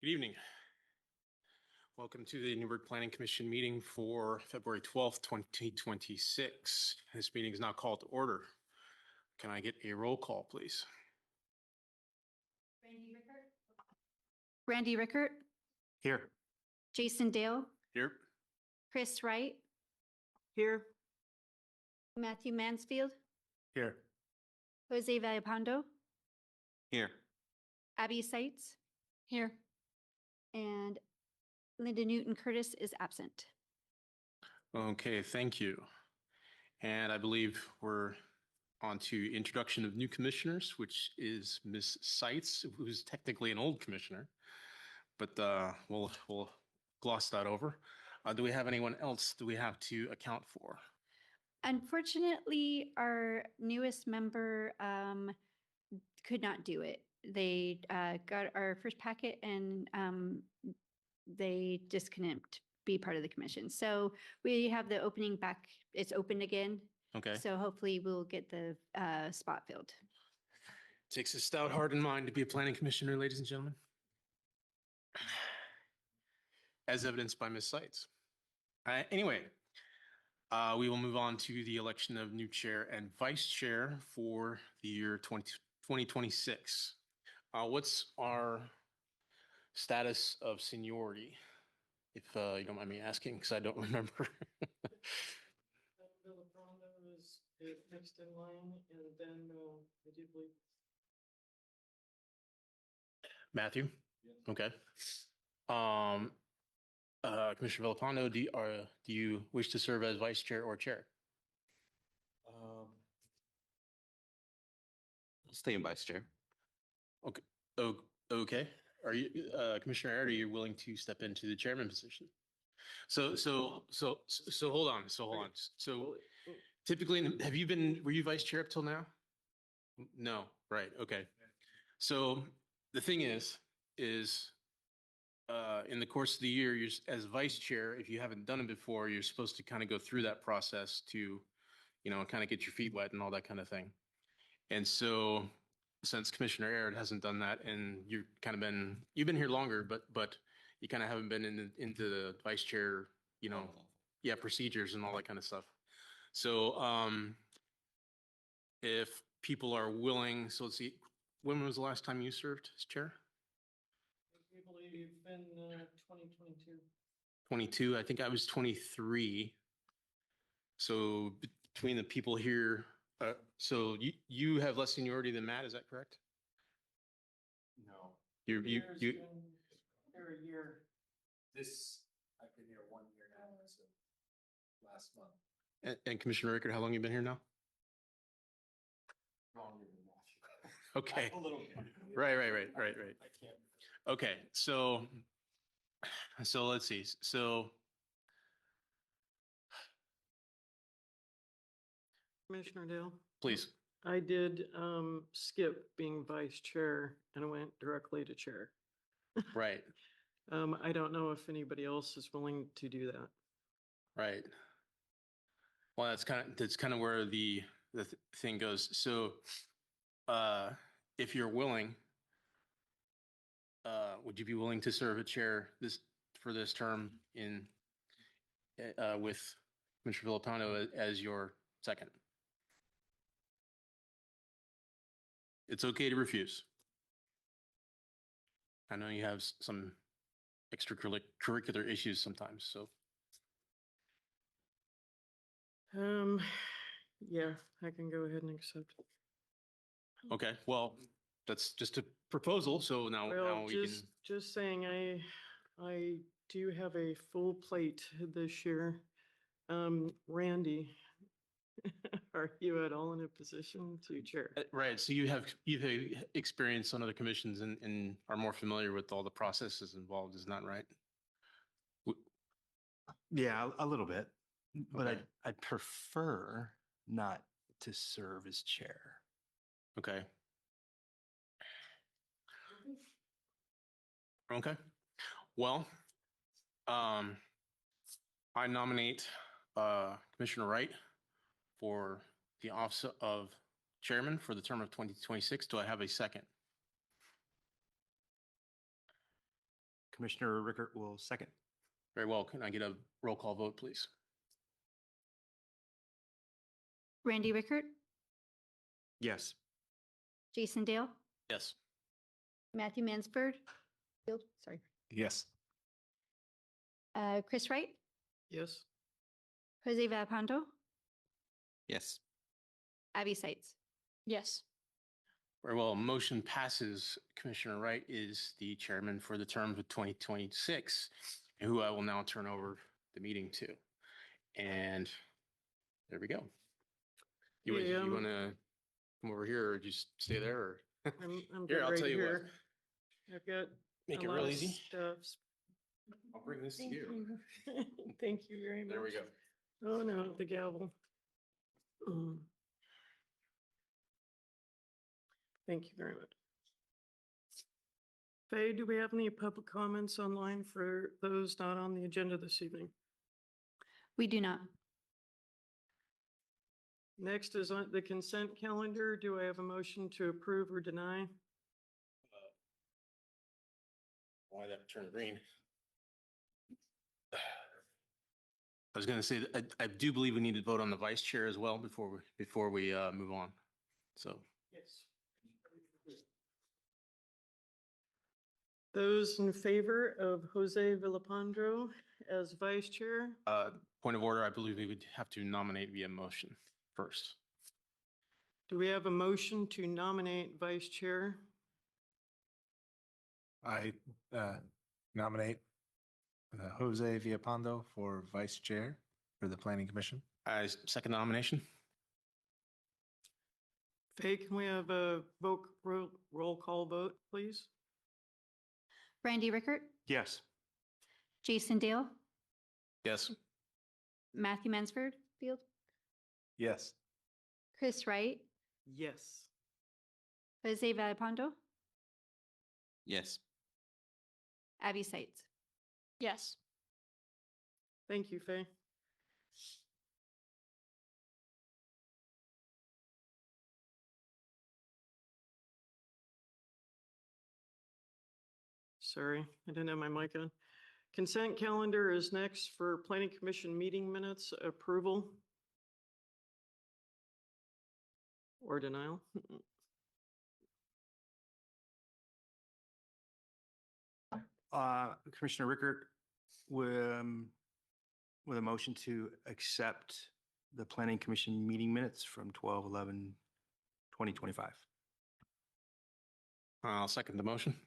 Good evening. Welcome to the Newburgh Planning Commission meeting for February 12th, 2026. This meeting is now called to order. Can I get a roll call, please? Randy Rickert, Here. Jason Dale, Here. Chris Wright, Here. Matthew Mansfield, Here. Jose Vallapando, Here. Abby Seitz, here, and Linda Newton Curtis is absent. Okay, thank you. And I believe we're on to introduction of new commissioners, which is Ms. Seitz, who's technically an old commissioner, but we'll gloss that over. Do we have anyone else do we have to account for? Unfortunately, our newest member could not do it. They got our first packet and they just couldn't be part of the commission. So we have the opening back. It's open again. Okay. So hopefully we'll get the spot filled. Takes a stout heart and mind to be a planning commissioner, ladies and gentlemen. As evidenced by Ms. Seitz. Anyway, we will move on to the election of new chair and vice chair for the year 2026. What's our status of seniority? If you don't mind me asking, because I don't remember. Villapando is next in line, and then I do believe. Matthew? Yeah. Okay. Commissioner Villapando, do you wish to serve as vice chair or chair? I'll stay in vice chair. Okay. Okay. Are you, Commissioner Aird, are you willing to step into the chairman position? So hold on. So typically, were you vice chair up till now? No, right. Okay. So the thing is, in the course of the year, you're as vice chair, if you haven't done it before, you're supposed to kind of go through that process to, kind of get your feet wet and all that kind of thing. And so since Commissioner Aird hasn't done that and you've been here longer, but you kind of haven't been into the vice chair, procedures and all that kind of stuff. So if people are willing, so let's see, when was the last time you served as chair? I believe in 2022. 22, I think I was 23. So between the people here, so you have less seniority than Matt, is that correct? No. You Been here a year. I've been here 1 year now, so last month. and Commissioner Rickert, how long you been here now? Longer than that. Okay. A little bit. Right. I can't. Okay, so let's see. So Commissioner Dale, please. I did skip being vice chair and I went directly to chair. Right. I don't know if anybody else is willing to do that. Right. Well, that's kind of where the thing goes. So, if you're willing, would you be willing to serve a chair for this term with Commissioner Villapando as your second? It's okay to refuse. I know you have some extracurricular issues sometimes, so. Yeah, I can go ahead and accept. Okay, well, that's just a proposal, so now Well, we can. just saying, I do have a full plate this year. Randy, are you at all in a position to chair? Right, so you've experience on other commissions and are more familiar with all the processes involved, isn't that right? Yeah, a little bit, but Okay. I'd prefer not to serve as chair. Okay. Okay, well, I nominate Commissioner Wright for the office of chairman for the term of 2026. Do I have a second? Commissioner Rickert will second. Very well. Can I get a roll call vote, please? Randy Rickert, Yes. Jason Dale, Yes. Matthew Mansford, Field, sorry, Yes. Chris Wright, Yes. Jose Vapando, Yes. Abby Sights. Yes. Very well. Motion passes. Commissioner Wright is the chairman for the term of 2026, who I will now turn over the meeting to. And there we go. You Yeah, want to come over here or just stay there? Or I'm Here, good I'll right tell you what. here. I've got Make a it lot real of easy. stuff. I'll bring this to Thank you. you. Thank you very much. There we go. Oh, no, the gavel. Mm. Thank you very much. Faye, do we have any public comments online for those not on the agenda this evening? We do not. Next is on the consent calendar. Do I have a motion to approve or deny? Why that turn green? I was going to say, that I do believe we need to vote on the vice chair as well before we move on. So Yes. Those in favor of Jose Villapandro as vice chair? point of order, I believe we would have to nominate via motion first. Do we have a motion to nominate vice chair? I nominate Jose Villapando for vice chair for the planning commission. I second the nomination. Faye, can we have a roll call vote, please? Randy Rickert, Yes. Jason Dale, Yes. Matthew Mansford, Field, Yes. Chris Wright, Yes. Jose Vapando, Yes. Abby Sights. Yes. Thank you, Faye. Sorry, I didn't have my mic on. Consent calendar is next for planning commission meeting minutes approval. Or denial. Commissioner Rickert, with a motion to accept the planning commission meeting minutes from 12/11/2025. I'll second the motion.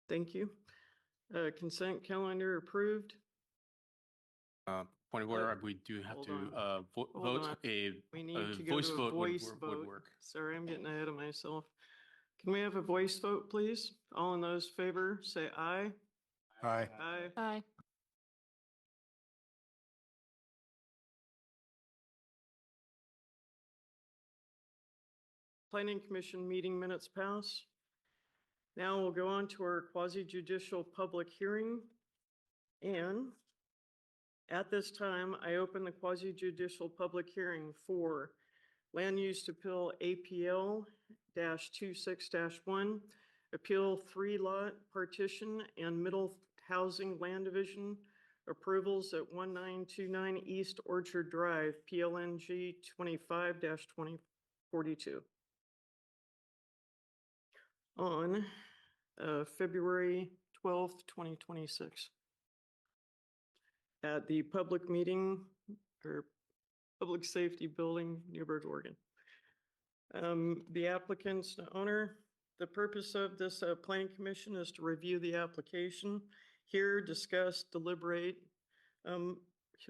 Thank you. Consent calendar approved. Point of order, we do have hold to on. Hold vote on. a We a need to go voice to a vote voice would vote. work. Sorry, I'm getting ahead of myself. Can we have a voice vote, please? All in those favor, say aye. Aye. Aye. Aye. Planning Commission meeting minutes pass. Now we'll go on to our quasi-judicial public hearing. And at this time, I open the quasi-judicial public hearing for Land Use Appeal APL -26-1, Appeal 3-lot partition and middle housing land division approvals at 1929 East Orchard Drive, PLNG 25-2042. On February 12th, 2026. At the public meeting or Public Safety Building, Newburgh, Oregon. The applicant's the owner. The purpose of this planning commission is to review the application, hear, discuss, deliberate,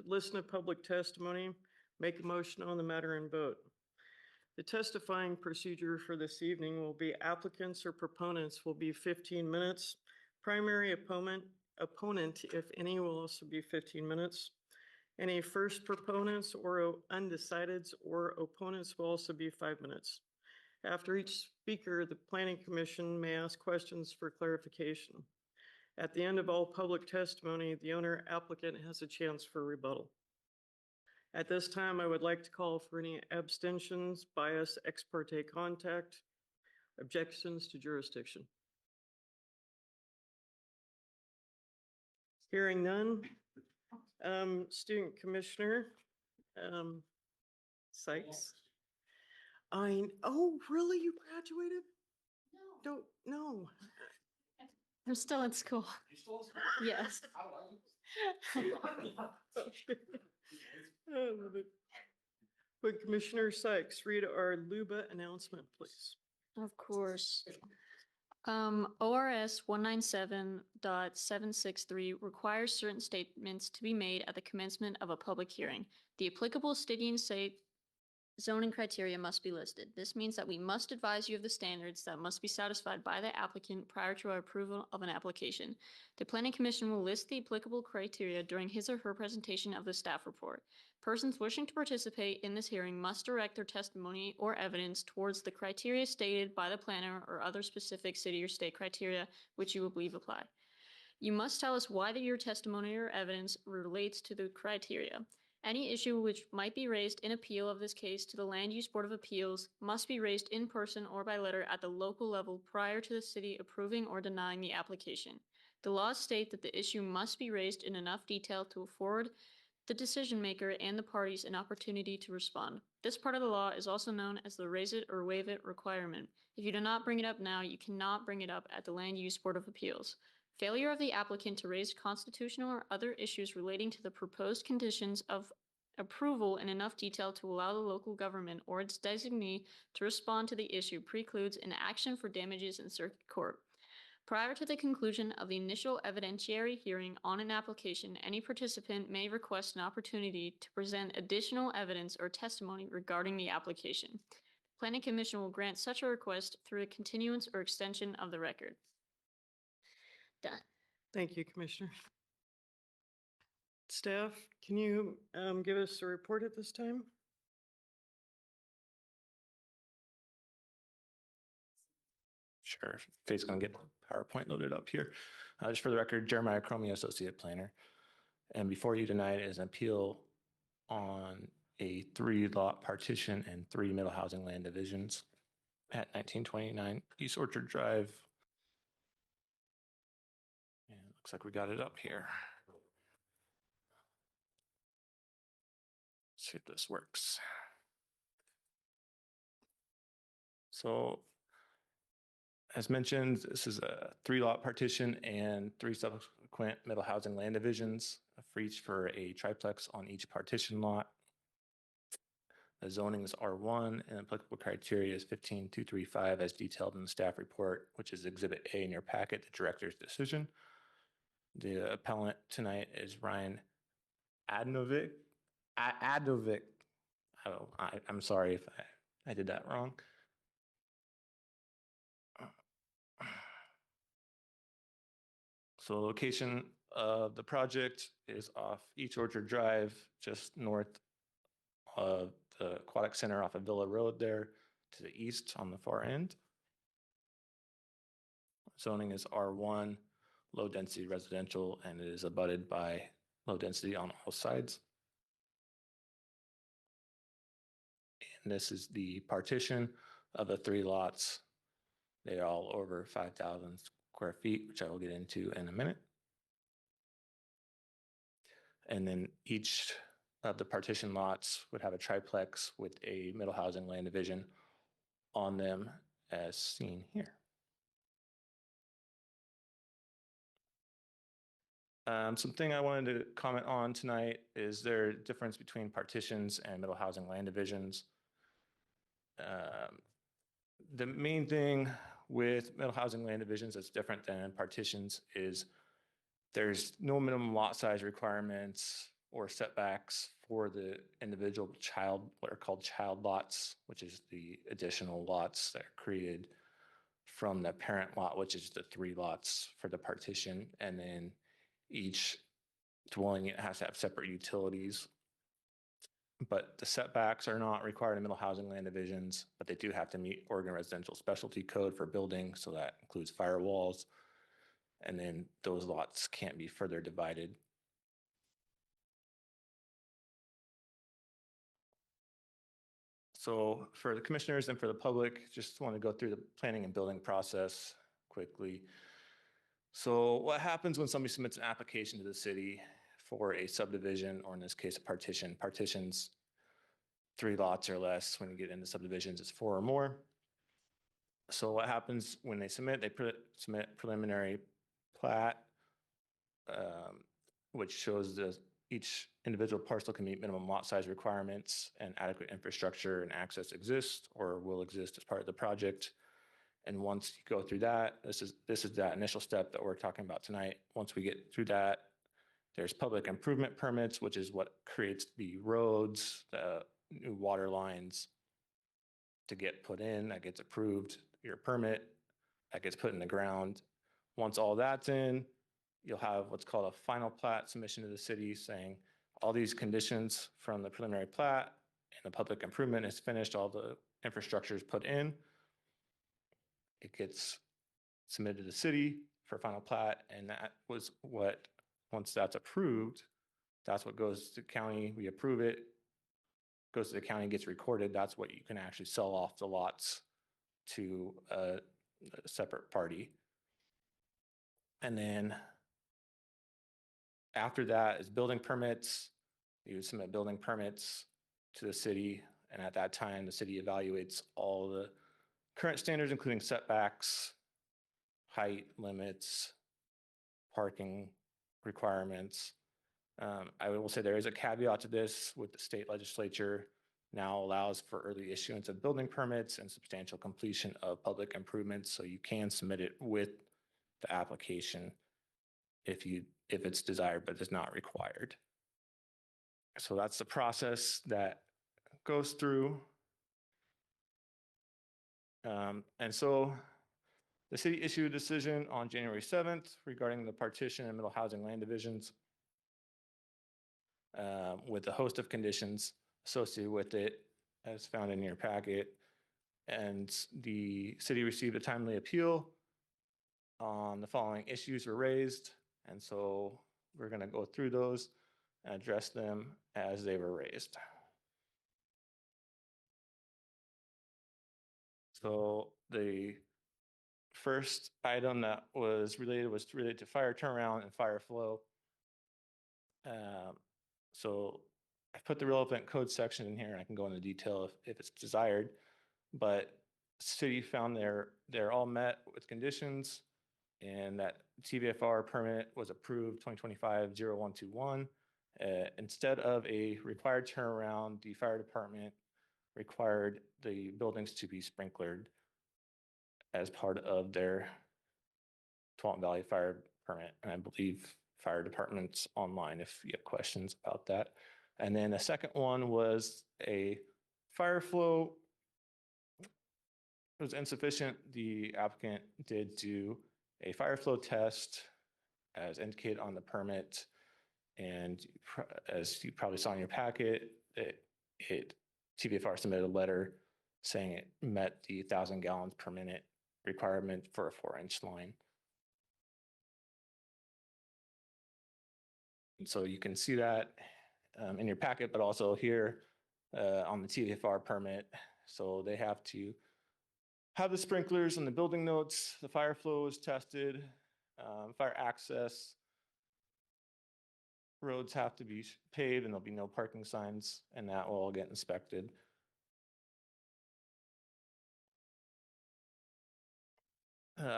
listen to public testimony, make a motion on the matter and vote. The testifying procedure for this evening will be applicants or proponents will be 15 minutes. Primary opponent, if any, will also be 15 minutes. Any first proponents or undecideds or opponents will also be 5 minutes. After each speaker, the Planning Commission may ask questions for clarification. At the end of all public testimony, the owner applicant has a chance for rebuttal. At this time, I would like to call for any abstentions, bias, ex parte contact, objections to jurisdiction. Hearing none. Student Commissioner, Sykes. Oh, really? You graduated? Don't, no. I'm still in school. Yes. I love it. Would Commissioner Sykes read our LUBA announcement, please? Of course. ORS 197.763 requires certain statements to be made at the commencement of a public hearing. The applicable city and state zoning criteria must be listed. This means that we must advise you of the standards that must be satisfied by the applicant prior to our approval of an application. The Planning Commission will list the applicable criteria during his or her presentation of the staff report. Persons wishing to participate in this hearing must direct their testimony or evidence towards the criteria stated by the planner or other specific city or state criteria which you will believe apply. You must tell us why your testimony or evidence relates to the criteria. Any issue which might be raised in appeal of this case to the Land Use Board of Appeals must be raised in person or by letter at the local level prior to the city approving or denying the application. The laws state that the issue must be raised in enough detail to afford the decision maker and the parties an opportunity to respond. This part of the law is also known as the raise it or waive it requirement. If you do not bring it up now, you cannot bring it up at the Land Use Board of Appeals. Failure of the applicant to raise constitutional or other issues relating to the proposed conditions of approval in enough detail to allow the local government or its designee to respond to the issue precludes an action for damages in circuit court. Prior to the conclusion of the initial evidentiary hearing on an application, any participant may request an opportunity to present additional evidence or testimony regarding the application. The Planning Commission will grant such a request through a continuance or extension of the record. Done. Thank you, Commissioner. Staff, can you give us a report at this time? Sure. Faye's going to get PowerPoint loaded up here. Just for the record, Jeremiah Cromie, Associate Planner. And before you tonight is an appeal on a 3-lot partition and 3 middle housing land divisions at 1929 East Orchard Drive. And it looks like we got it up here. Let's see if this works. So, as mentioned, this is a 3-lot partition and 3 subsequent middle housing land divisions for a triplex on each partition lot. The zoning is R1 and applicable criteria is 15235 as detailed in the staff report, which is Exhibit A in your packet, the director's decision. The appellant tonight is Ryan Adnovic. I'm sorry if I did that wrong. So the location of the project is off East Orchard Drive, just north of the Aquatic Center off of Villa Road there to the east on the far end. Zoning is R1, low density residential, and it is abutted by low density on all sides. And this is the partition of the 3 lots. They are all over 5,000 square feet, which I will get into in a minute. And then each of the partition lots would have a triplex with a middle housing land division on them as seen here. Something I wanted to comment on tonight is there a difference between partitions and middle housing land divisions. The main thing with middle housing land divisions that's different than partitions is there's no minimum lot size requirements or setbacks for the individual what are called child lots, which is the additional lots that are created from the parent lot, which is the 3 lots for the partition. And then each dwelling has to have separate utilities. But the setbacks are not required in middle housing land divisions, but they do have to meet Oregon Residential Specialty Code for building, so that includes firewalls. And then those lots can't be further divided. So for the commissioners and for the public, just want to go through the planning and building process quickly. So what happens when somebody submits an application to the city for a subdivision, or in this case, a partition? Partitions, 3 lots or less. When you get into subdivisions, it's 4 or more. So what happens when they submit? They submit preliminary plat, which shows that each individual parcel can meet minimum lot size requirements and adequate infrastructure and access exist or will exist as part of the project. And once you go through that, this is that initial step that we're talking about tonight. Once we get through that, there's public improvement permits, which is what creates the roads, the new water lines to get put in. That gets approved, your permit, that gets put in the ground. Once all that's in, you'll have what's called a final plat submission to the city saying all these conditions from the preliminary plat and the public improvement is finished, all the infrastructure is put in. It gets submitted to the city for final plat, and that was what, once that's approved, that's what goes to county, we approve it, goes to the county, gets recorded, that's what you can actually sell off the lots to a separate party. And then after that is building permits. You submit building permits to the city, and at that time, the city evaluates all the current standards, including setbacks, height limits, parking requirements. I will say there is a caveat to this with the state legislature now allows for early issuance of building permits and substantial completion of public improvements. So you can submit it with the application if it's desired, but is not required. So that's the process that goes through. And so the city issued a decision on January 7th regarding the partition and middle housing land divisions with a host of conditions associated with it as found in your packet. And the city received a timely appeal on the following issues were raised. And so we're going to go through those and address them as they were raised. So the first item that was related to fire turnaround and fire flow. So I put the relevant code section in here, and I can go into detail if it's desired. But city found they're all met with conditions, and that TVFR permit was approved 2025-0121. Instead of a required turnaround, the fire department required the buildings to be sprinklered as part of their Tualatin Valley Fire permit. And I believe fire department's online if you have questions about that. And then the second one was a fire flow. It was insufficient. The applicant did do a fire flow test as indicated on the permit. And as you probably saw in your packet, TVFR submitted a letter saying it met the 1,000 gallons per minute requirement for a 4-inch line. And so you can see that in your packet, but also here on the TVFR permit. So they have to have the sprinklers and the building notes, the fire flow is tested, fire access, roads have to be paved, and there'll be no parking signs, and that will all get inspected.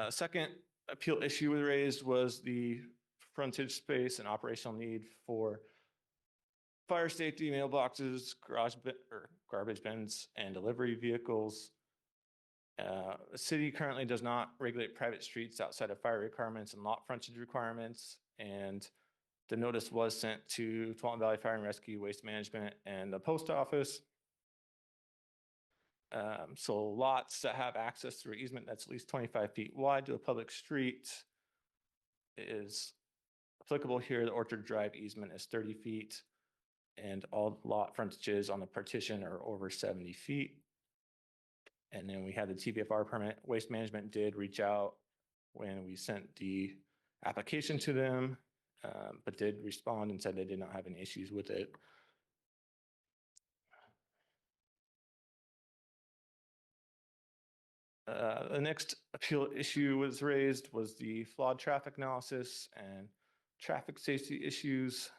Second appeal issue we raised was the frontage space and operational need for fire safety mailboxes, garbage bins, and delivery vehicles. The city currently does not regulate private streets outside of fire requirements and lot frontage requirements, and the notice was sent to Tualatin Valley Fire and Rescue, Waste Management, and the post office. So lots that have access through easement that's at least 25 feet wide to a public street is applicable here. The Orchard Drive easement is 30 feet, and all lot frontages on the partition are over 70 feet. And then we had the TVFR permit. Waste Management did reach out when we sent the application to them, but did respond and said they did not have any issues with it. The next appeal issue was raised was the flawed traffic analysis and traffic safety issues.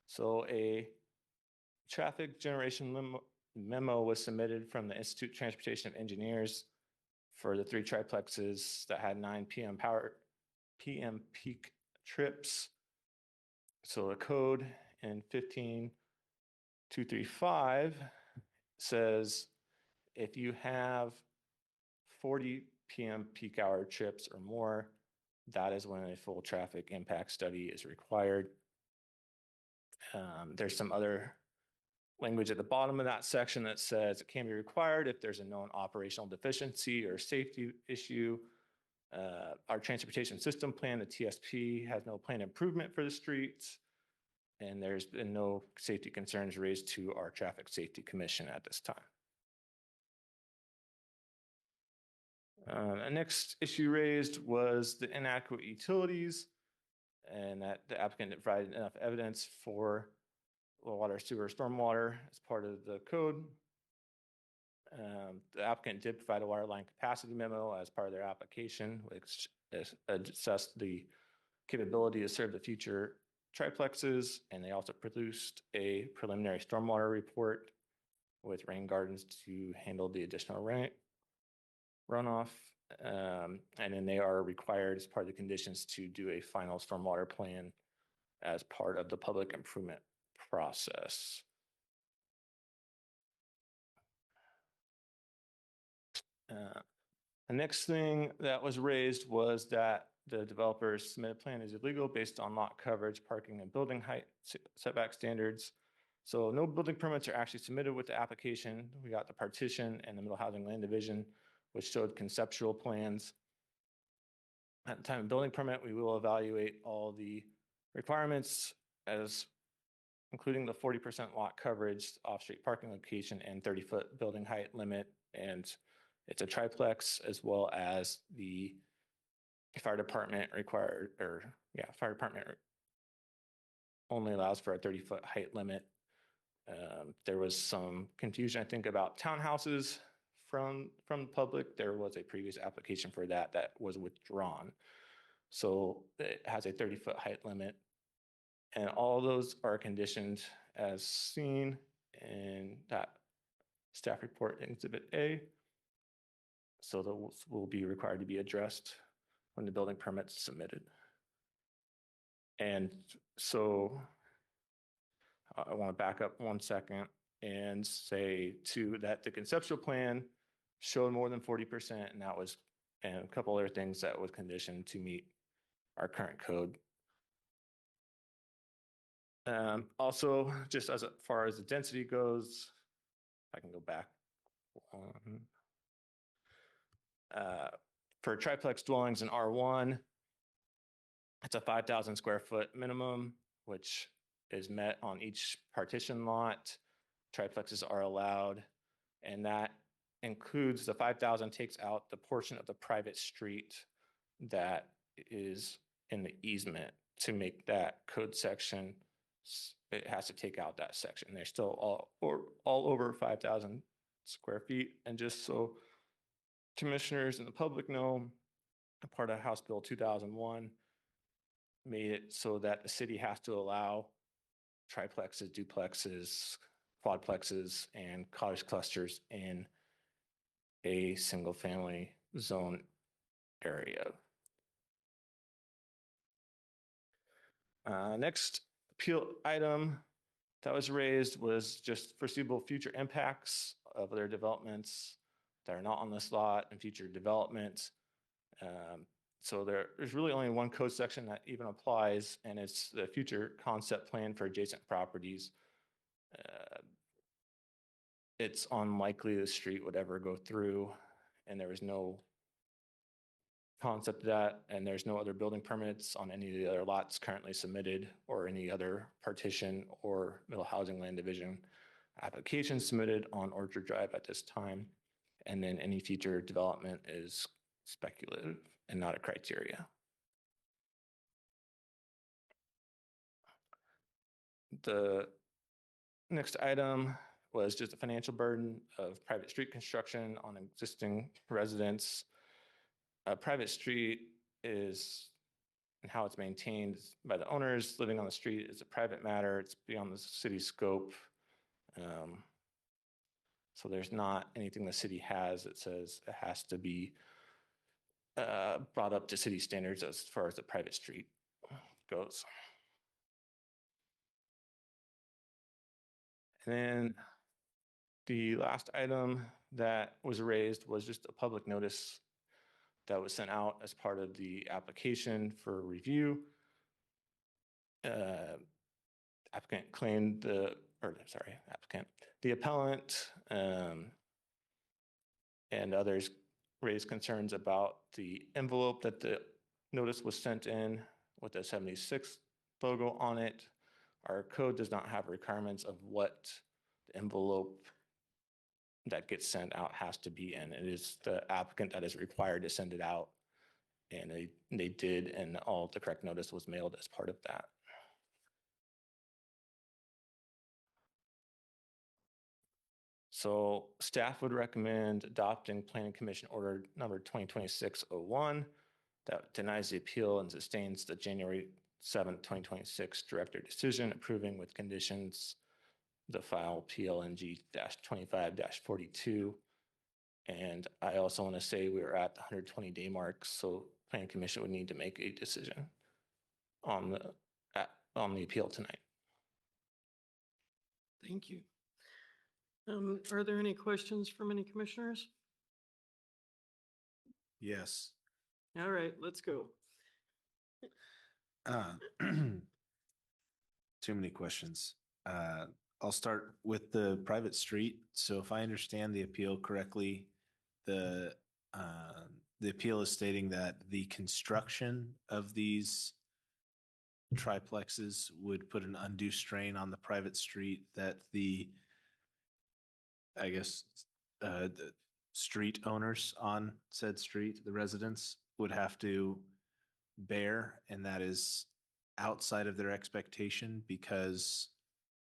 So a traffic generation memo was submitted from the Institute of Transportation of Engineers for the 3 triplexes that had 9 PM peak trips. So the code in 15235 says if you have 40 PM peak hour trips or more, that is when a full traffic impact study is required. There's some other language at the bottom of that section that says it can be required if there's a known operational deficiency or safety issue. Our transportation system plan, the TSP, has no planned improvement for the streets, and there's been no safety concerns raised to our Traffic Safety Commission at this time. The next issue raised was the inadequate utilities, and that the applicant didn't provide enough evidence for water, sewer, stormwater as part of the code. The applicant did provide a water line capacity memo as part of their application, which assessed the capability to serve the future triplexes, and they also produced a preliminary stormwater report with rain gardens to handle the additional runoff. And then they are required as part of the conditions to do a final stormwater plan as part of the public improvement process. The next thing that was raised was that the developer's submitted plan is illegal based on lot coverage, parking, and building height setback standards. So no building permits are actually submitted with the application. We got the partition and the Middle Housing Land Division, which showed conceptual plans. At the time of building permit, we will evaluate all the requirements as including the 40% lot coverage, off-street parking location, and 30-foot building height limit. And it's a triplex, as well as the fire department fire department only allows for a 30-foot height limit. There was some confusion, I think, about townhouses from the public. There was a previous application for that was withdrawn. So it has a 30-foot height limit. And all those are conditioned as seen in that staff report in Exhibit A. So those will be required to be addressed when the building permit's submitted. And so I want to back up 1 second and say too that the conceptual plan showed more than 40%, and that was, and a couple other things that was conditioned to meet our current code. Also, just as far as the density goes, I can go back one. For triplex dwellings in R1, it's a 5,000 square foot minimum, which is met on each partition lot. Triplexes are allowed, and that includes the 5,000 takes out the portion of the private street that is in the easement to make that code section. It has to take out that section. They're still all over 5,000 square feet. And just so commissioners and the public know, a part of House Bill 2001 made it so that the city has to allow triplexes, duplexes, quadplexes, and cottage clusters in a single family zone area. Next appeal item that was raised was just foreseeable future impacts of other developments that are not on this lot and future developments. So there's really only one code section that even applies, and it's the future concept plan for adjacent properties. It's unlikely the street would ever go through, and there was no concept of that, and there's no other building permits on any of the other lots currently submitted or any other partition or Middle Housing Land Division applications submitted on Orchard Drive at this time. And then any future development is speculative and not a criteria. The next item was just a financial burden of private street construction on existing residents. A private street is, and how it's maintained by the owners living on the street is a private matter. It's beyond the city's scope. So there's not anything the city has that says it has to be brought up to city standards as far as the private street goes. And then the last item that was raised was just a public notice that was sent out as part of the application for review. Applicant claimed the appellant and others raised concerns about the envelope that the notice was sent in with the 76 logo on it. Our code does not have requirements of what the envelope that gets sent out has to be in. It is the applicant that is required to send it out. And they did, and all the correct notice was mailed as part of that. So staff would recommend adopting Planning Commission Order number 2026-01 that denies the appeal and sustains the January 7th, 2026 director decision approving with conditions the file PLNG-25-42. And I also want to say we are at the 120-day mark, so Planning Commission would need to make a decision on the appeal tonight. Thank you. Are there any questions from any commissioners? Yes. All right, let's go. Too many questions. I'll start with the private street. So if I understand the appeal correctly, the appeal is stating that the construction of these triplexes would put an undue strain on the private street that the street owners on said street, the residents, would have to bear, and that is outside of their expectation because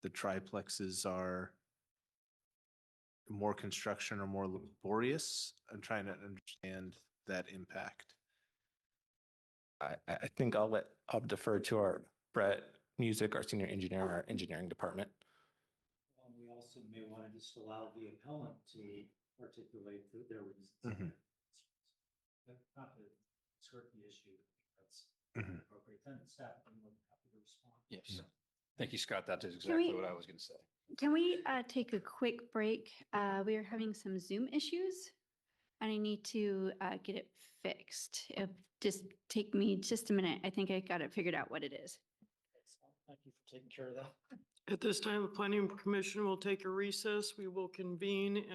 the triplexes are more construction or more laborious. I'm trying to understand that impact. I think I'll defer to our Brett Music, our senior engineer, our engineering department. We also may want to just allow the appellant to articulate their reasons. Mhm. Not to skirt the issue, that's Mhm. appropriate, then staff will be happy to respond. Yes. Thank you, Scott. That is we- exactly what I was going to say. Can we take a quick break? We are having some Zoom issues and I need to get it fixed. Just take me just a minute. I think I got it figured out what it is. Thank you for taking care of that. At this time, the Planning Commission will take a recess. We will convene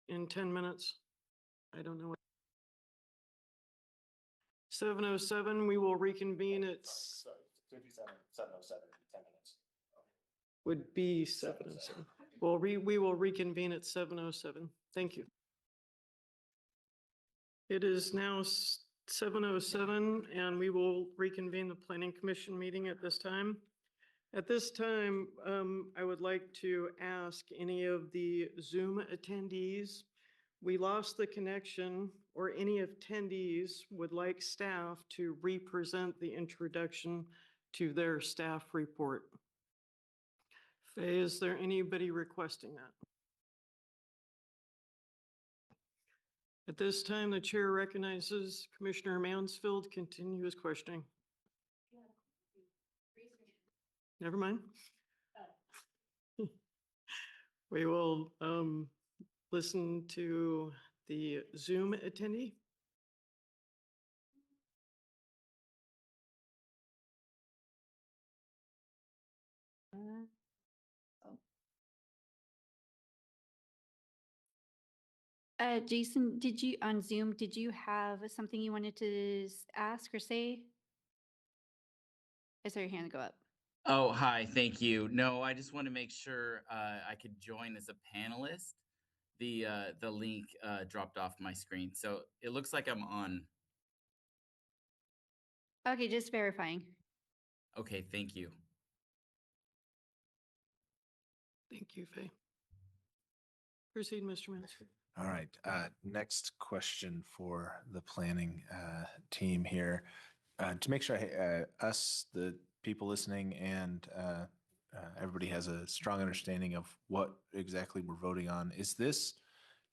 in 10 minutes. I don't know. 7:07, we will reconvene at, Sorry, 7:07, 10 minutes. would be 7:07. Well, we will reconvene at 7:07. Thank you. It is now 7:07 and we will reconvene the Planning Commission meeting at this time. At this time, I would like to ask any of the Zoom attendees, we lost the connection, or any attendees would like staff to represent the introduction to their staff report. Faye, is there anybody requesting that? At this time, the chair recognizes Commissioner Mansfield. Continue his questioning. Never mind. We will listen to the Zoom attendee. Jason, on Zoom, did you have something you wanted to ask or say? I saw your hand go up. Oh, hi, thank you. No, I just want to make sure I could join as a panelist. The link dropped off my screen, so it looks like I'm on. Okay, just verifying. Okay, thank you. Thank you, Faye. Proceed, Mr. Mansfield. All right, next question for the planning team here. To make sure us, the people listening, and everybody has a strong understanding of what exactly we're voting on. Is this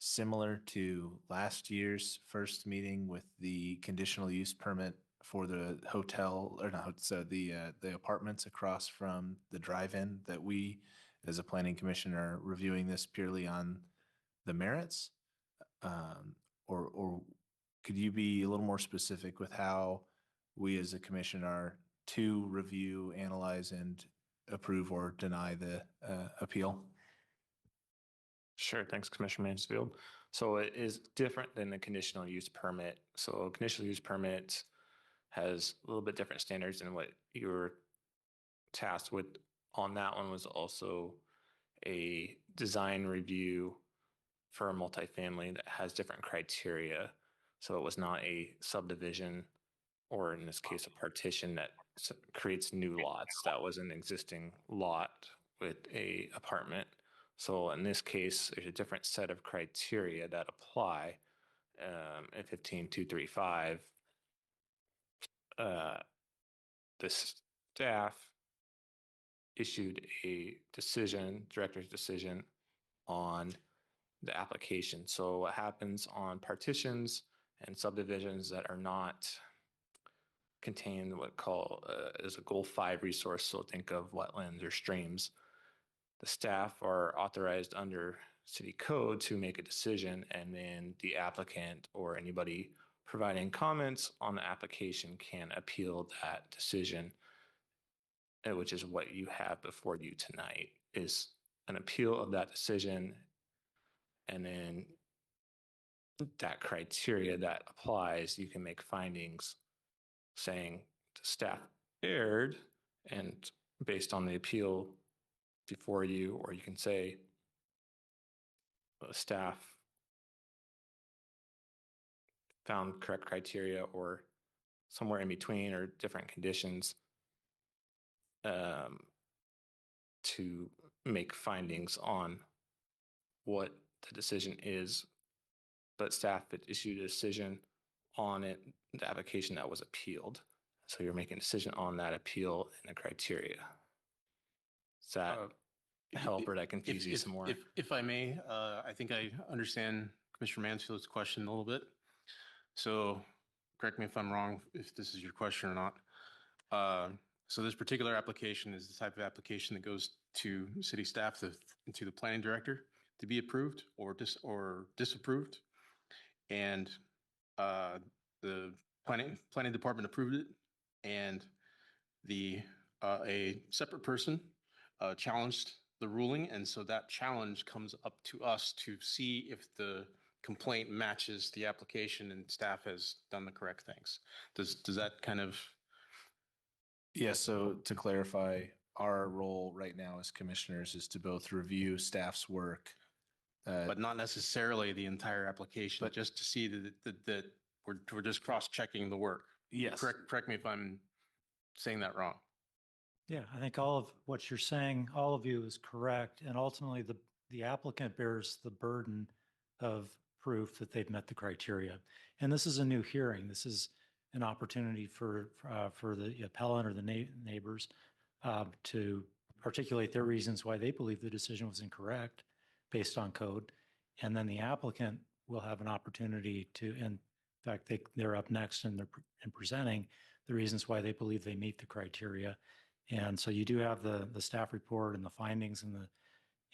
similar to last year's first meeting with the conditional use permit for the hotel, or not, so the apartments across from the drive-in, that we, as a planning commission, are reviewing this purely on the merits? Or could you be a little more specific with how we as a commission are to review, analyze, and approve or deny the appeal? Sure, thanks, Commissioner Mansfield. So it is different than the conditional use permit. So conditional use permit has a little bit different standards than what you were tasked with. On that one was also a design review for a multifamily that has different criteria. So it was not a subdivision, or in this case, a partition that creates new lots. That was an existing lot with a apartment. So in this case, there's a different set of criteria that apply. In 15235, the staff issued a decision, director's decision, on the application. So what happens on partitions and subdivisions that are not contained what call is a goal 5 resource, so think of wetlands or streams, the staff are authorized under city code to make a decision, and then the applicant or anybody providing comments on the application can appeal that decision, which is what you have before you tonight, is an appeal of that decision. And then that criteria that applies, you can make findings saying the staff erred, and based on the appeal before you, or you can say staff found correct criteria, or somewhere in between, or different conditions, to make findings on what the decision is. But staff had issued a decision on it, the application that was appealed. So you're making a decision on that appeal and the criteria. Does that help, or that confuse you some more? If I may, I think I understand Commissioner Mansfield's question a little bit. So correct me if I'm wrong, if this is your question or not. So this particular application is the type of application that goes to city staff, to the planning director, to be approved or disapproved. And the planning department approved it, and a separate person challenged the ruling, and so that challenge comes up to us to see if the complaint matches the application and staff has done the correct things. Does that kind of? Yes, so to clarify, our role right now as commissioners is to both review staff's work. But not necessarily the entire application, but just to see that we're just cross-checking the work. Yes. Correct me if I'm saying that wrong. Yeah, I think all of what you're saying, all of you, is correct. And ultimately, the applicant bears the burden of proof that they've met the criteria. And this is a new hearing. This is an opportunity for the appellant or the neighbors to articulate their reasons why they believe the decision was incorrect based on code. And then the applicant will have an opportunity to, in fact, they're up next and they're presenting the reasons why they believe they meet the criteria. And so you do have the staff report and the findings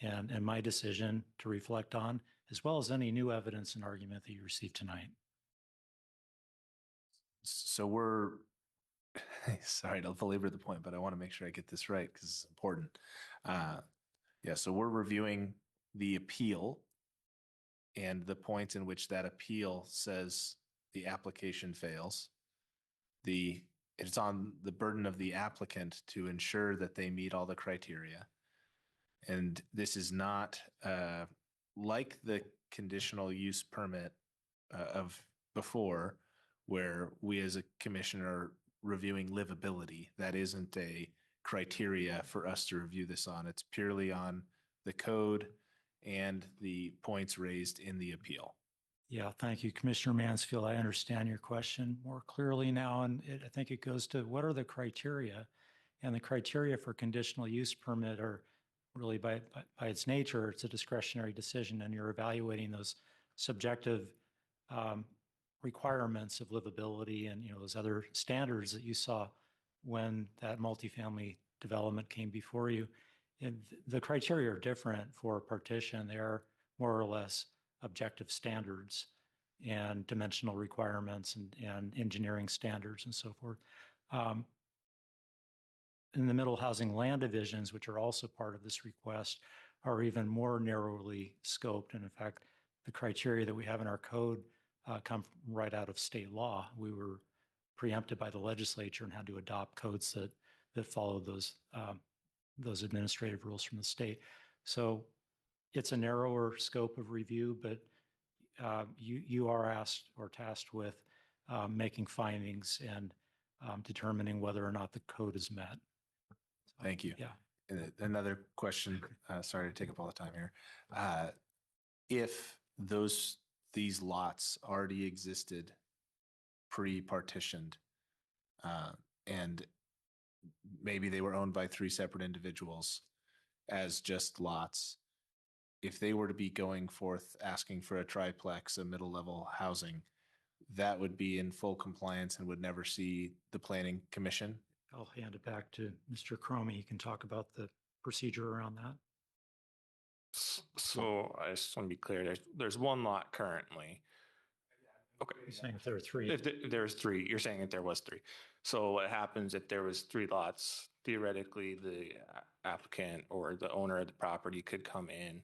and my decision to reflect on, as well as any new evidence and argument that you received tonight. So we're, sorry to belabor the point, but I want to make sure I get this right because it's important. Yeah, so we're reviewing the appeal and the point in which that appeal says the application fails. It's on the burden of the applicant to ensure that they meet all the criteria. And this is not like the conditional use permit of before, where we as a commission are reviewing livability. That isn't a criteria for us to review this on. It's purely on the code and the points raised in the appeal. Yeah, thank you, Commissioner Mansfield. I understand your question more clearly now, and I think it goes to what are the criteria? And the criteria for conditional use permit are really by its nature, it's a discretionary decision, and you're evaluating those subjective requirements of livability and, those other standards that you saw when that multifamily development came before you. And the criteria are different for partition. They are more or less objective standards and dimensional requirements and engineering standards and so forth. In the middle housing land divisions, which are also part of this request, are even more narrowly scoped. And in fact, the criteria that we have in our code come right out of state law. We were preempted by the legislature and had to adopt codes that follow those administrative rules from the state. So it's a narrower scope of review, but you are asked or tasked with making findings and determining whether or not the code is met. Thank you. Yeah. And another question, sorry to take up all the time here. If these lots already existed pre-partitioned, and maybe they were owned by 3 separate individuals as just lots, if they were to be going forth asking for a triplex, a middle-level housing, that would be in full compliance and would never see the Planning Commission? I'll hand it back to Mr. Cromie. He can talk about the procedure around that. So I just want to be clear, there's one lot currently. Okay. You're saying if there are 3. If there's 3, you're saying if there was 3. So what happens if there was 3 lots? Theoretically, the applicant or the owner of the property could come in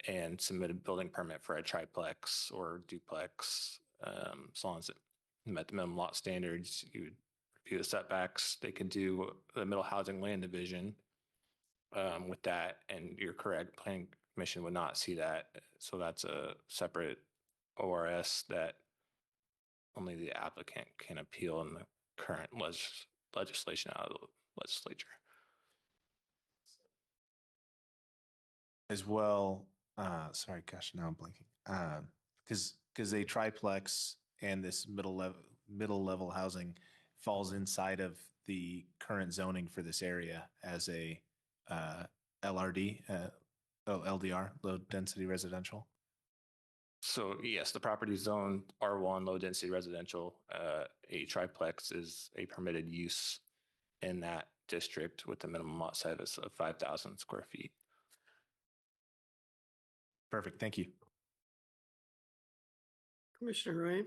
and submit a building permit for a triplex or duplex, as long as it met the minimum lot standards. You would review the setbacks. They could do the middle housing land division with that, and you're correct, Planning Commission would not see that. So that's a separate ORS that only the applicant can appeal in the current legislation out of the legislature. As well, sorry, gosh, now I'm blanking. Because a triplex and this middle level housing falls inside of the current zoning for this area as a LRD, LDR, low density residential. So yes, the property zone R1 low density residential, a triplex is a permitted use in that district with a minimum lot size of 5,000 square feet. Perfect. Thank you. Commissioner Wright,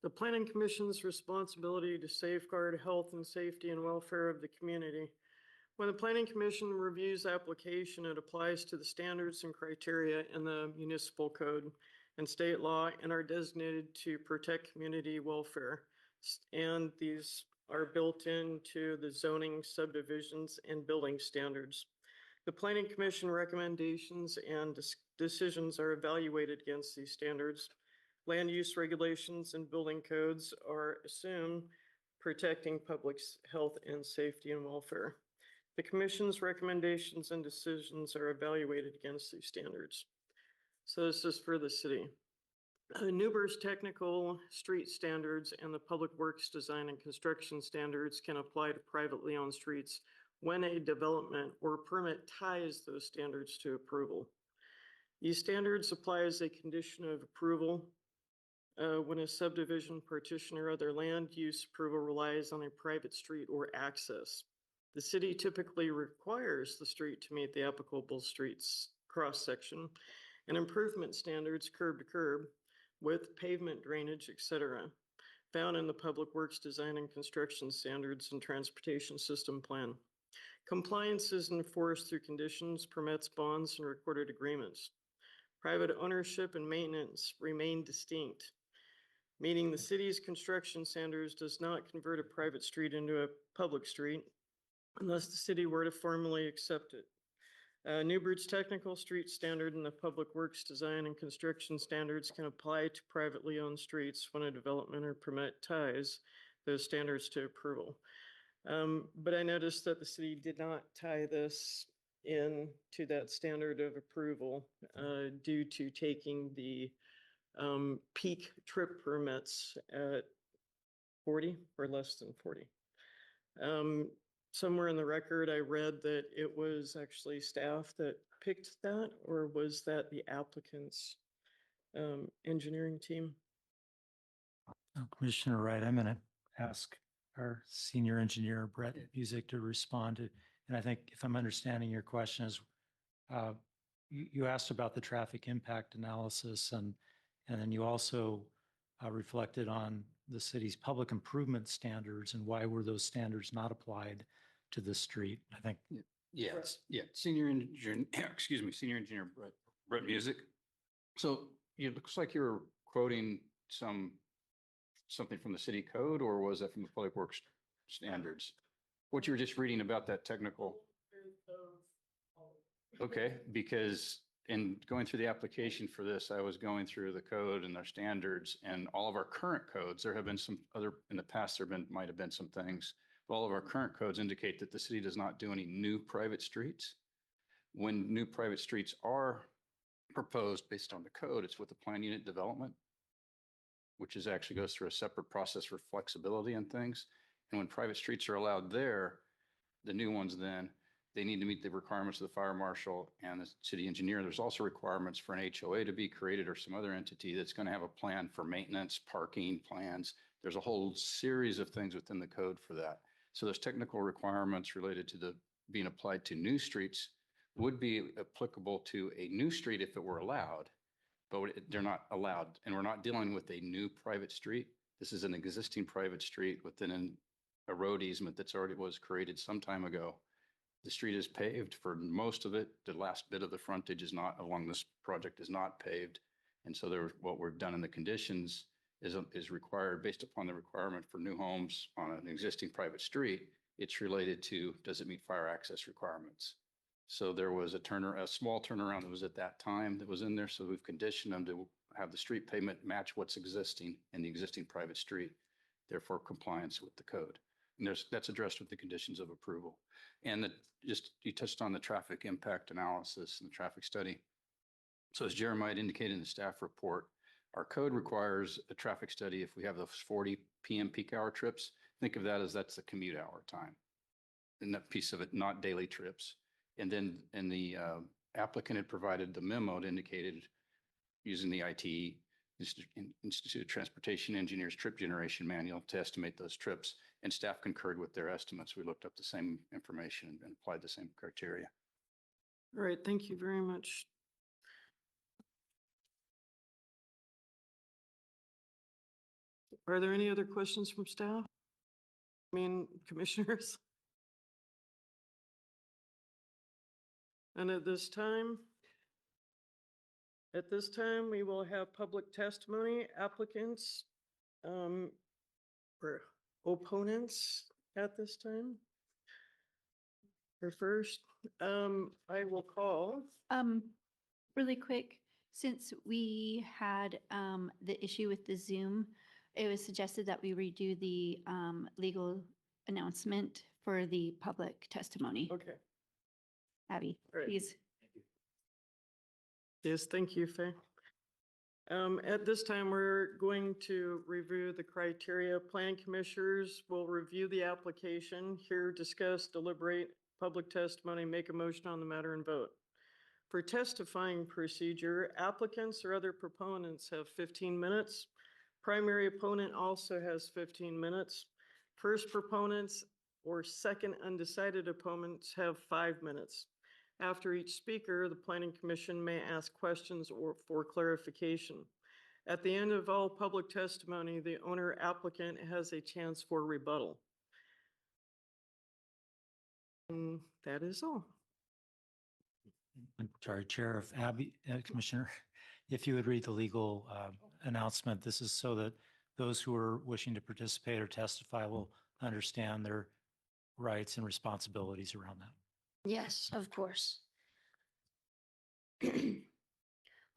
the Planning Commission's responsibility to safeguard health and safety and welfare of the community. When the Planning Commission reviews application, it applies to the standards and criteria in the municipal code and state law and are designated to protect community welfare. And these are built into the zoning subdivisions and building standards. The Planning Commission recommendations and decisions are evaluated against these standards. Land use regulations and building codes are assumed protecting public health and safety and welfare. The Commission's recommendations and decisions are evaluated against these standards. So this is for the city. Newburgh's technical street standards and the Public Works design and construction standards can apply to privately owned streets when a development or permit ties those standards to approval. These standards apply as a condition of approval when a subdivision, partition, or other land use approval relies on a private street or access. The city typically requires the street to meet the applicable streets cross-section and improvement standards curb to curb with pavement drainage, etc., found in the Public Works design and construction standards and transportation system plan. Compliance is enforced through conditions, permits, bonds, and recorded agreements. Private ownership and maintenance remain distinct, meaning the city's construction standards does not convert a private street into a public street unless the city were to formally accept it. Newburgh's technical street standard and the Public Works design and construction standards can apply to privately owned streets when a development or permit ties those standards to approval. But I noticed that the city did not tie this in to that standard of approval due to taking the peak trip permits at 40 or less than 40. Somewhere in the record, I read that it was actually staff that picked that, or was that the applicant's engineering team? Commissioner Wright, I'm going to ask our senior engineer, Brett Music, to respond to. And I think if I'm understanding your question is, you asked about the traffic impact analysis, and then you also reflected on the city's public improvement standards and why were those standards not applied to the street. I think. Yes, yeah, senior engineer, excuse me, senior engineer Brett Music. So it looks like you're quoting something from the city code, or was that from the public works standards? What you were just reading about that technical? Okay, because in going through the application for this, I was going through the code and their standards and all of our current codes. There have been some other, in the past, might have been some things. But all of our current codes indicate that the city does not do any new private streets. When new private streets are proposed based on the code, it's with the plan unit development, which is actually goes through a separate process for flexibility and things. And when private streets are allowed there, the new ones then, they need to meet the requirements of the fire marshal and the city engineer. There's also requirements for an HOA to be created or some other entity that's going to have a plan for maintenance, parking plans. There's a whole series of things within the code for that. So those technical requirements related to the being applied to new streets would be applicable to a new street if it were allowed, but they're not allowed. And we're not dealing with a new private street. This is an existing private street within a road easement that's already was created some time ago. The street is paved for most of it. The last bit of the frontage is not along this project is not paved. And so what we've done in the conditions is required based upon the requirement for new homes on an existing private street. It's related to, does it meet fire access requirements? So there was a small turnaround that was at that time that was in there. So we've conditioned them to have the street pavement match what's existing in the existing private street, therefore compliance with the code. And that's addressed with the conditions of approval. And you touched on the traffic impact analysis and the traffic study. So as Jeremiah indicated in the staff report, our code requires a traffic study if we have those 40 PM peak hour trips. Think of that as that's the commute hour time. And that piece of it, not daily trips. And then the applicant had provided the memo that indicated using the ITE, Institute of Transportation Engineers trip generation manual to estimate those trips, and staff concurred with their estimates. We looked up the same information and applied the same criteria. All right, thank you very much. Are there any other questions from staff? I mean, commissioners? And at this time, we will have public testimony, applicants, or opponents at this time. Or first, I will call. Really quick, since we had the issue with the Zoom, it was suggested that we redo the legal announcement for the public testimony. Okay. Abby, All right. please. Yes, thank you, Faye. At this time, we're going to review the criteria. Plan commissioners will review the application, hear, discuss, deliberate, public testimony, make a motion on the matter and vote. For testifying procedure, applicants or other proponents have 15 minutes. Primary opponent also has 15 minutes. First proponents or second undecided opponents have 5 minutes. After each speaker, the Planning Commission may ask questions or for clarification. At the end of all public testimony, the owner applicant has a chance for rebuttal. And that is all. I'm sorry, Chair, if Abby, Commissioner, if you would read the legal announcement, this is so that those who are wishing to participate or testify will understand their rights and responsibilities around that. Yes, of course.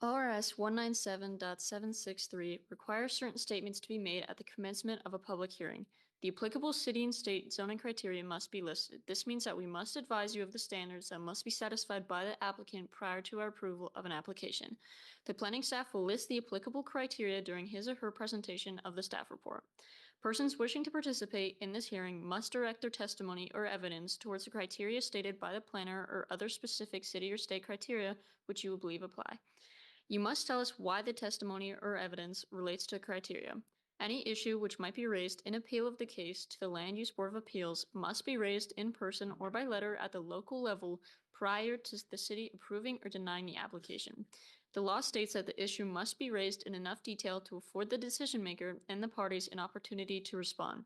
ORS 197.763 requires certain statements to be made at the commencement of a public hearing. The applicable city and state zoning criteria must be listed. This means that we must advise you of the standards that must be satisfied by the applicant prior to our approval of an application. The planning staff will list the applicable criteria during his or her presentation of the staff report. Persons wishing to participate in this hearing must direct their testimony or evidence towards the criteria stated by the planner or other specific city or state criteria which you will believe apply. You must tell us why the testimony or evidence relates to criteria. Any issue which might be raised in appeal of the case to the Land Use Board of Appeals must be raised in person or by letter at the local level prior to the city approving or denying the application. The law states that the issue must be raised in enough detail to afford the decision maker and the parties an opportunity to respond.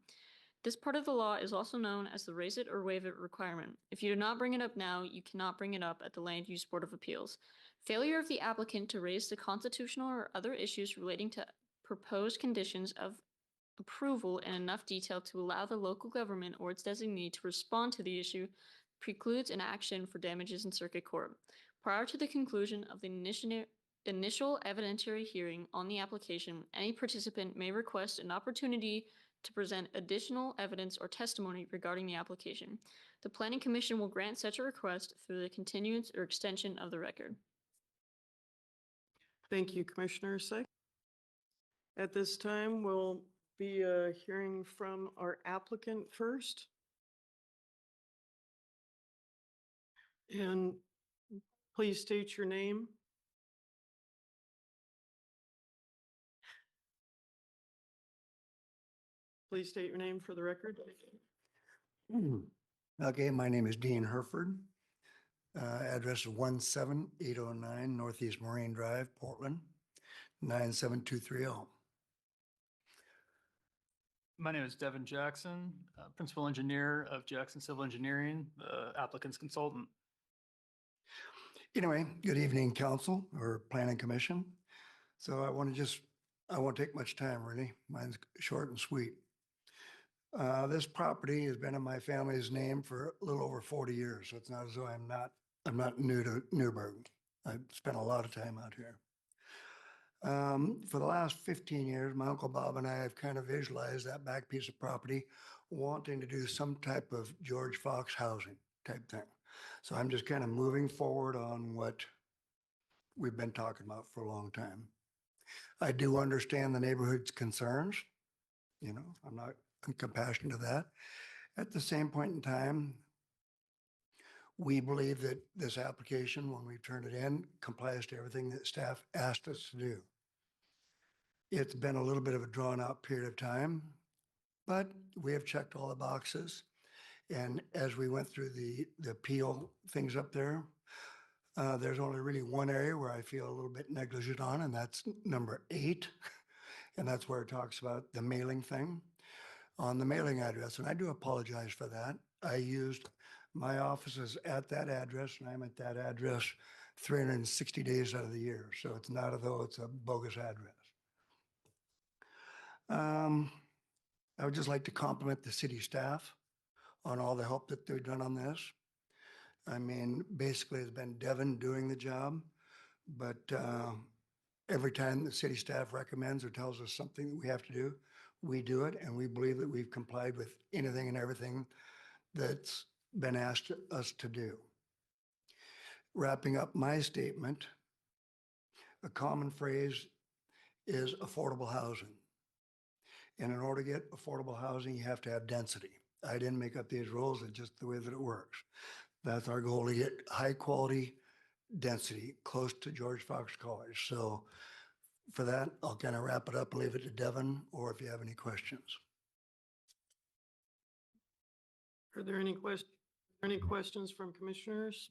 This part of the law is also known as the raise it or waive it requirement. If you do not bring it up now, you cannot bring it up at the Land Use Board of Appeals. Failure of the applicant to raise the constitutional or other issues relating to proposed conditions of approval in enough detail to allow the local government or its designee to respond to the issue precludes an action for damages in circuit court. Prior to the conclusion of the initial evidentiary hearing on the application, any participant may request an opportunity to present additional evidence or testimony regarding the application. The Planning Commission will grant such a request through the continuance or extension of the record. Thank you, Commissioner Sick. At this time, we'll be hearing from our applicant first. And please state your name. Please state your name for the record. Okay, my name is Dean Herford. Address is 17809 Northeast Marine Drive, Portland, 97230. My name is Devin Jackson, Principal Engineer of Jackson Civil Engineering, the applicant's consultant. Anyway, good evening, council or planning commission. So I won't take much time really. Mine's short and sweet. This property has been in my family's name for a little over 40 years. So it's not as though I'm not new to Newburgh. I've spent a lot of time out here. For the last 15 years, my Uncle Bob and I have kind of visualized that back piece of property, wanting to do some type of George Fox housing type thing. So I'm just kind of moving forward on what we've been talking about for a long time. I do understand the neighborhood's concerns. You know, I'm compassionate to that. At the same point in time, we believe that this application, when we turn it in, complies to everything that staff asked us to do. It's been a little bit of a drawn out period of time, but we have checked all the boxes. And as we went through the appeal things up there, there's only really one area where I feel a little bit negligent on, and that's number 8. And that's where it talks about the mailing thing on the mailing address. And I do apologize for that. I used my office is at that address, and I'm at that address 360 days out of the year. So it's not as though it's a bogus address. I would just like to compliment the city staff on all the help that they've done on this. I mean, basically it's been Devin doing the job, but every time the city staff recommends or tells us something that we have to do, we do it, and we believe that we've complied with anything and everything that's been asked us to do. Wrapping up my statement, a common phrase is affordable housing. And in order to get affordable housing, you have to have density. I didn't make up these rules, it's just the way that it works. That's our goal, to get high quality density close to George Fox College. So for that, I'll kind of wrap it up and leave it to Devin, or if you have any questions. Are there any questions from commissioners?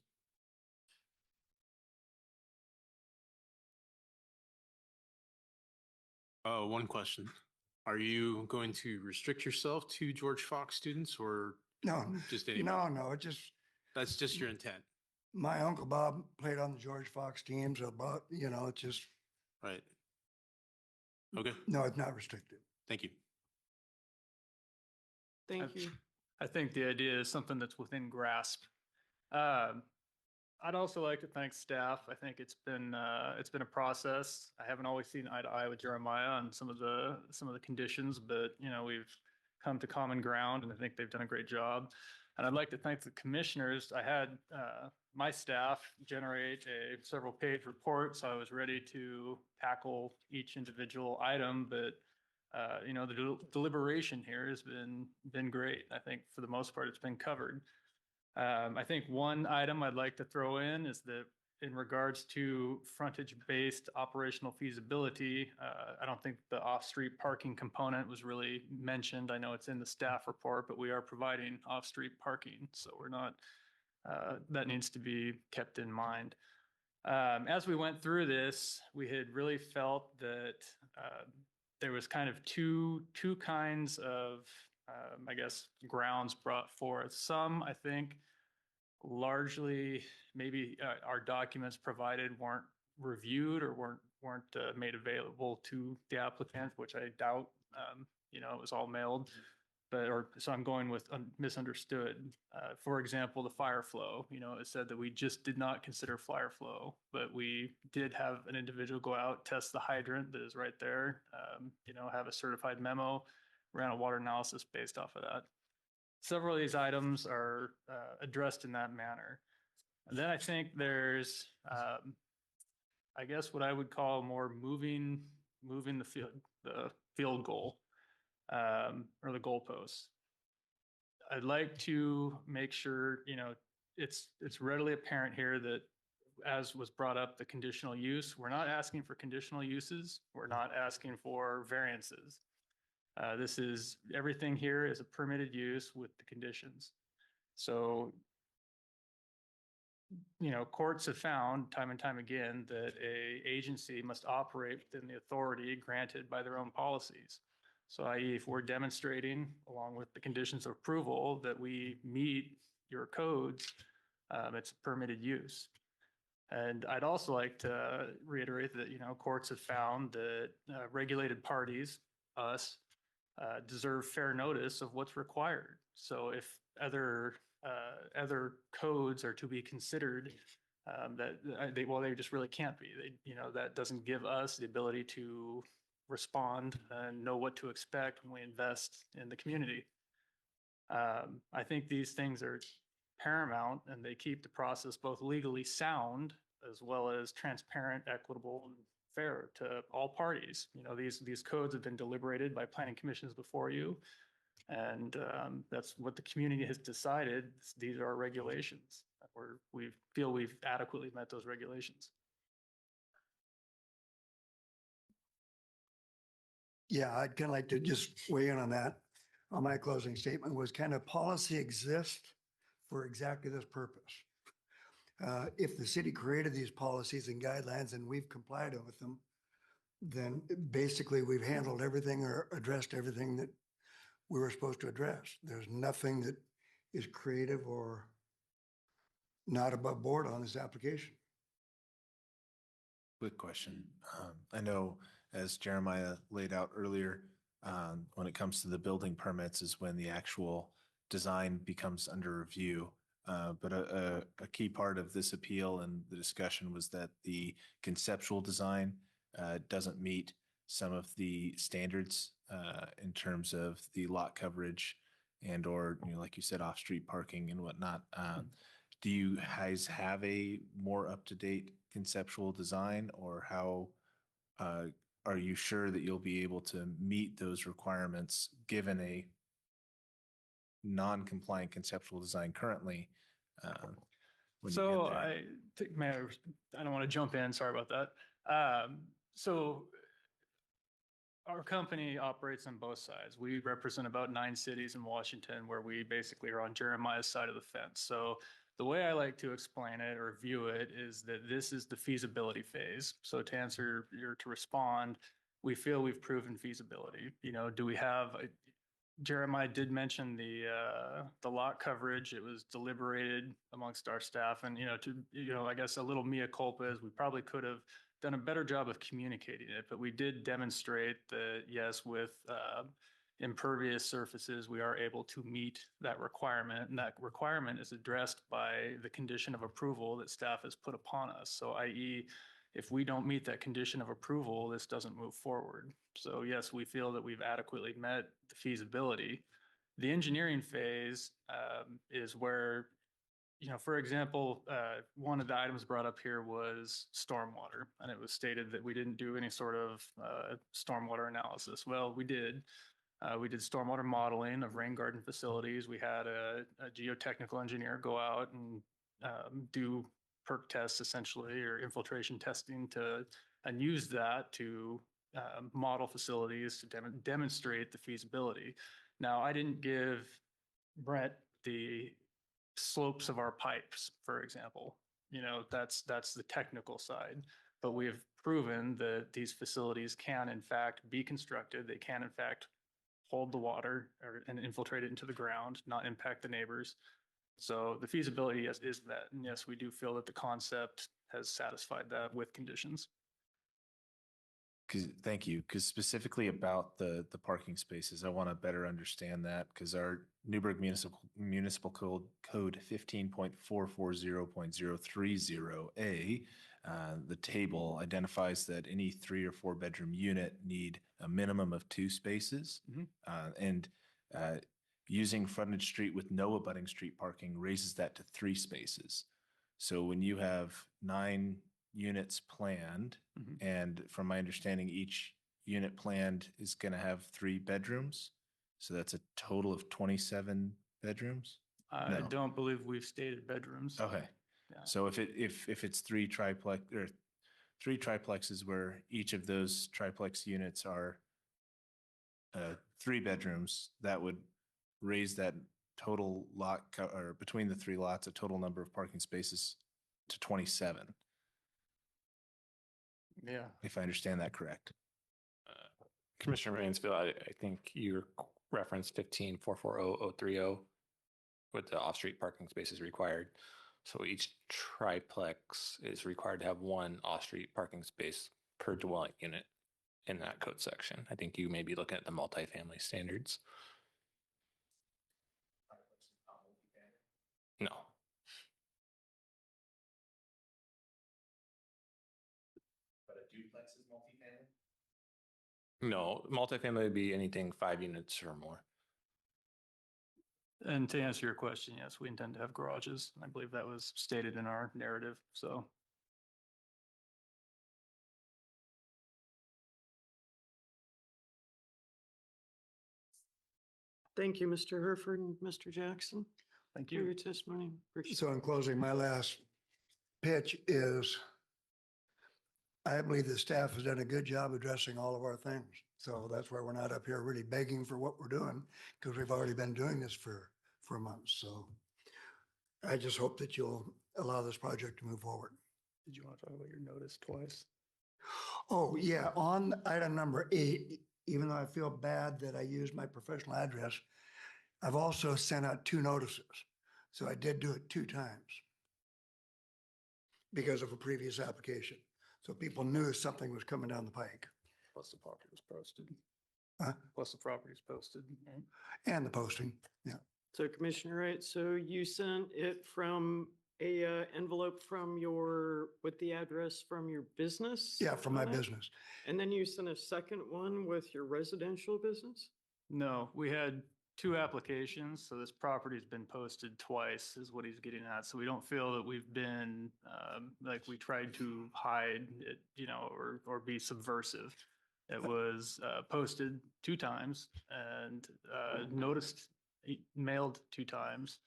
One question. Are you going to restrict yourself to George Fox students or No, just anybody? no, That's just your intent. my Uncle Bob played on the George Fox team, so about, it's just, Right. Okay. no, it's not restricted. Thank you. Thank you. I think the idea is something that's within grasp. I'd also like to thank staff. I think it's been a process. I haven't always seen eye to eye with Jeremiah on some of the conditions, but you know, we've come to common ground and I think they've done a great job. And I'd like to thank the commissioners. I had my staff generate a several page report, so I was ready to tackle each individual item, but you know, the deliberation here has been great. I think for the most part, it's been covered. I think one item I'd like to throw in is that in regards to frontage-based operational feasibility, I don't think the off-street parking component was really mentioned. I know it's in the staff report, but we are providing off-street parking, so we're not, that needs to be kept in mind. As we went through this, we had really felt that there was kind of two kinds of, I guess, grounds brought forth. Some, I think, largely maybe our documents provided weren't reviewed or weren't made available to the applicant, which I doubt. You know, it was all mailed, so I'm going with misunderstood. For example, the fire flow. You know, it said that we just did not consider fire flow, but we did have an individual go out, test the hydrant that is right there. You know, have a certified memo, ran a water analysis based off of that. Several of these items are addressed in that manner. And then I think there's, I guess what I would call more moving the field goal, or the goalposts. I'd like to make sure, you know, it's readily apparent here that, as was brought up, the conditional use, we're not asking for conditional uses. We're not asking for variances. This is, everything here is a permitted use with the conditions. So, you know, courts have found time and time again that a agency must operate within the authority granted by their own policies. So i.e., if we're demonstrating, along with the conditions of approval, that we meet your codes, it's a permitted use. And I'd also like to reiterate that, you know, courts have found that regulated parties, us, deserve fair notice of what's required. So if other codes are to be considered, they just really can't be. You know, that doesn't give us the ability to respond and know what to expect when we invest in the community. I think these things are paramount, and they keep the process both legally sound as well as transparent, equitable, and fair to all parties. You know, these codes have been deliberated by planning commissions before you, and that's what the community has decided. These are our regulations. We feel we've adequately met those regulations. Yeah, I'd kind of like to just weigh in on that. My closing statement was, can a policy exist for exactly this purpose? If the city created these policies and guidelines and we've complied with them, then basically we've handled everything or addressed everything that we were supposed to address. There's nothing that is creative or not above board on this application. Quick question. I know, as Jeremiah laid out earlier, when it comes to the building permits is when the actual design becomes under review. But a key part of this appeal and the discussion was that the conceptual design doesn't meet some of the standards in terms of the lot coverage and, or, you know, like you said, off-street parking and whatnot. Do you guys have a more up-to-date conceptual design, or how are you sure that you'll be able to meet those requirements given a non-compliant conceptual design currently? So I think, man, I don't want to jump in. Sorry about that. So our company operates on both sides. We represent about 9 cities in Washington where we basically are on Jeremiah's side of the fence. So the way I like to explain it or view it is that this is the feasibility phase. So to answer to respond, we feel we've proven feasibility. You know, do we have Jeremiah did mention the lot coverage. It was deliberated amongst our staff, and I guess a little mea culpa is we probably could have done a better job of communicating it, but we did demonstrate that, yes, with impervious surfaces, we are able to meet that requirement. And that requirement is addressed by the condition of approval that staff has put upon us. So i.e., if we don't meet that condition of approval, this doesn't move forward. So yes, we feel that we've adequately met the feasibility. The engineering phase is where, for example, one of the items brought up here was stormwater, and it was stated that we didn't do any sort of stormwater analysis. Well, we did. We did stormwater modeling of rain garden facilities. We had a geotechnical engineer go out and do perk tests essentially, or infiltration testing and use that to model facilities to demonstrate the feasibility. Now, I didn't give Brent the slopes of our pipes, for example. That's the technical side, but we have proven that these facilities can in fact be constructed. They can in fact hold the water and infiltrate it into the ground, not impact the neighbors. So the feasibility is met. And yes, we do feel that the concept has satisfied that with conditions. Thank you. Because specifically about the parking spaces, I want to better understand that because our Newburgh Municipal Code 15.440.030A, the table identifies that any 3 or 4 bedroom unit need a minimum of 2 spaces. And using frontage street with no abutting street parking raises that to 3 spaces. So when you have 9 units planned, and from my understanding, each unit planned is going to have 3 bedrooms. So that's a total of 27 bedrooms. I don't believe we've stated bedrooms. Okay. Yeah. So if it's 3 triplexes where each of those triplex units are 3 bedrooms, that would raise that total lot or between the 3 lots, a total number of parking spaces to 27. Yeah. If I understand that correct. Commissioner Mansfield, I think you referenced 15.440.030 with the off-street parking spaces required. So each triplex is required to have 1 off-street parking space per dwelling unit in that code section. I think you may be looking at the multifamily standards. No. But a duplex is multifamily? No, multifamily would be anything 5 units or more. And to answer your question, yes, we intend to have garages. I believe that was stated in our narrative, so. Thank you, Mr. Herford and Mr. Jackson. Thank For you. your testimony. Appreciate So in closing, my last pitch is I believe the staff has done a good job addressing all of our things. So that's why we're not up here really begging for what we're doing, because we've already been doing this for months. So I just hope that you'll allow this project to move forward. Did you want to talk about your notice twice? Oh, yeah, on item number 8, even though I feel bad that I used my professional address, I've also sent out 2 notices. So I did do it 2 times because of a previous application. So people knew something was coming down the pike. Plus the property was posted. Huh? Plus the property is posted. And the posting, yeah. So Commissioner Wright, so you sent it from a envelope from with the address from your business? Yeah, from my on it? business. And then you sent a second one with your residential business? No, we had 2 applications, so this property's been posted twice is what he's getting at. So we don't feel that we've been, like we tried to hide it, or be subversive. It was posted 2 times and noticed, mailed 2 times.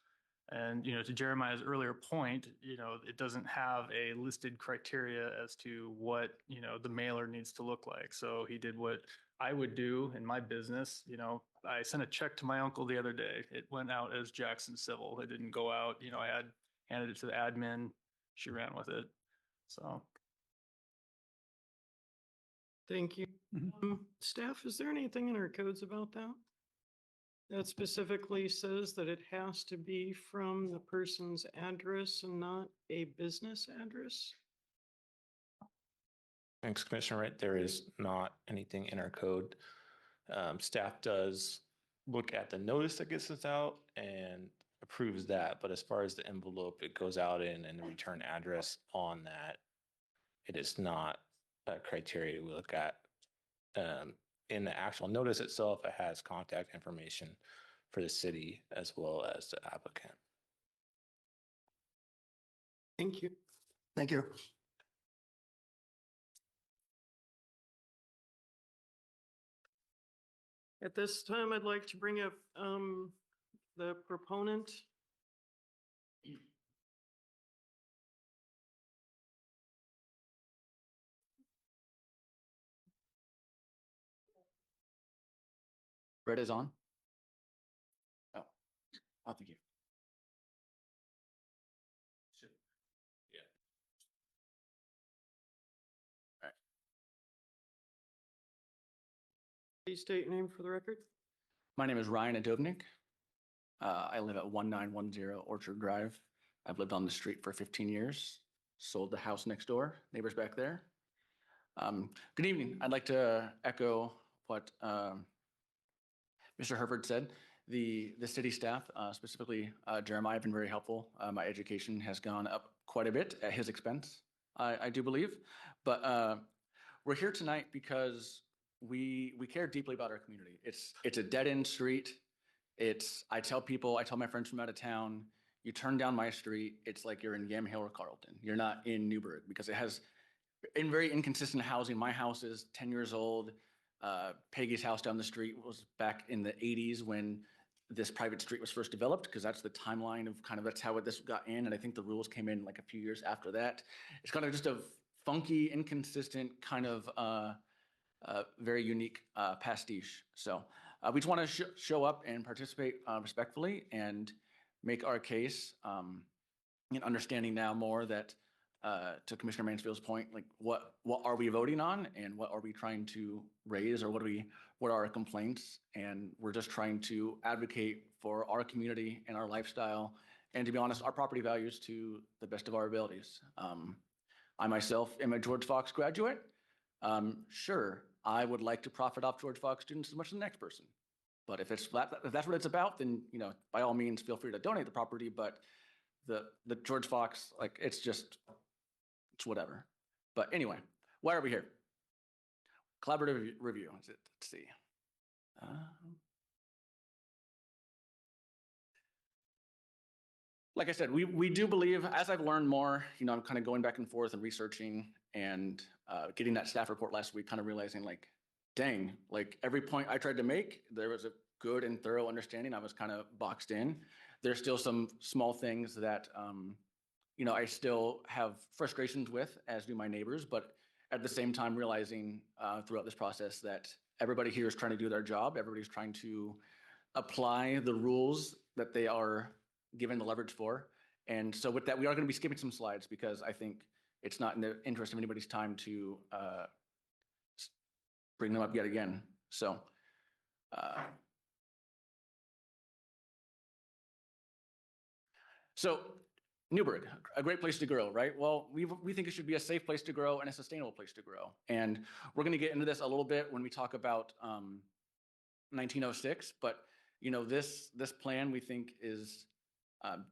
And, to Jeremiah's earlier point, it doesn't have a listed criteria as to what, the mailer needs to look like. So he did what I would do in my business. I sent a check to my uncle the other day. It went out as Jackson Civil. It didn't go out, I handed it to the admin. She ran with it. So. Thank you. Staff, is there anything in our codes about that? That specifically says that it has to be from the person's address and not a business address? Thanks, Commissioner Wright. There is not anything in our code Staff does look at the notice that gets sent out and approves that, but as far as the envelope, it goes out in and the return address on that, it is not a criteria we look at. In the actual notice itself, it has contact information for the city as well as the applicant. Thank you. Thank you. At this time, I'd like to bring up the proponent. Red is on. Oh, thank you. Yeah. Please state your name for the record. My name is Ryan Adobnik. I live at 1910 Orchard Drive. I've lived on the street for 15 years, sold the house next door, neighbors back there. Good evening. I'd like to echo what Mr. Herford said. The city staff, specifically Jeremiah, have been very helpful. My education has gone up quite a bit at his expense, I do believe. But we're here tonight because we care deeply about our community. It's a dead-end street. I tell my friends from out of town, you turn down my street, it's like you're in Yamhill or Carlton. You're not in Newburgh because it has very inconsistent housing. My house is 10 years old. Peggy's house down the street was back in the 80s when this private street was first developed, because that's the timeline of that's how this got in. And I think the rules came in like a few years after that. It's kind of just a funky, inconsistent kind of very unique pastiche. So we just want to show up and participate respectfully and make our case in understanding now more that to Commissioner Mansfield's point, like what are we voting on and what are we trying to raise, or what are our complaints? And we're just trying to advocate for our community and our lifestyle, and to be honest, our property values to the best of our abilities. I myself am a George Fox graduate. Sure, I would like to profit off George Fox students as much as the next person. But if that's what it's about, then by all means, feel free to donate the property. But the George Fox, it's whatever. But anyway, why are we here? Collaborative review. Let's see. Like I said, we do believe, as I've learned more, I'm kind of going back and forth and researching and getting that staff report last week, kind of realizing dang, every point I tried to make, there was a good and thorough understanding. I was kind of boxed in. There's still some small things that, I still have frustrations with, as do my neighbors, but at the same time realizing throughout this process that everybody here is trying to do their job. Everybody's trying to apply the rules that they are given the leverage for. And so with that, we are going to be skipping some slides because I think it's not in the interest of anybody's time to bring them up yet again. So Newburgh, a great place to grow, right? Well, we think it should be a safe place to grow and a sustainable place to grow. And we're going to get into this a little bit when we talk about 1906, but this plan we think is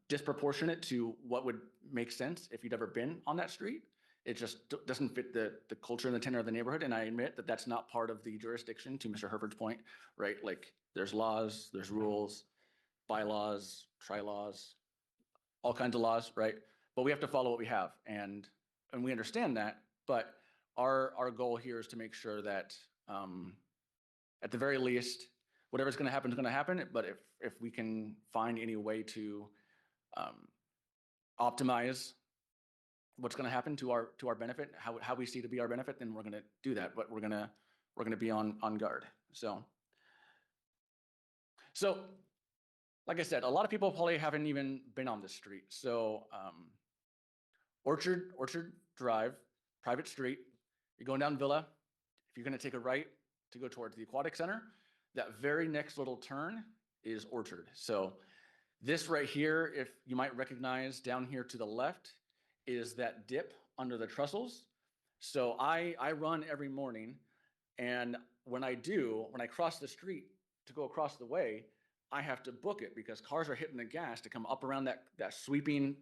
disproportionate to what would make sense if you'd ever been on that street. It just doesn't fit the culture and the tenor of the neighborhood. And I admit that that's not part of the jurisdiction, to Mr. Herford's point, right? There's laws, there's rules, bylaws, tri-laws, all kinds of laws, right? But we have to follow what we have, and we understand that. But our goal here is to make sure that at the very least, whatever's going to happen is going to happen. But if we can find any way to optimize what's going to happen to our benefit, how we see to be our benefit, then we're going to do that. But we're going to be on guard. So like I said, a lot of people probably haven't even been on this street. So Orchard Drive, private street. You're going down Villa. If you're going to take a right to go towards the Aquatic Center, that very next little turn is Orchard. So this right here, if you might recognize down here to the left, is that dip under the trestles. So I run every morning, and when I cross the street to go across the way, I have to book it because cars are hitting the gas to come up around that sweeping,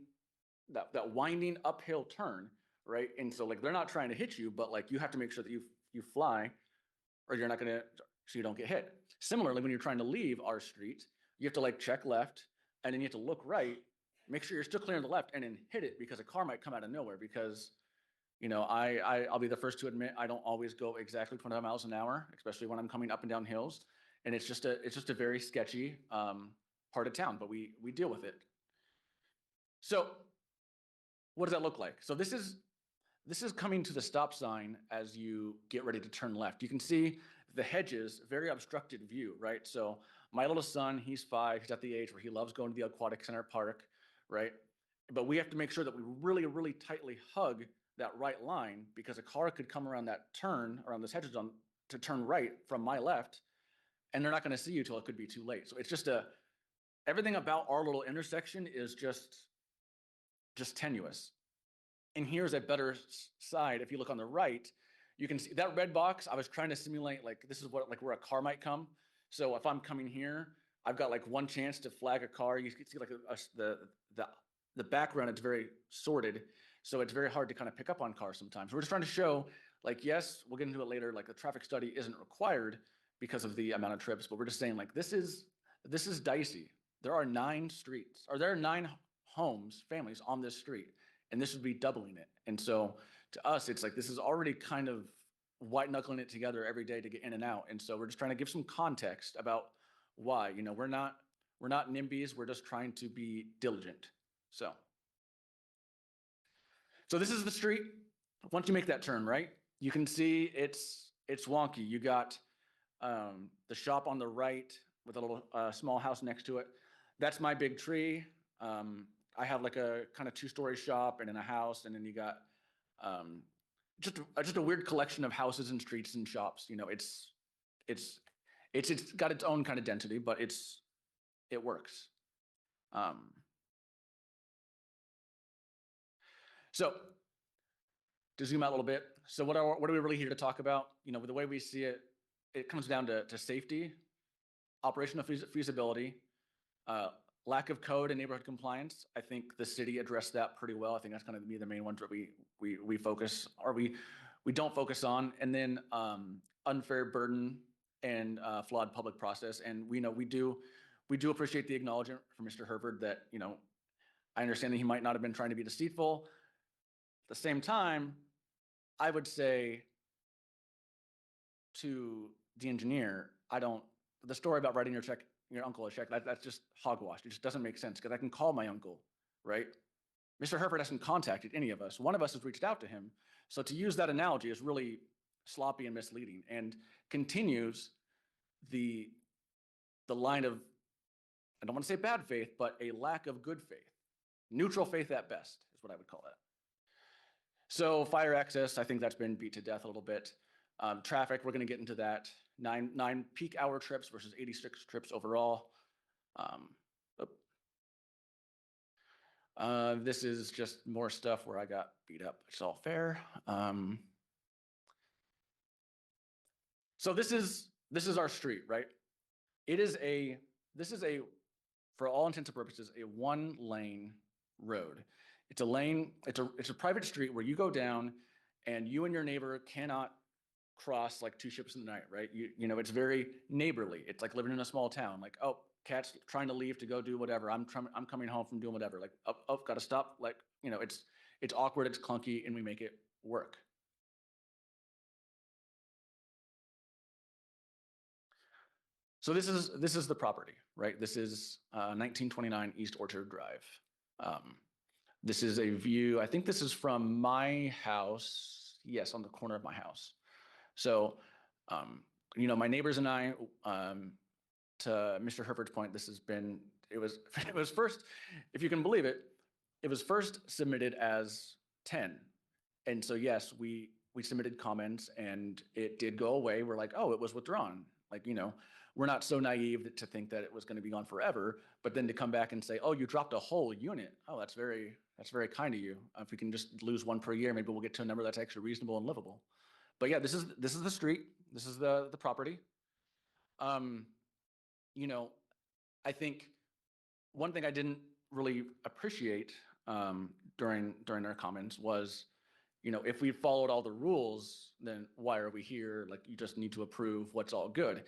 that winding uphill turn, right? And so like, they're not trying to hit you, but like, you have to make sure that you fly or you're not gonna, so you don't get hit. Similarly, when you're trying to leave our street, you have to like check left and then you have to look right, make sure you're still clear on the left and then hit it because a car might come out of nowhere because, you know, I'll be the first to admit, I don't always go exactly 25 miles an hour, especially when I'm coming up and down hills. And it's just a very sketchy part of town, but we deal with it. So what does that look like? So this is coming to the stop sign as you get ready to turn left. You can see the hedges, very obstructed view, right? So my little son, he's 5, he's at the age where he loves going to the aquatic center park, right? But we have to make sure that we really, really tightly hug that right line because a car could come around that turn, around this hedges to turn right from my left, and they're not gonna see you till it could be too late. So it's just everything about our little intersection is just tenuous. And here's a better side. If you look on the right, you can see that red box. I was trying to simulate like this is what like where a car might come. So if I'm coming here, I've got like one chance to flag a car. You can see like the background. It's very sorted, so it's very hard to kind of pick up on cars sometimes. We're just trying to show like yes, we'll get into it later. Like the traffic study isn't required because of the amount of trips, but we're just saying like this is dicey. There are 9 streets, or there are 9 homes, families on this street. And this would be doubling it. And so to us, it's like, this is already kind of white knuckling it together every day to get in and out. And so we're just trying to give some context about why, you know, we're not NIMBYs, we're just trying to be diligent. So this is the street. Once you make that turn, right? You can see it's wonky. You got the shop on the right with a little small house next to it. That's my big tree. I have like a kind of 2-story shop and then a house, and then you got just a weird collection of houses and streets and shops. You know, it's got its own kind of density, but it works. So to zoom out a little bit, so what are we really here to talk about? You know, the way we see it, it comes down to safety, operational feasibility, lack of code and neighborhood compliance. I think the city addressed that pretty well. I think that's kind of the main ones that we focus, or we don't focus on. And then unfair burden and flawed public process. And we know we do appreciate the acknowledgement from Mr. Herbert that, you know, I understand that he might not have been trying to be deceitful. At the same time, I would say to the engineer, the story about writing your uncle a check, that's just hogwash. It just doesn't make sense because I can call my uncle, right? Mr. Herbert hasn't contacted any of us. One of us has reached out to him. So to use that analogy is really sloppy and misleading and continues the line of, I don't want to say bad faith, but a lack of good faith. Neutral faith at best is what I would call that. So fire access, I think that's been beat to death a little bit. Traffic, we're going to get into that. 9 peak hour trips versus 86 trips overall. This is just more stuff where I got beat up. It's all fair. So this is our street, right? This is a, for all intents and purposes, a 1-lane road. It's a private street where you go down and you and your neighbor cannot cross like 2 ships in the night, right? You know, it's very neighborly. It's like living in a small town. Like, oh, cat's trying to leave to go do whatever. I'm coming home from doing whatever. Like, oh, gotta stop. Like, you know, it's awkward, it's clunky, and we make it work. So this is the property, right? This is 1929 East Orchard Drive. This is a view. I think this is from my house. Yes, on the corner of my house. So, you know, my neighbors and I, to Mr. Herbert's point, it was first, if you can believe it, it was first submitted as 10. And so, yes, we submitted comments and it did go away. We're like, oh, it was withdrawn. Like, you know, we're not so naive to think that it was going to be gone forever, but then to come back and say, oh, you dropped a whole unit. Oh, that's very kind of you. If we can just lose 1 per year, maybe we'll get to a number that's actually reasonable and livable. But yeah, this is the street. This is the property. You know, I think one thing I didn't really appreciate during their comments was, you know, if we followed all the rules, then why are we here? Like, you just need to approve what's all good.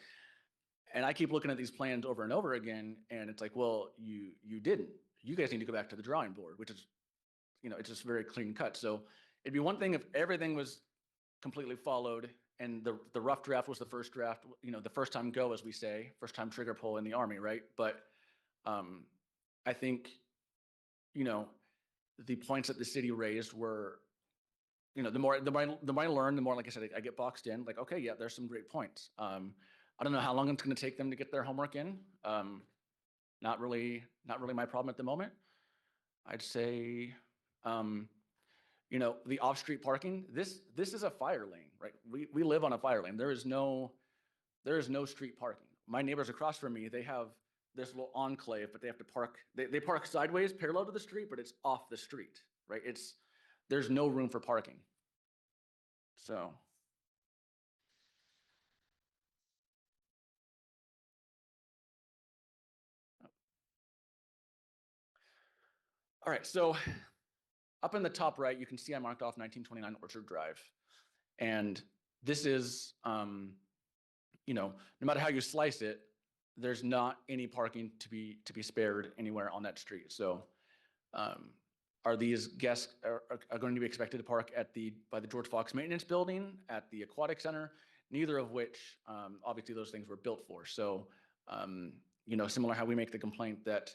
And I keep looking at these plans over and over again, and it's like, well, you didn't. You guys need to go back to the drawing board, which is, you know, it's just very clean cut. So it'd be one thing if everything was completely followed and the rough draft was the first draft, you know, the first time go, as we say, first time trigger pull in the Army, right? But I think, you know, the points that the city raised were, you know, the more I learn, the more, like I said, I get boxed in. Like, okay, yeah, there's some great points. I don't know how long it's going to take them to get their homework in. Not really my problem at the moment. I'd say, you know, the off-street parking. This is a fire lane, right? We live on a fire lane. There is no street parking. My neighbors across from me, they have this little enclave, but they have to park. They park sideways, parallel to the street, but it's off the street, right? There's no room for parking. So. All right, so up in the top right, you can see I marked off 1929 Orchard Drive. And this is, you know, no matter how you slice it, there's not any parking to be spared anywhere on that street. So are these guests are going to be expected to park by the George Fox Maintenance Building, at the Aquatic Center, neither of which, obviously those things were built for. So, you know, similar how we make the complaint that,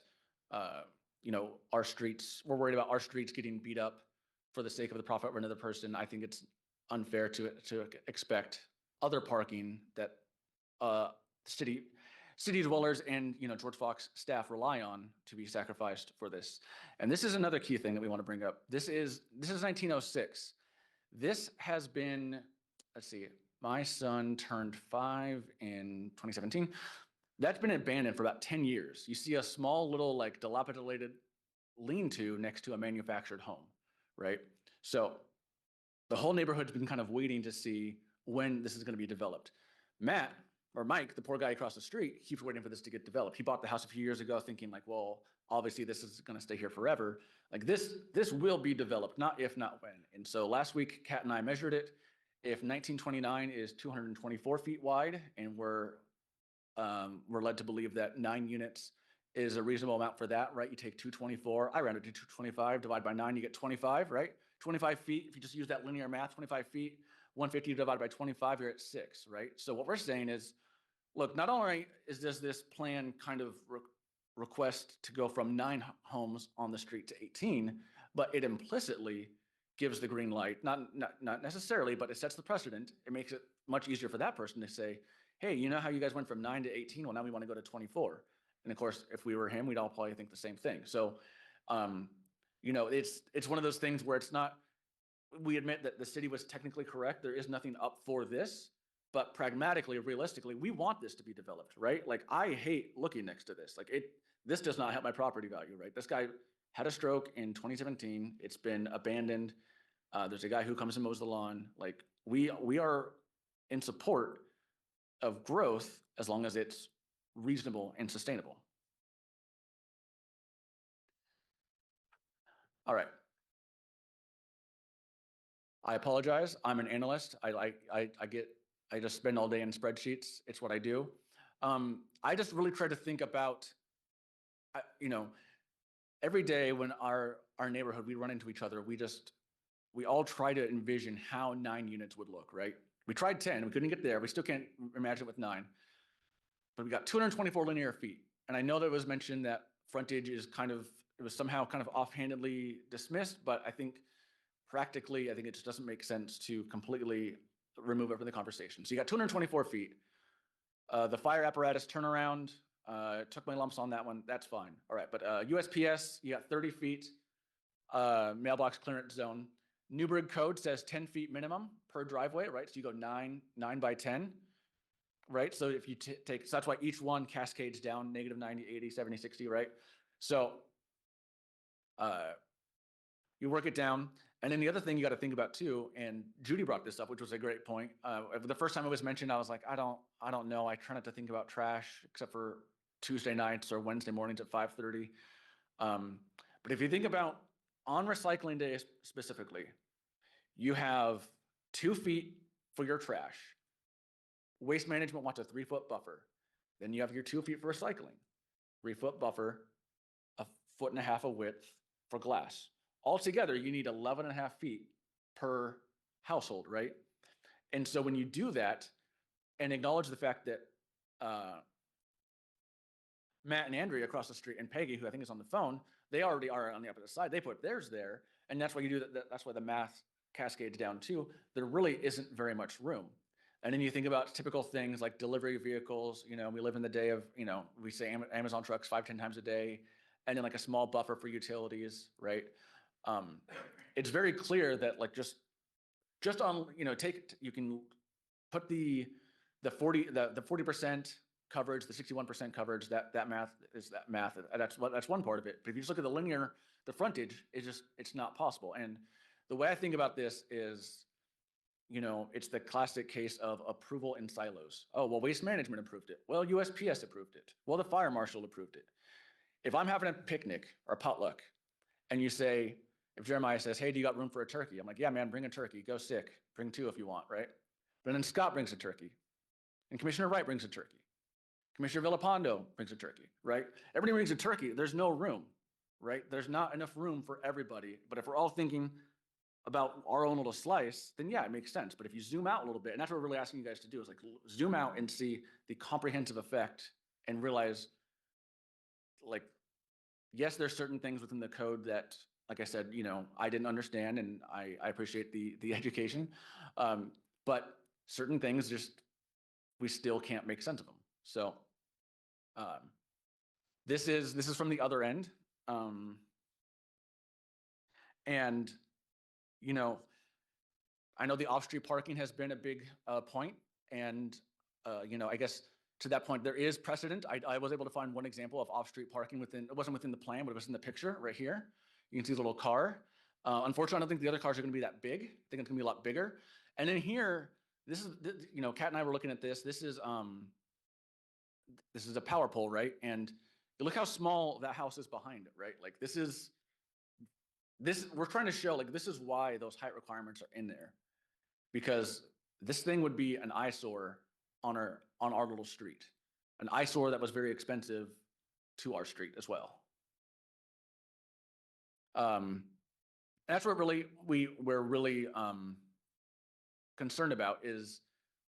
you know, we're worried about our streets getting beat up for the sake of the profit of another person. I think it's unfair to expect other parking that city dwellers and, you know, George Fox staff rely on to be sacrificed for this. And this is another key thing that we want to bring up. This is 1906. This has been, let's see, my son turned 5 in 2017. That's been abandoned for about 10 years. You see a small little, like, dilapidated lean-to next to a manufactured home, right? So the whole neighborhood's been kind of waiting to see when this is going to be developed. Mike, the poor guy across the street, keeps waiting for this to get developed. He bought the house a few years ago thinking, like, well, obviously this is going to stay here forever. Like, this will be developed, not if, not when. And so last week, Kat and I measured it. If 1929 is 224 feet wide, and we're led to believe that 9 units is a reasonable amount for that, right? You take 224, I rounded to 225, divide by 9, you get 25, right? 25 feet, if you just use that linear math, 25 feet, 150 divided by 25, you're at 6, right? So what we're saying is, look, not only does this plan kind of request to go from 9 homes on the street to 18, but it implicitly gives the green light, not necessarily, but it sets the precedent. It makes it much easier for that person to say, hey, you know how you guys went from 9 to 18? Well, now we want to go to 24. And of course, if we were him, we'd all probably think the same thing. So, you know, it's one of those things where it's not, we admit that the city was technically correct. There is nothing up for this, but pragmatically, realistically, we want this to be developed, right? Like, I hate looking next to this. Like, this does not help my property value, right? This guy had a stroke in 2017. It's been abandoned. There's a guy who comes and mows the lawn. Like, we are in support of growth as long as it's reasonable and sustainable. All right. I apologize. I'm an analyst. I just spend all day in spreadsheets. It's what I do. I just really try to think about, you know, every day when our neighborhood, we run into each other, we all try to envision how 9 units would look, right? We tried 10, we couldn't get there. We still can't imagine it with 9. But we got 224 linear feet. And I know that it was mentioned that frontage is it was somehow kind of offhandedly dismissed, but I think practically, I think it just doesn't make sense to completely remove it from the conversation. So you got 224 feet. The fire apparatus turnaround, took my lumps on that one. That's fine. All right, but USPS, you got 30 feet, mailbox clearance zone. Newburgh code says 10 feet minimum per driveway, right? So you go 9 by 10, right? So if you take, so that's why each one cascades down -90, 80, 70, 60, right? So you work it down. And then the other thing you got to think about too, and Judy brought this up, which was a great point. The first time it was mentioned, I was like, I don't know. I try not to think about trash except for Tuesday nights or Wednesday mornings at 5:30. But if you think about on recycling day specifically, you have 2 feet for your trash. Waste management wants a 3-foot buffer. Then you have your 2 feet for recycling, 3-foot buffer, 1.5 feet of width for glass. Altogether, you need 11.5 feet per household, right? And so when you do that and acknowledge the fact that Matt and Andrea across the street and Peggy, who I think is on the phone, they already are on the opposite side. They put theirs there. And that's why you do that. That's why the math cascades down too. There really isn't very much room. And then you think about typical things like delivery vehicles. You know, we live in the day of, you know, we say Amazon trucks 5-10 times a day, and then like a small buffer for utilities, right? It's very clear that like just on, you know, you can put the 40% coverage, the 61% coverage, that math is that math. That's one part of it. But if you just look at the linear, the frontage is it's not possible. And the way I think about this is, you know, it's the classic case of approval in silos. Oh, well, Waste Management approved it. Well, USPS approved it. Well, the fire marshal approved it. If I'm having a picnic or potluck and you say, if Jeremiah says, hey, do you got room for a turkey? I'm like, yeah, man, bring a turkey. Go sick. Bring 2 if you want, right? But then Scott brings a turkey. And Commissioner Wright brings a turkey. Commissioner Villapando brings a turkey, right? Everybody brings a turkey. There's no room, right? There's not enough room for everybody. But if we're all thinking about our own little slice, then yeah, it makes sense. But if you zoom out a little bit, and that's what we're really asking you guys to do, is like zoom out and see the comprehensive effect and realize, like, yes, there's certain things within the code that, like I said, you know, I didn't understand, and I appreciate the education. But certain things just, we still can't make sense of them. So this is from the other end. And, you know, I know the off-street parking has been a big point, and, you know, I guess to that point, there is precedent. I was able to find one example of off-street parking it wasn't within the plan, but it was in the picture right here. You can see the little car. Unfortunately, I don't think the other cars are going to be that big. I think it's going to be a lot bigger. And then here, this is, you know, Kat and I were looking at this. This is a power pole, right? And look how small that house is behind it, right? Like we're trying to show, like, this is why those height requirements are in there, because this thing would be an eyesore on our little street, an eyesore that was very expensive to our street as well. And that's what we're really concerned about, is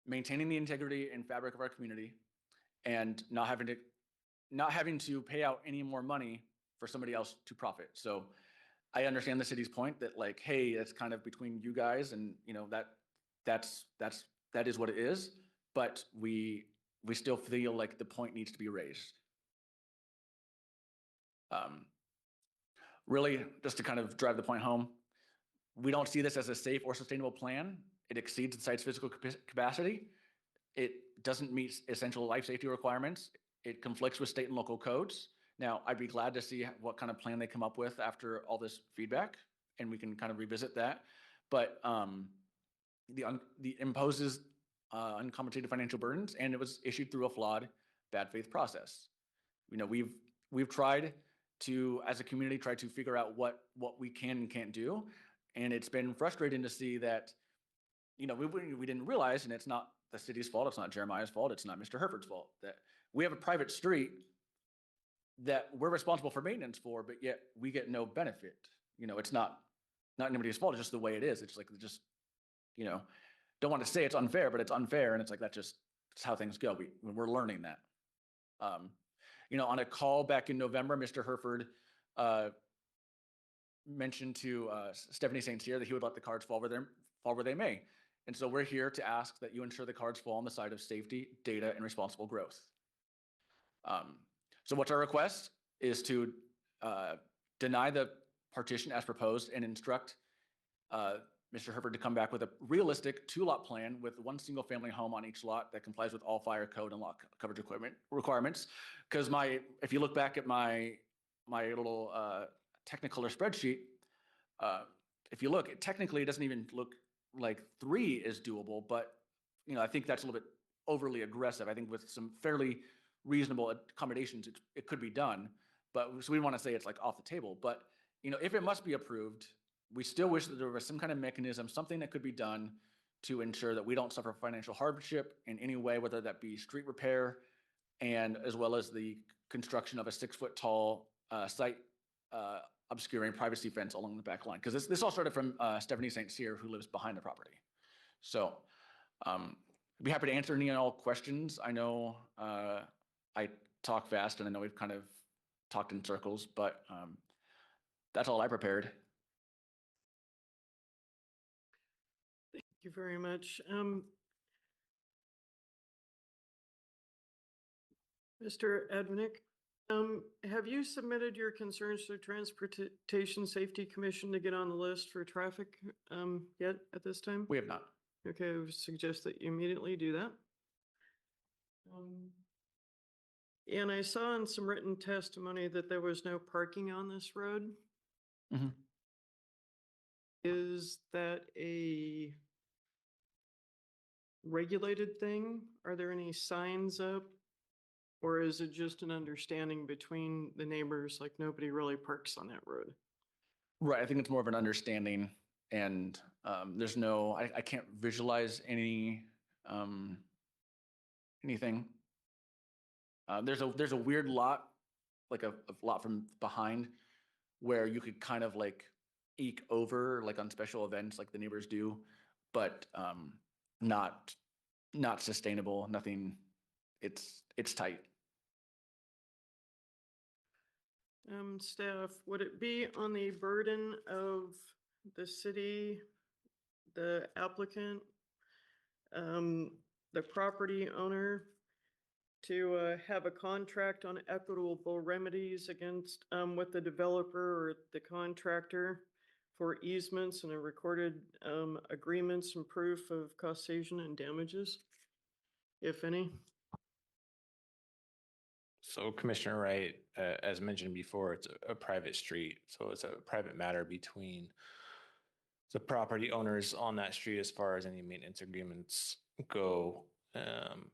maintaining the integrity and fabric of our community, and not having to pay out any more money for somebody else to profit. So I understand the city's point that, like, hey, it's kind of between you guys, and, you know, that is what it is. But we still feel like the point needs to be raised. Really, just to kind of drive the point home, we don't see this as a safe or sustainable plan. It exceeds the site's physical capacity. It doesn't meet essential life safety requirements. It conflicts with state and local codes. Now, I'd be glad to see what kind of plan they come up with after all this feedback, and we can kind of revisit that. But the imposes uncompensated financial burdens, and it was issued through a flawed, bad faith process. You know, we've tried to, as a community, try to figure out what we can and can't do, and it's been frustrating to see that, you know, we didn't realize, and it's not the city's fault, it's not Jeremiah's fault, it's not Mr. Herford's fault, that we have a private street that we're responsible for maintenance for, but yet we get no benefit. You know, it's not anybody's fault, it's just the way it is. It's like, just, you know, don't want to say it's unfair, but it's unfair, and it's like, that's how things go. We're learning that. You know, on a call back in November, Mr. Herford mentioned to Stephanie St. Cyr that he would let the cards fall where they may. And so we're here to ask that you ensure the cards fall on the side of safety, data, and responsible growth. So what's our request is to deny the partition as proposed and instruct Mr. Herford to come back with a realistic 2-lot plan with 1 single family home on each lot that complies with all fire code and lot coverage requirements. Because if you look back at my little Technicolor spreadsheet, if you look, technically, it doesn't even look like 3 is doable, but, you know, I think that's a little bit overly aggressive. I think with some fairly reasonable accommodations, it could be done. But, so we want to say it's like off the table. But, you know, if it must be approved, we still wish that there was some kind of mechanism, something that could be done to ensure that we don't suffer financial hardship in any way, whether that be street repair and as well as the construction of a 6-foot tall site obscuring privacy fence along the back line. Because this all started from Stephanie St. Cyr, who lives behind the property. So I'd be happy to answer any and all questions. I know I talk fast, and I know we've kind of talked in circles, but that's all I prepared. Thank you very much. Mr. Advenick, have you submitted your concerns to Transportation Safety Commission to get on the list for traffic yet at this time? We have not. Okay, I would suggest that you immediately do that. And I saw in some written testimony that there was no parking on this road. Mhm. Is that a regulated thing? Are there any signs up? Or is it just an understanding between the neighbors, like nobody really parks on that road? Right. I think it's more of an understanding, and there's no, I can't visualize any anything. There's a weird lot, like a lot from behind, where you could kind of like eke over, like on special events, like the neighbors do, but not sustainable. Nothing. It's tight. Staff, would it be on the burden of the city, the applicant, the property owner to have a contract on equitable remedies against, with the developer or the contractor for easements and a recorded agreements and proof of causation and damages, if any? So Commissioner Wright, as mentioned before, it's a private street. So it's a private matter between the property owners on that street as far as any maintenance agreements go. I'll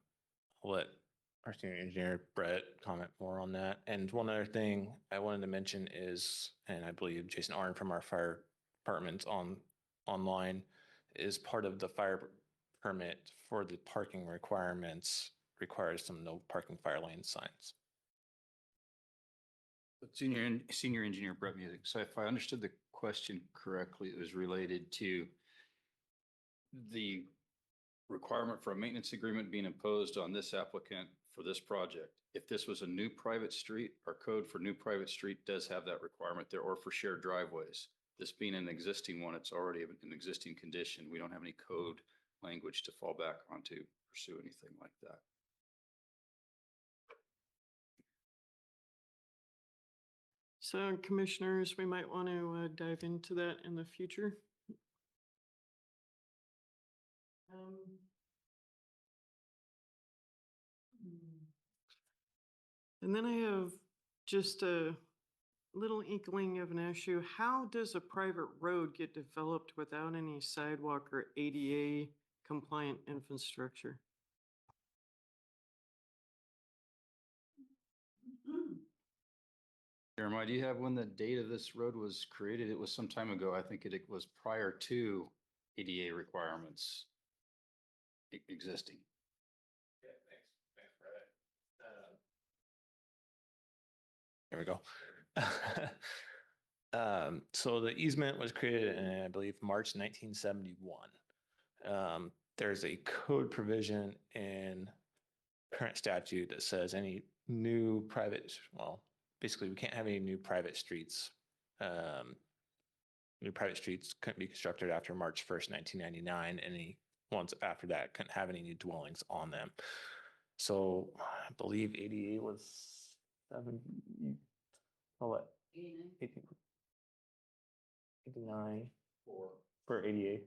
let our senior engineer, Brett, comment more on that. And one other thing I wanted to mention is, and I believe Jason Arn from our fire department online is part of the fire permit for the parking requirements, requires some no parking fire lane signs. Senior engineer Brett Music. So if I understood the question correctly, it was related to the requirement for a maintenance agreement being imposed on this applicant for this project. If this was a new private street, our code for new private street does have that requirement there, or for shared driveways. This being an existing one, it's already an existing condition. We don't have any code language to fall back on to pursue anything like that. So commissioners, we might want to dive into that in the future. And then I have just a little inkling of an issue. How does a private road get developed without any sidewalk or ADA compliant infrastructure? Jeremiah, do you have when the date of this road was created? It was some time ago. I think it was prior to ADA requirements existing. Yeah, thanks, Brett. There we go. So the easement was created in, I believe, March 1971. There's a code provision in current statute that says any new private, well, basically we can't have any new private streets. New private streets couldn't be constructed after March 1st, 1999. Any ones after that couldn't have any new dwellings on them. So I believe ADA was 7, oh, what? 89 for ADA.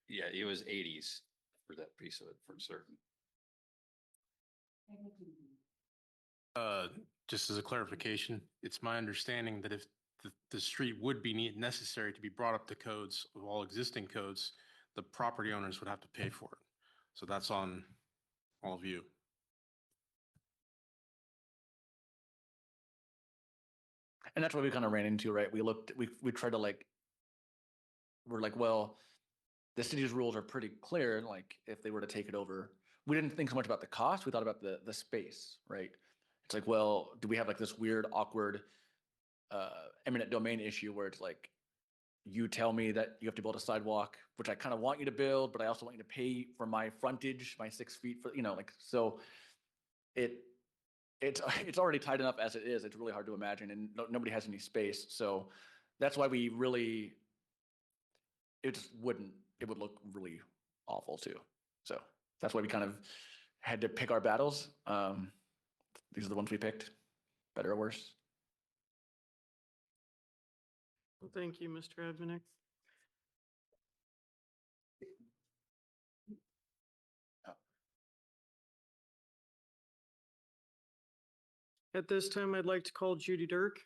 It was 80s for that piece of it for certain. Just as a clarification, it's my understanding that if the street would be necessary to be brought up to codes of all existing codes, the property owners would have to pay for it. So that's on all of you. And that's what we kind of ran into, right? We tried to we're like, well, the city's rules are pretty clear. Like if they were to take it over, we didn't think so much about the cost. We thought about the space, right? It's like, well, do we have like this weird, awkward, eminent domain issue where it's like, you tell me that you have to build a sidewalk, which I kind of want you to build, but I also want you to pay for my frontage, my 6 feet for, so it's already tight enough as it is. It's really hard to imagine, and nobody has any space. So that's why it would look really awful too. So that's why we kind of had to pick our battles. These are the ones we picked, better or worse. Well, thank you, Mr. Advenick. At this time, I'd like to call Judy Dirk.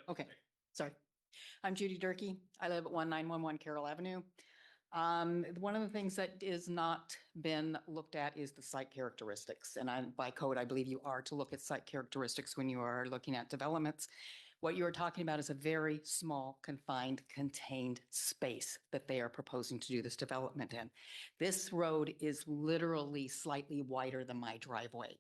Okay, sorry. I'm Judy Durkee. I live at 1911 Carroll Avenue. One of the things that is not been looked at is the site characteristics. And by code, I believe you are to look at site characteristics when you are looking at developments. What you are talking about is a very small, confined, contained space that they are proposing to do this development in. This road is literally slightly wider than my driveway.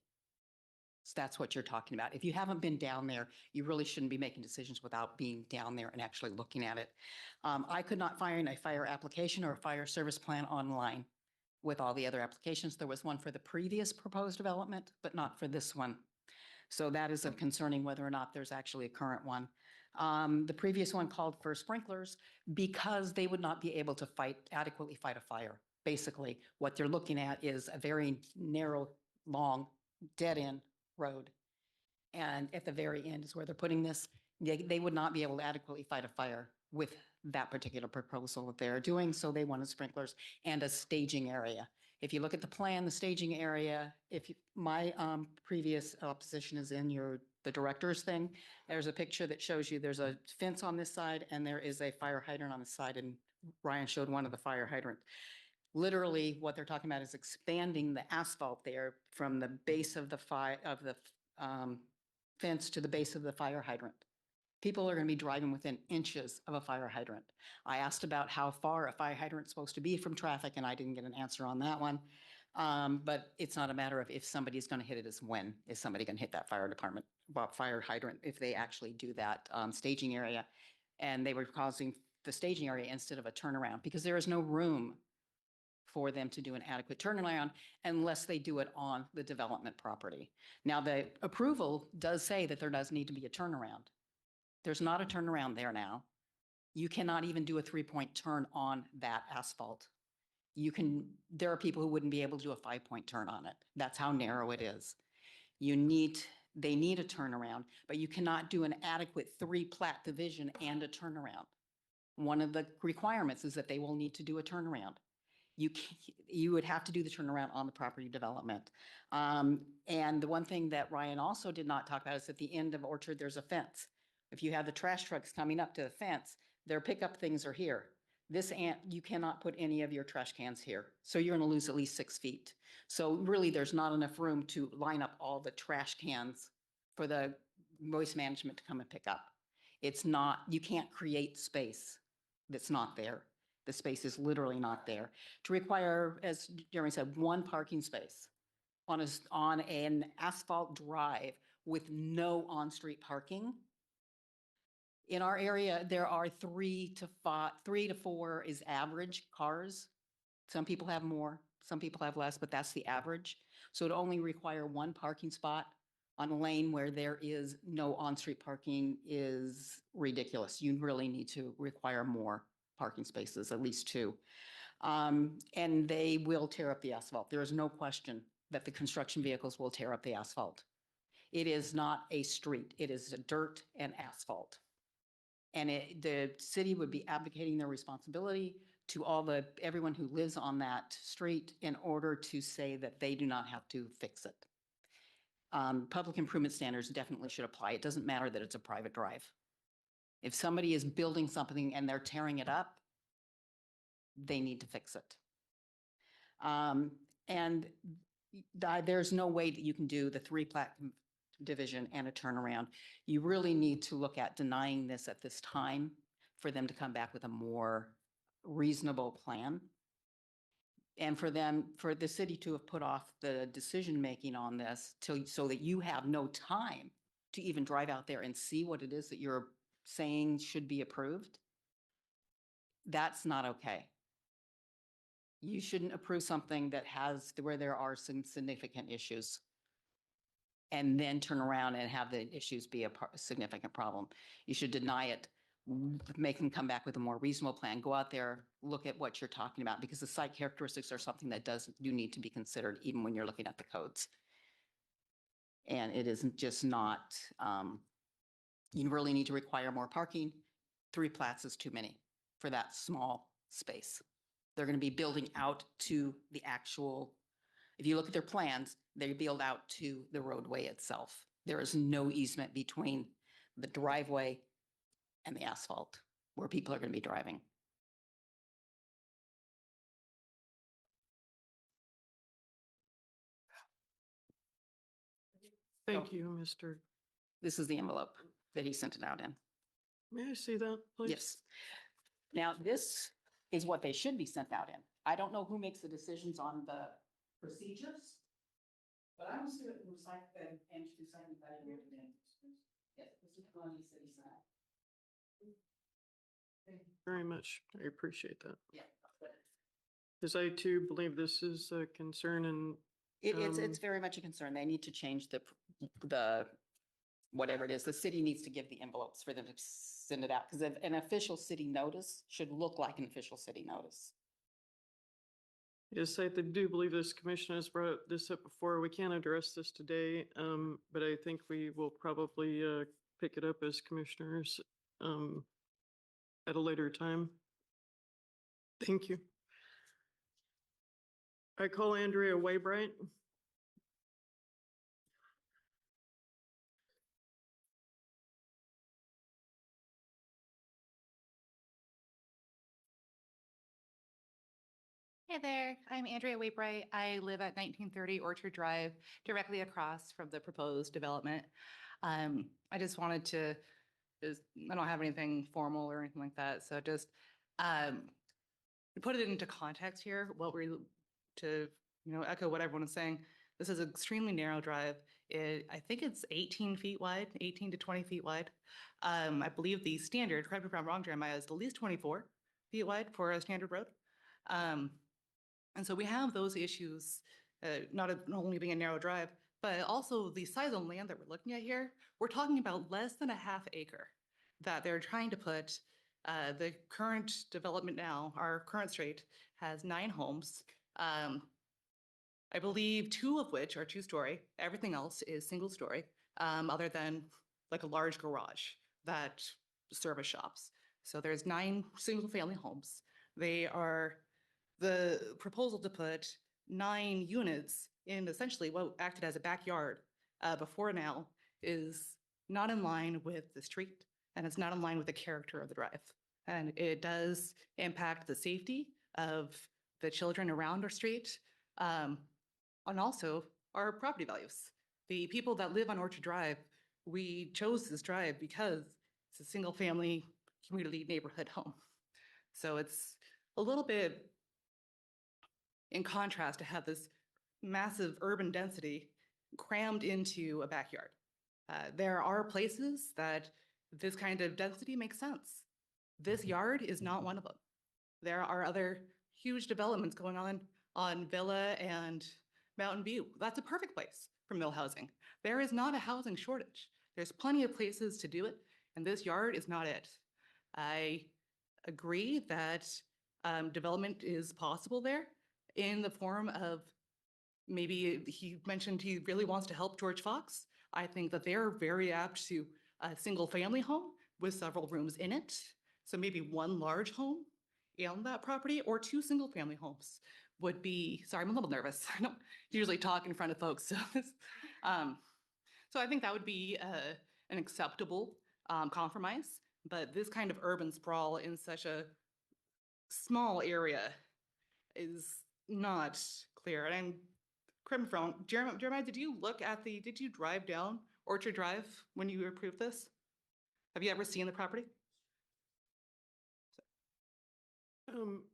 So that's what you're talking about. If you haven't been down there, you really shouldn't be making decisions without being down there and actually looking at it. I could not find a fire application or a fire service plan online with all the other applications. There was one for the previous proposed development, but not for this one. So that is of concerning whether or not there's actually a current one. The previous one called for sprinklers because they would not be able to adequately fight a fire. Basically, what they're looking at is a very narrow, long, dead-end road. And at the very end is where they're putting this. They would not be able to adequately fight a fire with that particular proposal that they're doing. So they wanted sprinklers and a staging area. If you look at the plan, the staging area, my previous position is in the director's thing, there's a picture that shows you there's a fence on this side and there is a fire hydrant on the side. And Ryan showed one of the fire hydrant. Literally, what they're talking about is expanding the asphalt there from the base of the fence to the base of the fire hydrant. People are going to be driving within inches of a fire hydrant. I asked about how far a fire hydrant is supposed to be from traffic, and I didn't get an answer on that one. But it's not a matter of if somebody's going to hit it, it's when is somebody going to hit that fire hydrant if they actually do that staging area. And they were causing the staging area instead of a turnaround because there is no room for them to do an adequate turnaround unless they do it on the development property. Now, the approval does say that there does need to be a turnaround. There's not a turnaround there now. You cannot even do a 3-point turn on that asphalt. There are people who wouldn't be able to do a 5-point turn on it. That's how narrow it is. They need a turnaround, but you cannot do an adequate 3-plat division and a turnaround. One of the requirements is that they will need to do a turnaround. You would have to do the turnaround on the property development. And the one thing that Ryan also did not talk about is at the end of Orchard, there's a fence. If you have the trash trucks coming up to the fence, their pickup things are here. You cannot put any of your trash cans here. So you're going to lose at least 6 feet. So really, there's not enough room to line up all the trash cans for the waste management to come and pick up. You can't create space that's not there. The space is literally not there. To require, as Jeremy said, 1 parking space on an asphalt drive with no on-street parking. In our area, there are 3 to 4 is average cars. Some people have more, some people have less, but that's the average. So it only require 1 parking spot on a lane where there is no on-street parking is ridiculous. You really need to require more parking spaces, at least 2. And they will tear up the asphalt. There is no question that the construction vehicles will tear up the asphalt. It is not a street. It is a dirt and asphalt. And the city would be abdicating their responsibility to everyone who lives on that street in order to say that they do not have to fix it. Public improvement standards definitely should apply. It doesn't matter that it's a private drive. If somebody is building something and they're tearing it up, they need to fix it. And there's no way that you can do the 3-plat division and a turnaround. You really need to look at denying this at this time for them to come back with a more reasonable plan. And for the city to have put off the decision-making on this so that you have no time to even drive out there and see what it is that you're saying should be approved, that's not okay. You shouldn't approve something where there are some significant issues and then turn around and have the issues be a significant problem. You should deny it, make them come back with a more reasonable plan, go out there, look at what you're talking about, because the site characteristics are something that do need to be considered even when you're looking at the codes. And it isn't just not, you really need to require more parking. 3 plats is too many for that small space. They're going to be building out to the actual, if you look at their plans, they build out to the roadway itself. There is no easement between the driveway and the asphalt where people are going to be driving. Thank you, Mr. This is the envelope that he sent it out in. May I see that, please? Yes. Now, this is what they should be sent out in. I don't know who makes the decisions on the procedures, but I'm just going to recite them and to sign that in here today. Yes, this is the one he said he sent. Thank you very much. I appreciate that. Yeah. Because I too believe this is a concern and It's very much a concern. They need to change the whatever it is. The city needs to give the envelopes for them to send it out, because an official city notice should look like an official city notice. yes, I do believe this commission has brought this up before. We can't address this today, but I think we will probably pick it up as commissioners at a later time. Thank you. I call Andrea Waybright. Hey there, I'm Andrea Waybright. I live at 1930 Orchard Drive, directly across from the proposed development. I just wanted to, I don't have anything formal or anything like that, so just put it into context here, to echo what everyone is saying. This is an extremely narrow drive. I think it's 18 feet wide, 18 to 20 feet wide. I believe the standard, correct me if I'm wrong, Jeremiah, is at least 24 feet wide for a standard road. And so we have those issues, not only being a narrow drive, but also the size of land that we're looking at here. We're talking about less than a half acre that they're trying to put. The current development now, our current street, has 9 homes. I believe 2 of which are 2-story. Everything else is single-story, other than like a large garage that service shops. So there's 9 single-family homes. The proposal to put 9 units in essentially what acted as a backyard before now is not in line with the street, and it's not in line with the character of the drive. And it does impact the safety of the children around our street, and also our property values. The people that live on Orchard Drive, we chose this drive because it's a single family community neighborhood home. So it's a little bit in contrast to have this massive urban density crammed into a backyard. There are places that this kind of density makes sense. This yard is not one of them. There are other huge developments going on Villa and Mountain View. That's a perfect place for mill housing. There is not a housing shortage. There's plenty of places to do it, and this yard is not it. I agree that development is possible there in the form of, maybe he mentioned he really wants to help George Fox. I think that they're very apt to a single family home with several rooms in it. So maybe one large home on that property or two single family homes would be, sorry, I'm a little nervous. I don't usually talk in front of folks. So I think that would be an acceptable compromise. But this kind of urban sprawl in such a small area is not clear. And correct me if I'm wrong, Jeremiah, did you drive down Orchard Drive when you approved this? Have you ever seen the property?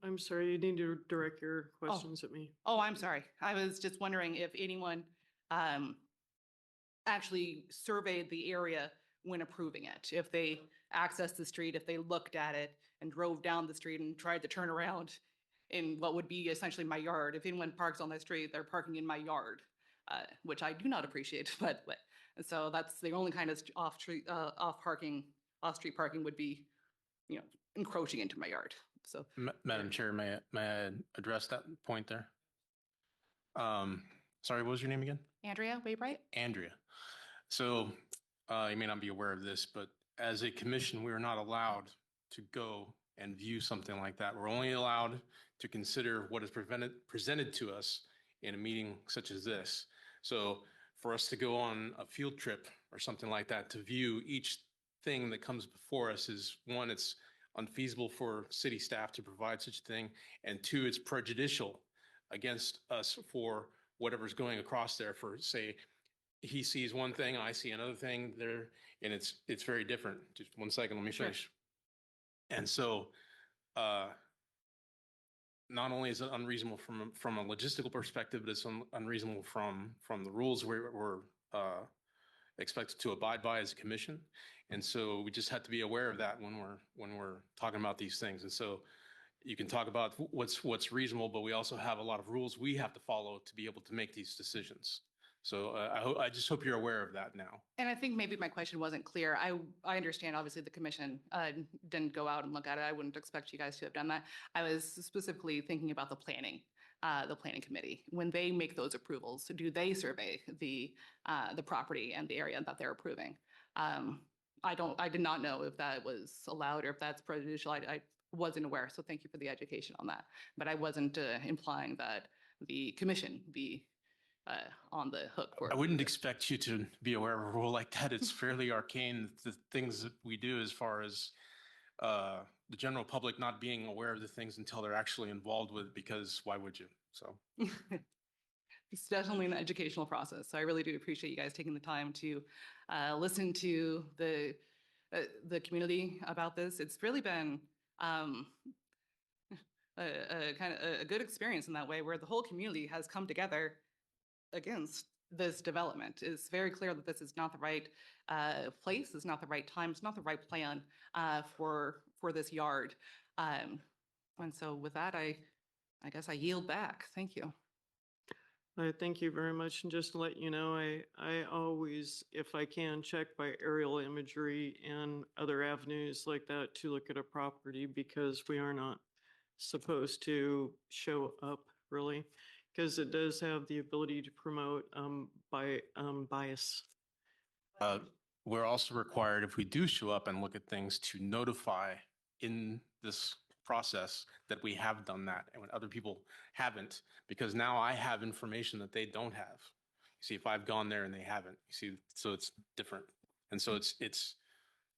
I'm sorry, you need to direct your questions at me. Oh, I'm sorry. I was just wondering if anyone actually surveyed the area when approving it, if they accessed the street, if they looked at it and drove down the street and tried to turn around in what would be essentially my yard. If anyone parks on that street, they're parking in my yard, which I do not appreciate. But so that's the only kind of off-street parking would be, encroaching into my yard. So, Madam Chair, may I address that point there? Sorry, what was your name again? Andrea Waybright? Andrea. So you may not be aware of this, but as a commission, we are not allowed to go and view something like that. We're only allowed to consider what is presented to us in a meeting such as this. So for us to go on a field trip or something like that to view each thing that comes before us is, one, it's unfeasible for city staff to provide such a thing, and two, it's prejudicial against us for whatever's going across there. For, say, he sees one thing, I see another thing there, and it's very different. Just one second, let me finish. And so not only is it unreasonable from a logistical perspective, but it's unreasonable from the rules we're expected to abide by as a commission. And so we just have to be aware of that when we're talking about these things. And so you can talk about what's reasonable, but we also have a lot of rules we have to follow to be able to make these decisions. So I just hope you're aware of that now. And I think maybe my question wasn't clear. I understand, obviously, the commission didn't go out and look at it. I wouldn't expect you guys to have done that. I was specifically thinking about the planning committee. When they make those approvals, do they survey the property and the area that they're approving? I did not know if that was allowed or if that's prejudicial. I wasn't aware, so thank you for the education on that. But I wasn't implying that the commission be on the hook for. I wouldn't expect you to be aware of a rule like that. It's fairly arcane, the things that we do, as far as the general public not being aware of the things until they're actually involved with it, because why would you? So it's definitely an educational process. So I really do appreciate you guys taking the time to listen to the community about this. It's really been a kind of a good experience in that way, where the whole community has come together against this development. It's very clear that this is not the right place, it's not the right time, it's not the right plan for this yard. And so with that, I guess I yield back. Thank you. Thank you very much. And just to let you know, I always, if I can, check by aerial imagery and other avenues like that to look at a property, because we are not supposed to show up, really, because it does have the ability to promote bias. We're also required, if we do show up and look at things, to notify in this process that we have done that, and when other people haven't, because now I have information that they don't have. You see, if I've gone there and they haven't, you see, so it's different. And so it's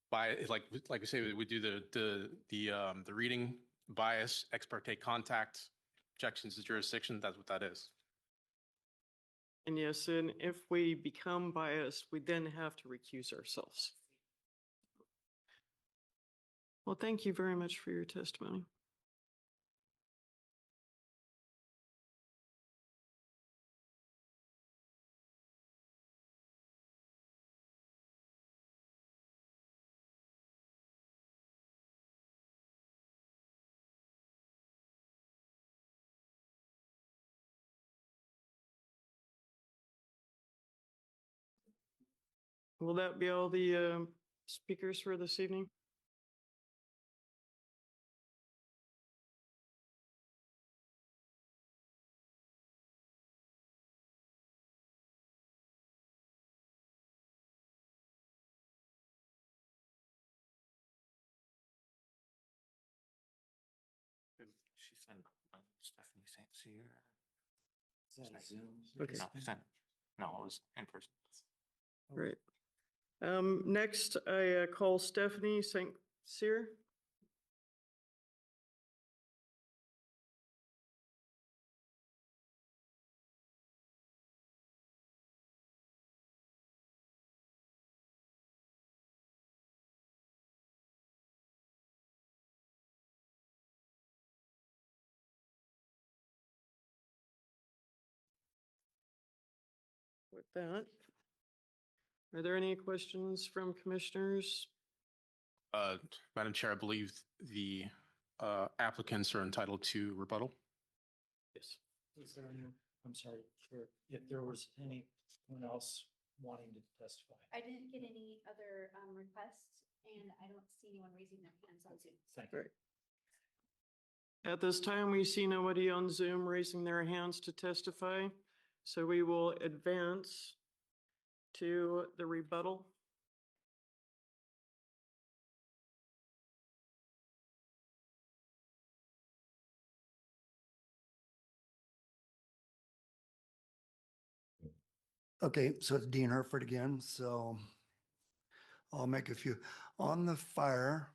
by, like we say, we do the reading, bias, ex parte contact, objections to jurisdiction. That's what that is. And yes, and if we become biased, we then have to recuse ourselves. Well, thank you very much for your testimony. Will that be all the speakers for this evening? Stephanie St. Cyr. Okay. No, it was in person. Right. Next, I call Stephanie St. Cyr. With that, are there any questions from commissioners? Madam Chair, I believe the applicants are entitled to rebuttal. Yes. Is there any, I'm sorry, if there was anyone else wanting to testify? I didn't get any other requests, and I don't see anyone raising their hands on Zoom. Thank you. Right. At this time, we see nobody on Zoom raising their hands to testify, so we will advance to the rebuttal. Okay, so it's Dean Herford again, so I'll make a few. On the fire,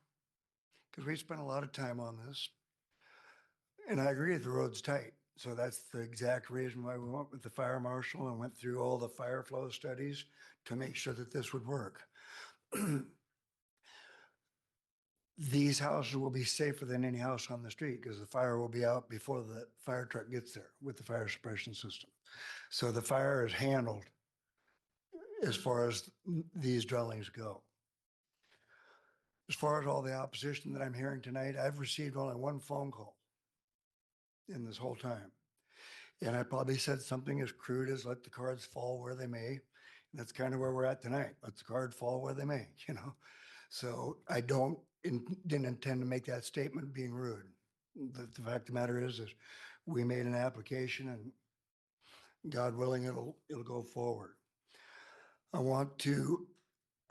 because we spent a lot of time on this, and I agree the road's tight. So that's the exact reason why we went with the fire marshal and went through all the fire flow studies to make sure that this would work. These houses will be safer than any house on the street because the fire will be out before the fire truck gets there with the fire suppression system. So the fire is handled as far as these dwellings go. As far as all the opposition that I'm hearing tonight, I've received only one phone call in this whole time. And I probably said something as crude as let the cards fall where they may. And that's kind of where we're at tonight. Let the card fall where they may, you know? So I didn't intend to make that statement being rude. The fact of the matter is we made an application and God willing, it'll go forward. I went to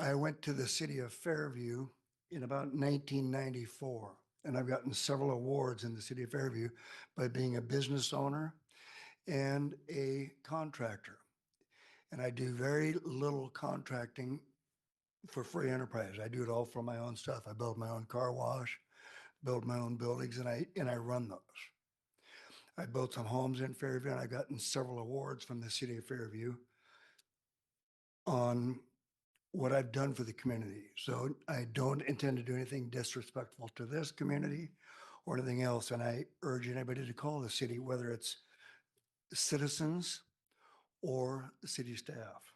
the city of Fairview in about 1994, and I've gotten several awards in the city of Fairview by being a business owner and a contractor. And I do very little contracting for free enterprise. I do it all for my own stuff. I build my own car wash, build my own buildings, and I run those. I built some homes in Fairview, and I've gotten several awards from the city of Fairview on what I've done for the community. So I don't intend to do anything disrespectful to this community or anything else. And I urge anybody to call the city, whether it's citizens or the city staff.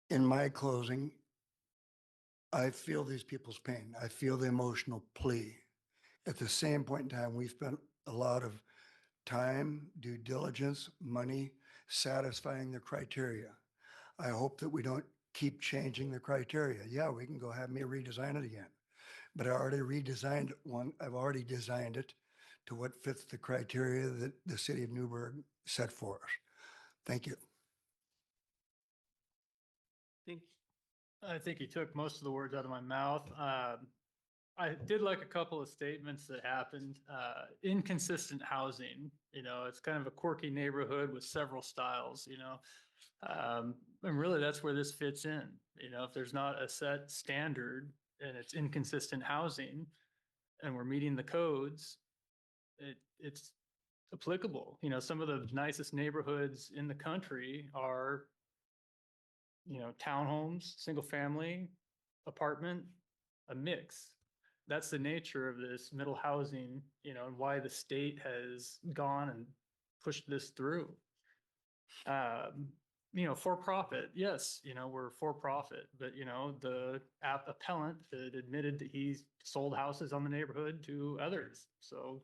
In my closing, I feel these people's pain. I feel the emotional plea. At the same point in time, we spent a lot of time, due diligence, money, satisfying the criteria. I hope that we don't keep changing the criteria. Yeah, we can go have me redesign it again. But I already redesigned one. I've already designed it to what fits the criteria that the city of Newburgh set for us. Thank you. I think you took most of the words out of my mouth. I did like a couple of statements that happened. Inconsistent housing, it's kind of a quirky neighborhood with several styles, and really that's where this fits in. If there's not a set standard and it's inconsistent housing and we're meeting the codes, it's applicable. Some of the nicest neighborhoods in the country are, townhomes, single family, apartment, a mix. That's the nature of this middle housing, and why the state has gone and pushed this through. For profit, yes, we're for profit, but the appellant that admitted that he sold houses on the neighborhood to others. So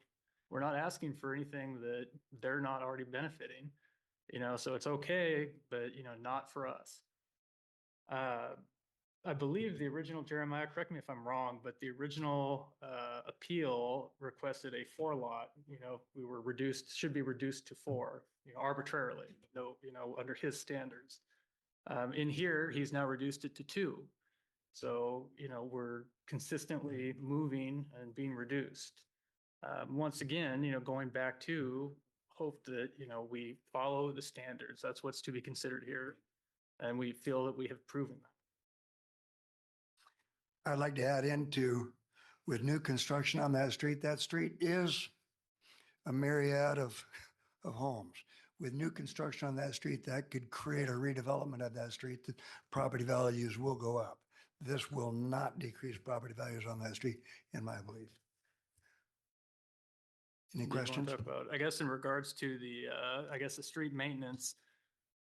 we're not asking for anything that they're not already benefiting, so it's okay, but not for us. I believe the original Jeremiah, correct me if I'm wrong, but the original appeal requested a 4-lot. We were should be reduced to 4, arbitrarily, under his standards. In here, he's now reduced it to 2. So, we're consistently moving and being reduced. Once again, going back to hope that, we follow the standards. That's what's to be considered here. And we feel that we have proven that. I'd like to add into, with new construction on that street is a myriad of homes. With new construction on that street, that could create a redevelopment of that street, that property values will go up. This will not decrease property values on that street, in my belief. Any Do you wanna questions? talk about, I guess in regards to the street maintenance,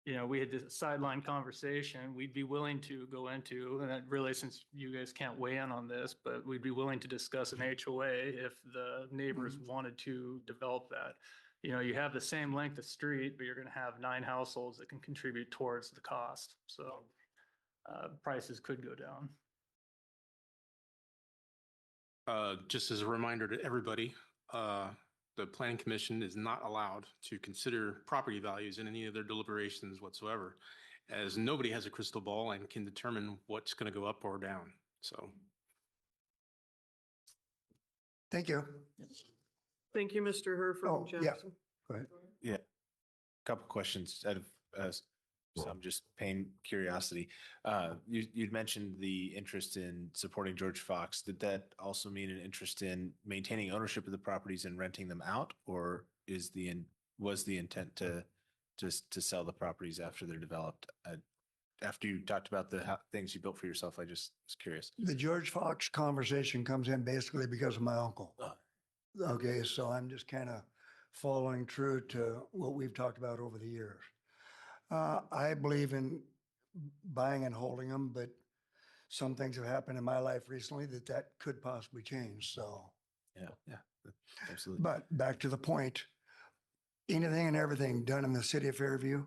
we had this sideline conversation, we'd be willing to go into, and that really, since you guys can't weigh in on this, but we'd be willing to discuss an HOA if the neighbors wanted to develop that. You have the same length of street, but you're gonna have 9 households that can contribute towards the cost, so prices could go down. Just as a reminder to everybody, the planning commission is not allowed to consider property values in any of their deliberations whatsoever, as nobody has a crystal ball and can determine what's going to go up or down. So. Thank you. Thank you, Mr. Herford Oh, and yeah. Jackson. Go ahead. Yeah. Couple questions out of, so I'm just paying curiosity. You'd mentioned the interest in supporting George Fox. Did that also mean an interest in maintaining ownership of the properties and renting them out? Or was the intent to sell the properties after they're developed? After you talked about the things you built for yourself, I just was curious. The George Fox conversation comes in basically because of my uncle. Okay, so I'm just kind of following true to what we've talked about over the years. I believe in buying and holding them, but some things have happened in my life recently that could possibly change, so. Yeah, absolutely. But back to the point, anything and everything done in the city of Fairview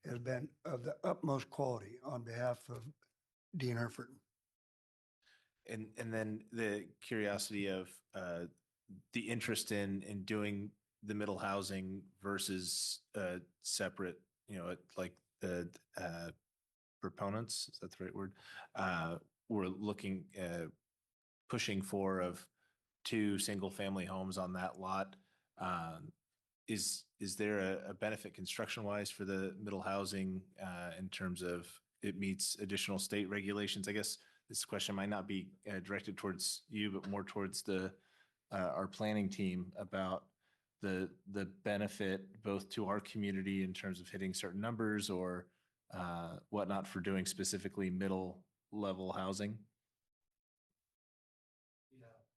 has been of the utmost quality on behalf of Dean Herford. And then the curiosity of the interest in doing the middle housing versus separate, like the proponents, is that the right word? We're looking, pushing for of 2 single-family homes on that lot. Is there a benefit construction-wise for the middle housing in terms of it meets additional state regulations? I guess this question might not be directed towards you, but more towards our planning team about the benefit both to our community in terms of hitting certain numbers or whatnot for doing specifically middle level housing.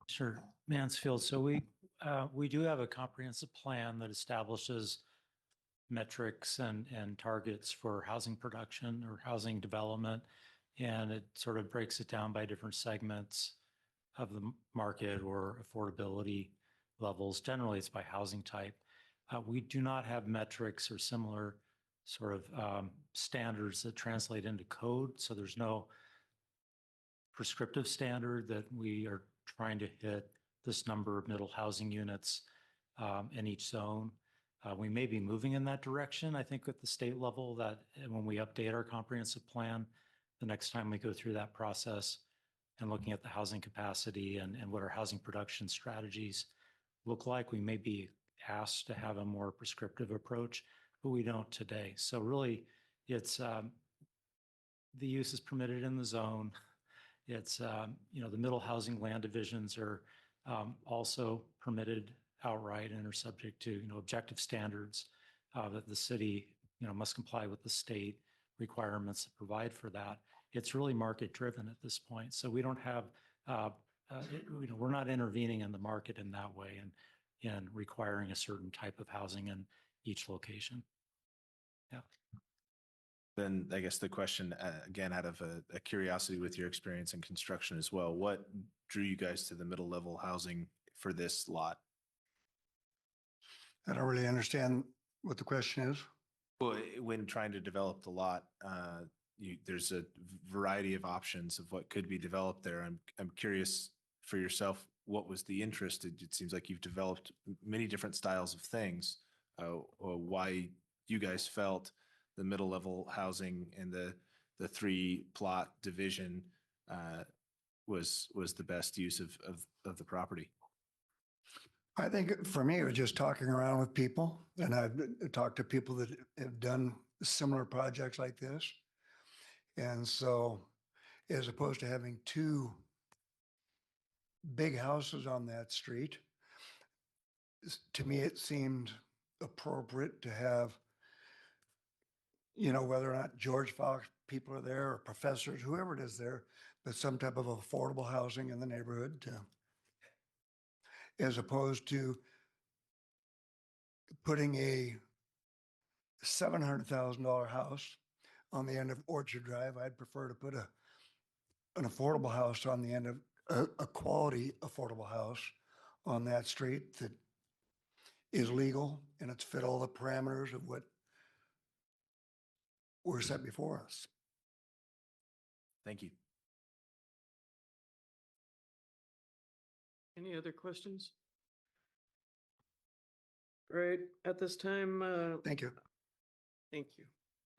Sure, Mansfield. So we do have a comprehensive plan that establishes metrics and targets for housing production or housing development. And it sort of breaks it down by different segments of the market or affordability levels. Generally, it's by housing type. We do not have metrics or similar sort of standards that translate into code. So there's no prescriptive standard that we are trying to hit this number of middle housing units in each zone. We may be moving in that direction, I think, at the state level, that when we update our comprehensive plan, the next time we go through that process and looking at the housing capacity and what our housing production strategies look like, we may be asked to have a more prescriptive approach, but we don't today. So really, it's the use is permitted in the zone. It's, the middle housing land divisions are also permitted outright and are subject to, objective standards that the city, must comply with the state requirements that provide for that. It's really market driven at this point. So we don't have, we're not intervening in the market in that way and requiring a certain type of housing in each location. Yeah. Then I guess the question, again, out of a curiosity with your experience in construction as well, what drew you guys to the middle level housing for this lot? I don't really understand what the question is. Well, when trying to develop the lot, there's a variety of options of what could be developed there. I'm curious for yourself, what was the interest? It seems like you've developed many different styles of things. Why you guys felt the middle level housing and the 3 plot division was the best use of the property. I think for me, it was just talking around with people, and I've talked to people that have done similar projects like this. And so, as opposed to having two big houses on that street, to me, it seemed appropriate to have, whether or not George Fox people are there or professors, whoever it is there, but some type of affordable housing in the neighborhood, as opposed to putting a $700,000 house on the end of Orchard Drive. I'd prefer to put an affordable house on the end of a quality affordable house on that street that is legal and it's fit all the parameters of what were set before us. Thank you. Any other questions? Great. At this time, Thank you. thank you.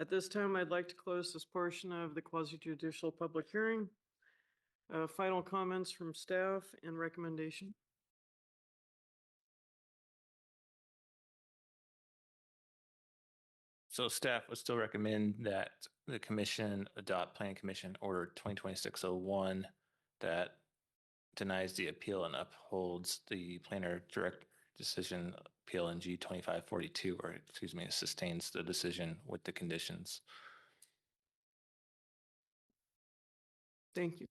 At this time, I'd like to close this portion of the quasi judicial public hearing. Final comments from staff and recommendation. So staff would still recommend that the commission adopt Plan Commission Order 2026-01 that denies the appeal and upholds the planner direct decision PLNG 2542, or excuse me, sustains the decision with the conditions. Thank you.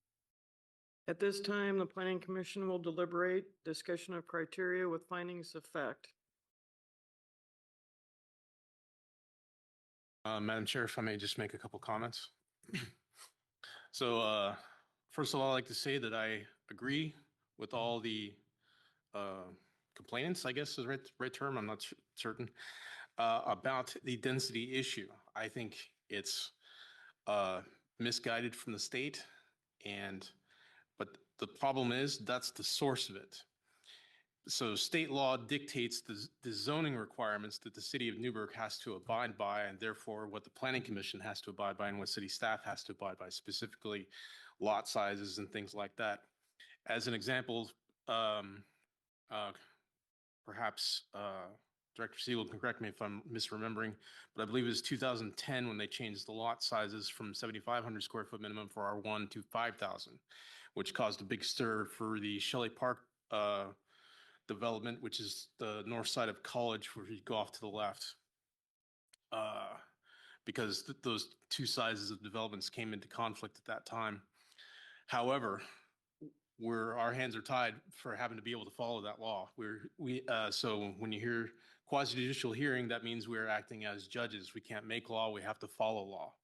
At this time, the planning commission will deliberate discussion of criteria with findings of fact. Madam Chair, if I may just make a couple comments. So first of all, I'd like to say that I agree with all the complainants, I guess is the right term, I'm not certain, about the density issue. I think it's misguided from the state, but the problem is that's the source of it. So state law dictates the zoning requirements that the city of Newburgh has to abide by, and therefore what the planning commission has to abide by and what city staff has to abide by, specifically lot sizes and things like that. As an example, perhaps Director Siegel can correct me if I'm misremembering, but I believe it was 2010 when they changed the lot sizes from 7,500 square foot minimum for R1 to 5,000, which caused a big stir for the Shelley Park development, which is the north side of College, where you go off to the left, because those two sizes of developments came into conflict at that time. However, our hands are tied for having to be able to follow that law. So when you hear quasi-judicial hearing, that means we're acting as judges. We can't make law, we have to follow law.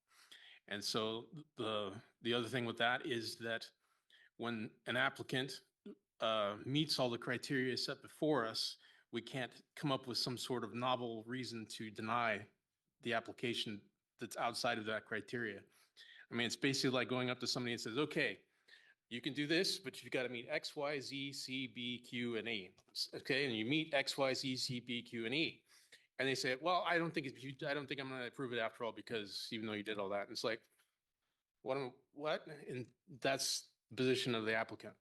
And so the other thing with that is that when an applicant meets all the criteria set before us, we can't come up with some sort of novel reason to deny the application that's outside of that criteria. I mean, it's basically like going up to somebody and says, okay, you can do this, but you've got to meet X, Y, Z, C, B, Q, and E. Okay, and you meet X, Y, Z, C, B, Q, and E. And they say, well, I don't think I'm going to approve it after all, because even though you did all that, and it's like, what? And that's the position of the applicant.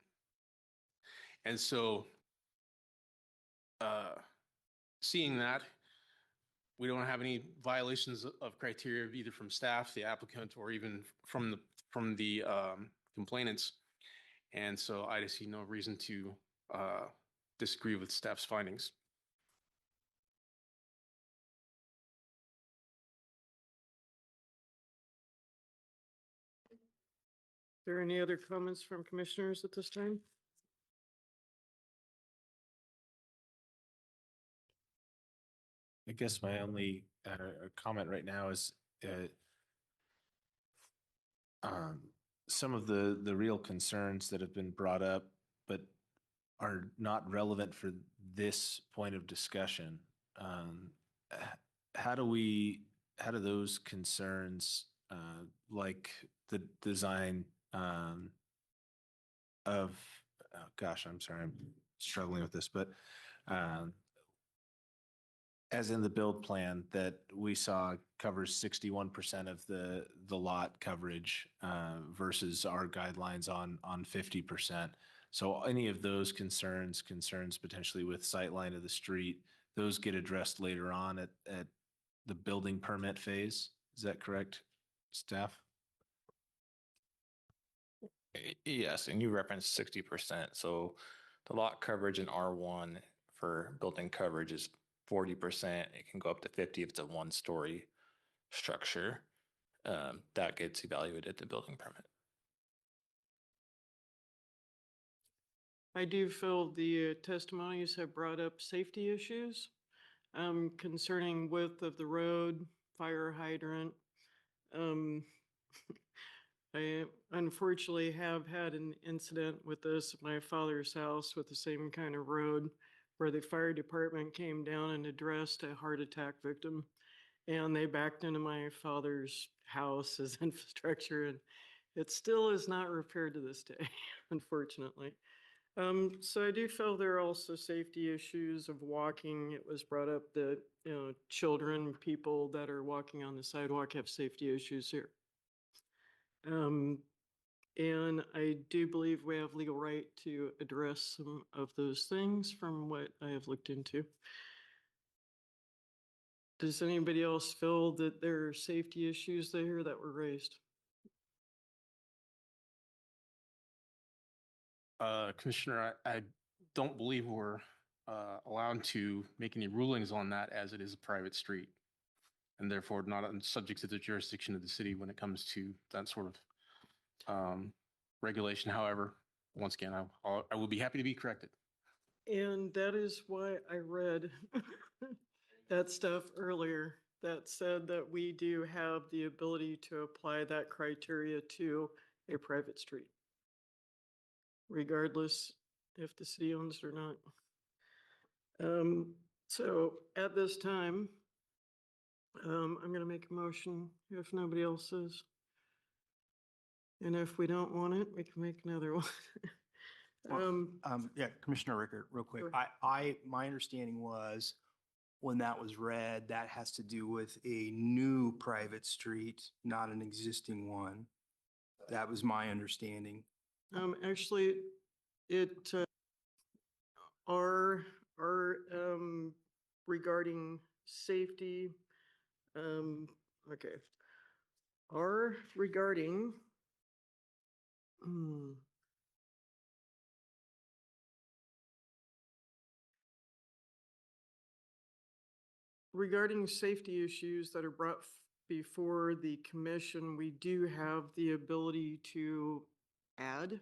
And so seeing that, we don't have any violations of criteria either from staff, the applicant, or even from the complainants. And so I see no reason to disagree with staff's findings. Are there any other comments from commissioners at this time? I guess my only comment right now is some of the real concerns that have been brought up, but are not relevant for this point of discussion. How do those concerns, like the design of, oh gosh, I'm sorry, I'm struggling with this, but As in the build plan that we saw covers 61% of the lot coverage versus our guidelines on 50%. So any of those concerns potentially with sightline of the street, those get addressed later on at the building permit phase. Is that correct, staff? Yes, and you referenced 60%. So the lot coverage in R1 for building coverage is 40%. It can go up to 50 if it's a one-story structure. That gets evaluated at the building permit. I do feel the testimonies have brought up safety issues concerning width of the road, fire hydrant. I unfortunately have had an incident with this at my father's house with the same kind of road where the fire department came down and addressed a heart attack victim. And they backed into my father's house as infrastructure, and it still is not repaired to this day, unfortunately. So I do feel there are also safety issues of walking. It was brought up that, you know, children, people that are walking on the sidewalk have safety issues here. And I do believe we have legal right to address some of those things from what I have looked into. Does anybody else feel that there are safety issues there that were raised? Commissioner, I don't believe we're allowed to make any rulings on that as it is a private street, and therefore not subject to the jurisdiction of the city when it comes to that sort of regulation. However, once again, I will be happy to be corrected. And that is why I read that stuff earlier that said that we do have the ability to apply that criteria to a private street, regardless if the city owns it or not. So at this time, I'm going to make a motion if nobody else is. And if we don't want it, we can make another one. Yeah, Commissioner Rickert, real quick. Sure. My understanding was when that was read, that has to do with a new private street, not an existing one. That was my understanding. Actually, it are regarding safety. Okay, are regarding. Regarding safety issues that are brought before the commission, we do have the ability to add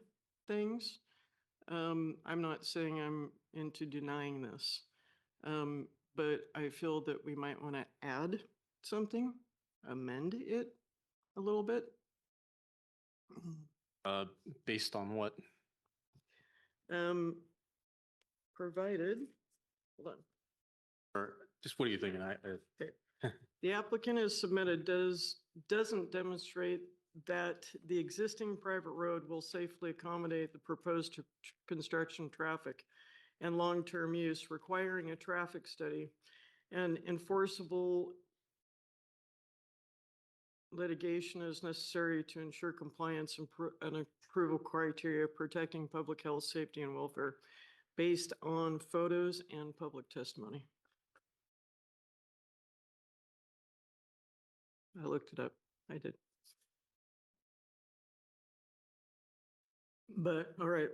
things. I'm not saying I'm into denying this, but I feel that we might want to add something, amend it a little bit. Based on what? Provided, hold on. Or just what are you thinking? The applicant has submitted doesn't demonstrate that the existing private road will safely accommodate the proposed construction traffic and long-term use, requiring a traffic study and enforceable litigation is necessary to ensure compliance and approval criteria protecting public health, safety, and welfare based on photos and public testimony. I looked it up. I did. But, all right.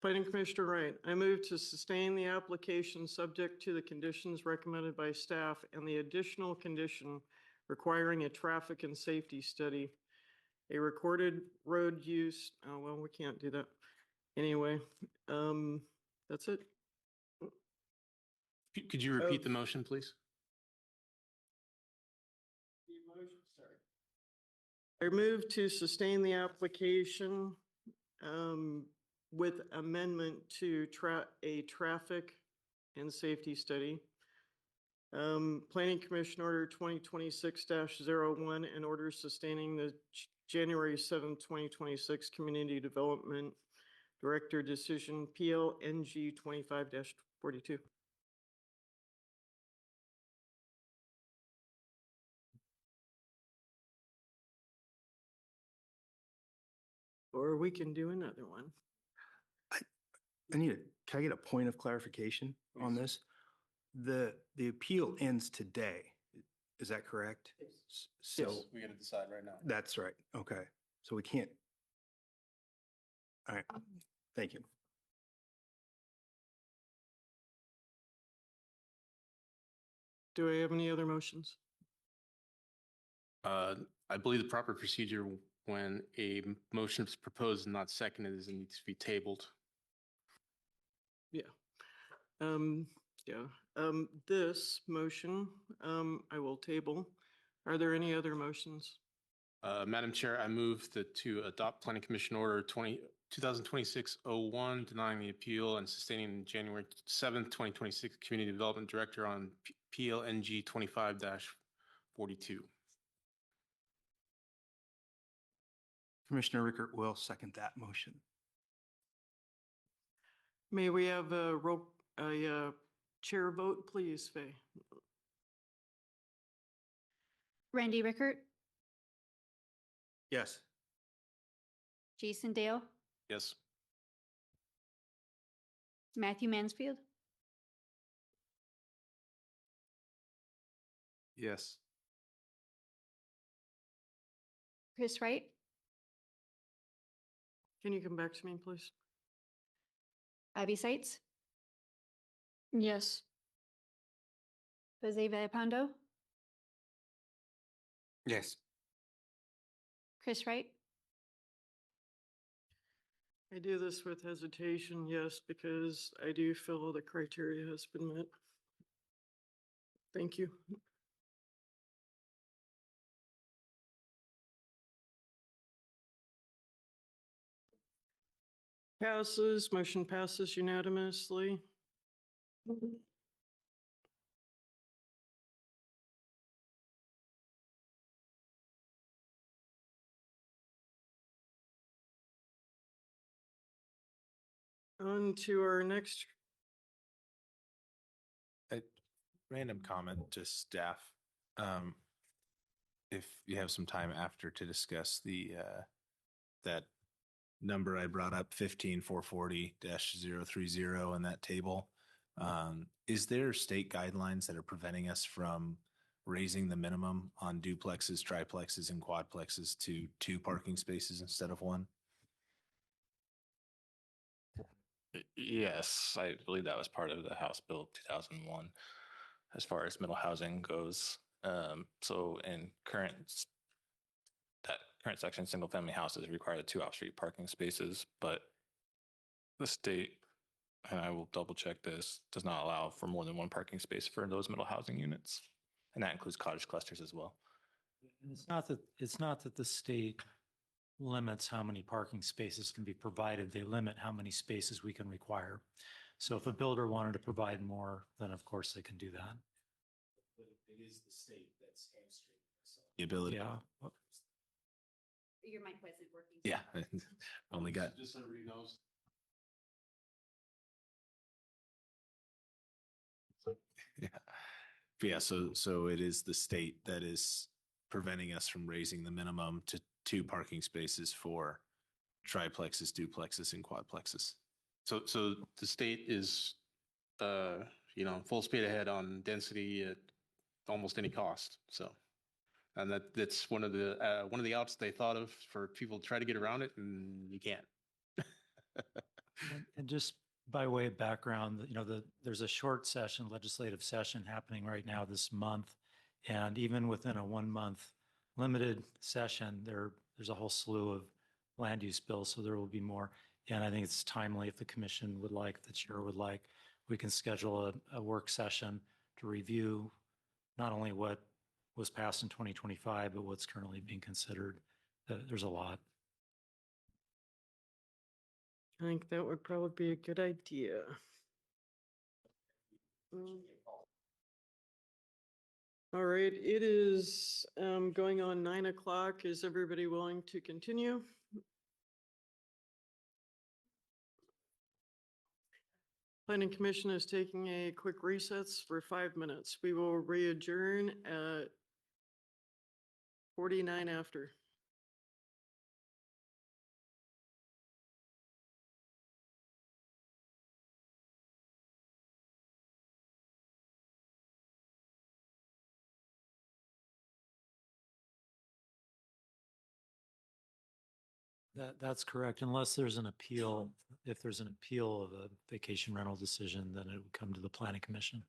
Planning Commissioner Wright, I move to sustain the application subject to the conditions recommended by staff and the additional condition requiring a traffic and safety study, a recorded road use. Oh, well, we can't do that. Anyway, that's it. Could you repeat the motion, please? I move to sustain the application with amendment to a traffic and safety study. Planning Commission Order 2026-01 and order sustaining the January 7, 2026 Community Development Director Decision PLNG 25-42. or we can do another one. Can I get a point of clarification on this? The appeal ends today. Is that correct? So We got to decide right now. that's right. Okay. So we can't. All right. Thank you. Do I have any other motions? I believe the proper procedure when a motion is proposed and not seconded is it needs to be tabled. Yeah. Yeah, this motion, I will table. Are there any other motions? Madam Chair, I move to adopt Planning Commission Order 2026-01, denying the appeal and sustaining January 7th, 2026 Community Development Director on PLNG 25-42. Commissioner Rickert will second that motion. May we have a chair vote, please, Faye? Randy Rickert, Yes. Jason Dale, Yes. Matthew Mansfield, Yes. Chris Wright, Can you come back to me, please? Abby Seitz, Yes. Jose Villapando, Yes. Chris Wright, I do this with hesitation, yes, because I do feel the criteria has been met. Thank you. Motion passes unanimously. On to our next. A random comment to staff. If you have some time after to discuss that number I brought up, 15440-030 in that table. Is there state guidelines that are preventing us from raising the minimum on duplexes, triplexes, and quadplexes to 2 parking spaces instead of 1? Yes, I believe that was part of the House Bill 2001 as far as middle housing goes. So in current section, single family houses require the 2 off-street parking spaces, but the state, and I will double check this, does not allow for more than 1 parking space for those middle housing units. And that includes cottage clusters as well. And it's not that the state limits how many parking spaces can be provided. They limit how many spaces we can require. So if a builder wanted to provide more, then of course they can do that. But it is the state that's hamstringing the ability. Yeah. your mic wasn't working. Yeah, only got. Just so everybody knows. Yeah. Yeah, so it is the state that is preventing us from raising the minimum to 2 parking spaces for triplexes, duplexes, and quadplexes. So the state is, full speed ahead on density at almost any cost. So, and that's one of the outs they thought of for people to try to get around it, and you can't. And just by way of background, there's a short session, legislative session happening right now this month. And even within a 1-month limited session, there's a whole slew of land use bills. So there will be more. And I think it's timely if the commission would like, the chair would like, we can schedule a work session to review not only what was passed in 2025, but what's currently being considered. There's a lot. I think that would probably be a good idea. All right, it is going on 9 o'clock. Is everybody willing to continue? Planning Commission is taking a quick recess for 5 minutes. We will re-adjourn at 49 after. That's correct, unless there's an appeal. If there's an appeal of a vacation rental decision, then it would come to the planning commission.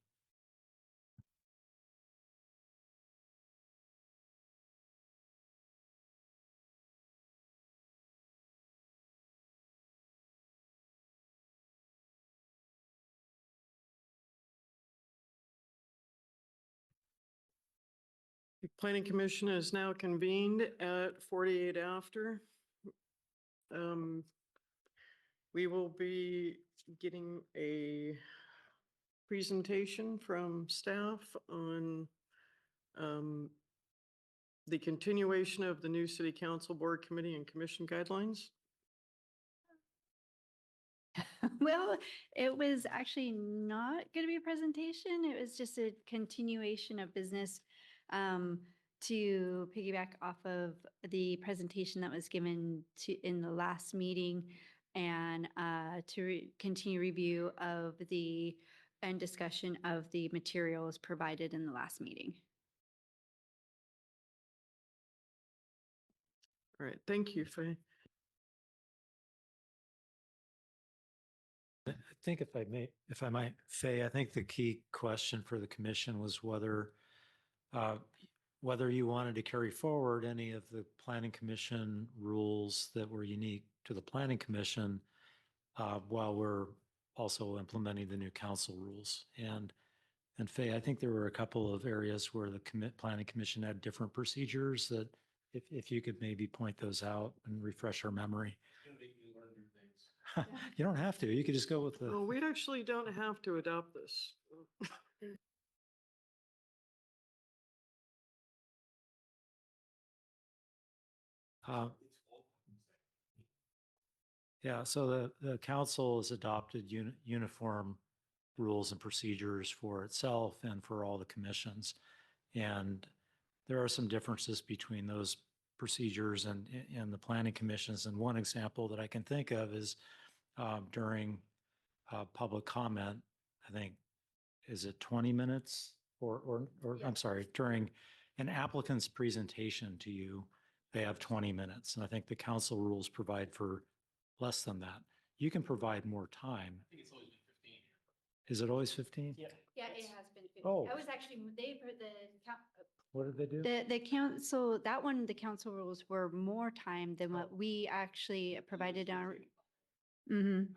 The Planning Commission is now convened at 48 after. We will be getting a presentation from staff on the continuation of the new city council board committee and commission guidelines. Well, it was actually not going to be a presentation. It was just a continuation of business to piggyback off of the presentation that was given in the last meeting and to continue review of the and discussion of the materials provided in the last meeting. All right, thank you, Faye. I think if I might, Faye, I think the key question for the commission was whether you wanted to carry forward any of the planning commission rules that were unique to the planning commission while we're also implementing the new council rules. And Faye, I think there were a couple of areas where the planning commission had different procedures that if you could maybe point those out and refresh our memory. You don't have to. You could just go with the. Well, we actually don't have to adopt this. Yeah, so the council has adopted uniform rules and procedures for itself and for all the commissions. And there are some differences between those procedures and the planning commissions. And one example that I can think of is during public comment, I think, is it 20 minutes or I'm sorry, during an applicant's presentation to you, they have 20 minutes. And I think the council rules provide for less than that. You can provide more time. I think it's always been 15. Is it always 15? Yeah, it has been 15. Oh. I was actually, they put What did they do? the council, that one, the council rules were more time than what we actually provided our.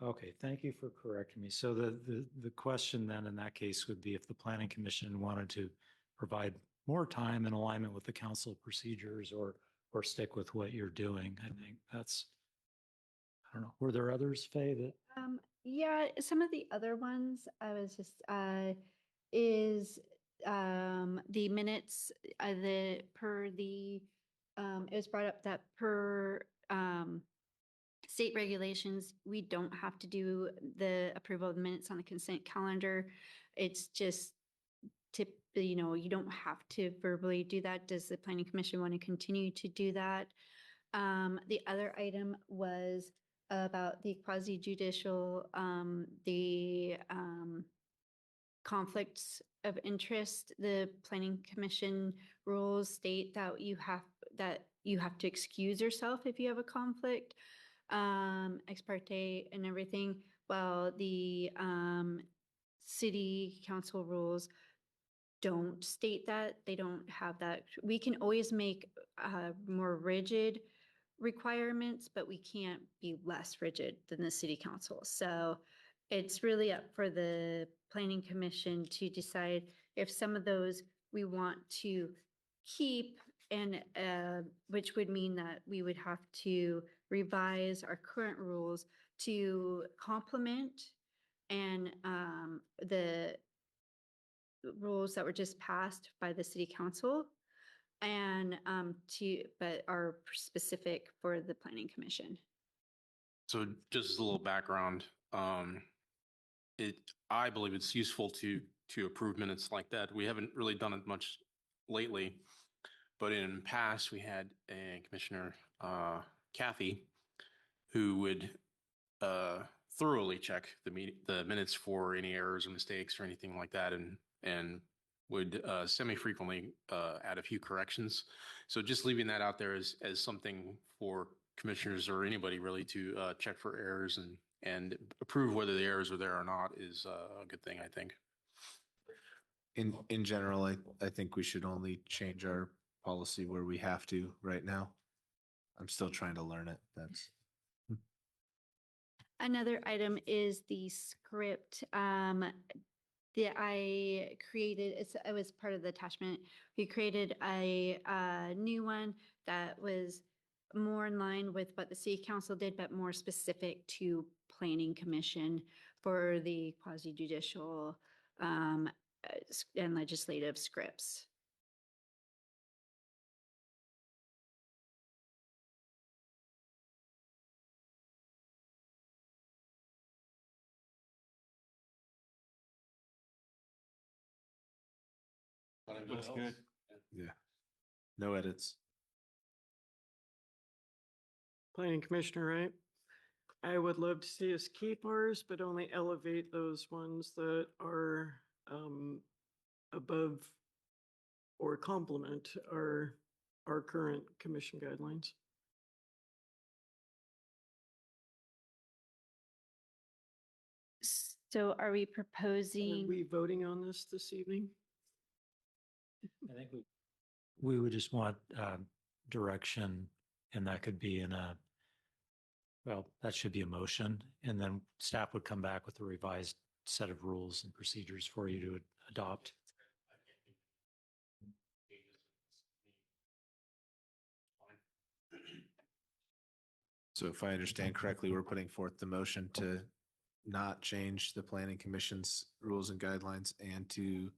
Okay, thank you for correcting me. So the question then in that case would be if the planning commission wanted to provide more time in alignment with the council procedures or stick with what you're doing. I think that's, I don't know. Were there others, Faye, that? Yeah, some of the other ones I was just is the minutes it was brought up that per state regulations, we don't have to do the approval of the minutes on the consent calendar. It's just you don't have to verbally do that. Does the planning commission want to continue to do that? The other item was about the quasi judicial, the conflicts of interest. The planning commission rules state that you have to excuse yourself if you have a conflict, ex parte and everything. While the city council rules don't state that. They don't have that. We can always make more rigid requirements, but we can't be less rigid than the city council. So it's really up for the planning commission to decide if some of those we want to keep, and which would mean that we would have to revise our current rules to complement and the rules that were just passed by the city council and but are specific for the planning commission. So just as a little background, I believe it's useful to approve minutes like that. We haven't really done it much lately, but in past we had a Commissioner Kathy who would thoroughly check the minutes for any errors or mistakes or anything like that, and would semi-frequently add a few corrections. So just leaving that out there as something for commissioners or anybody really to check for errors and approve whether the errors are there or not is a good thing, I think. In general, I think we should only change our policy where we have to right now. I'm still trying to learn it. That's. Another item is the script that I created. It was part of the attachment. We created a new one that was more in line with what the city council did, but more specific to planning commission for the quasi judicial and legislative scripts. Looks good. Yeah. No edits. Planning Commissioner, right? I would love to see us keep ours, but only elevate those ones that are above or complement our current commission guidelines. So are we Are proposing? we voting on this evening? I think we would just want direction, and that could be in a, well, that should be a motion, and then staff would come back with a revised set of rules and procedures for you to adopt. So if I understand correctly, we're putting forth the motion to not change the planning commission's rules and guidelines and to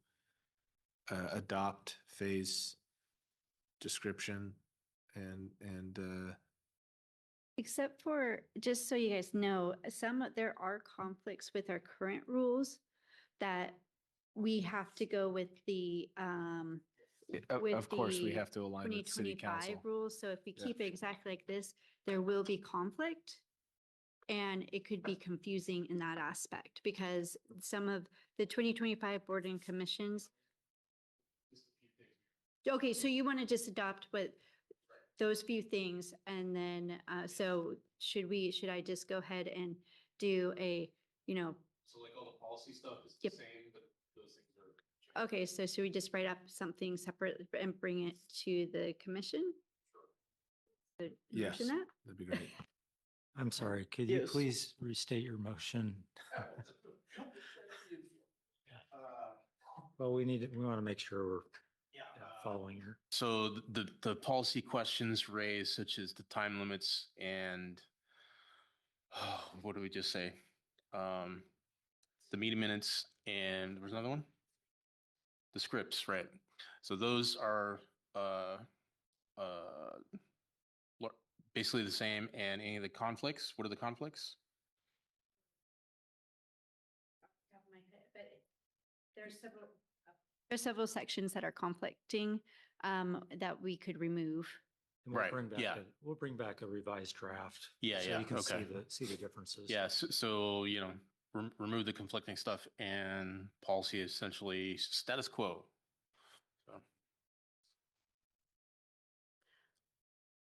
adopt phase description and Except for, just so you guys know, there are conflicts with our current rules that we have to go with the of course we the have to align with city 2025 council. rules. So if we Yeah. keep it exactly like this, there will be conflict. And it could be confusing in that aspect because some of the 2025 board and commissions. Okay, so you want to just adopt what those few things and then, so should I just go ahead and do a, So like all the policy stuff is Yep. the same, but those things are. okay, so should we just write up something separate and bring it to the commission? Motion Yes, that? that'd be great. I'm sorry, could you Yes. please restate your motion? Well, we want to make sure we're following her. So the policy questions raised, such as the time limits and what do we just say? The meeting minutes and there was another one? The scripts, right? So those are basically the same, and any of the conflicts, what are the conflicts? There's several sections that are conflicting that we could remove. And we'll Right, bring back yeah. we'll bring back a revised draft. Yeah, so yeah, you can okay. see the differences. Yeah, so remove the conflicting stuff and policy essentially status quo. So.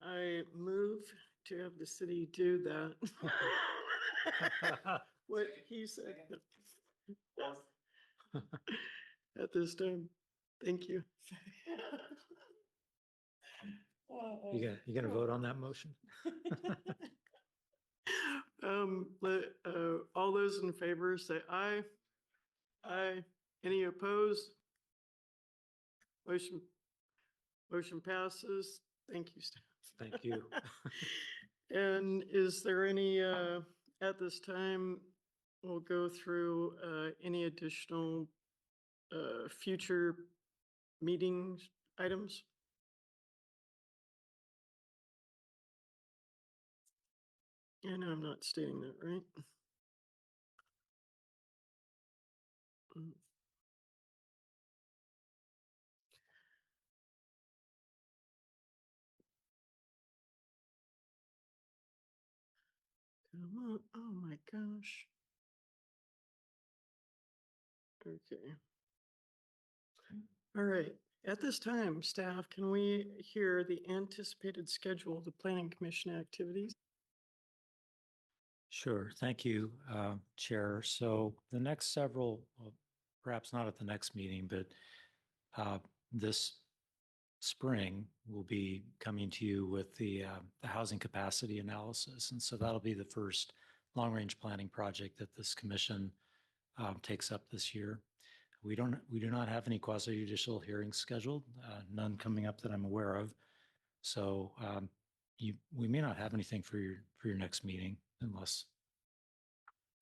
I move to have the city do that. What he said. At this time, thank you. You gonna vote on that motion? All those in favor say aye. Aye. Any opposed? Motion passes. Thank you, staff. Thank you. And is there any, at this time, we'll go through any additional future meetings items? And I'm not stating that, right? Come on, oh my gosh. Okay. All right, At this time, staff, can we hear the anticipated schedule of the planning commission activities? Sure. Thank you, Chair. So the next several, well, perhaps not at the next meeting, but this spring, we'll be coming to you with the housing capacity analysis. And so that'll be the first long-range planning project that this commission takes up this year. We do not have any quasi-judicial hearings scheduled, none coming up that I'm aware of. So we may not have anything for your next meeting unless,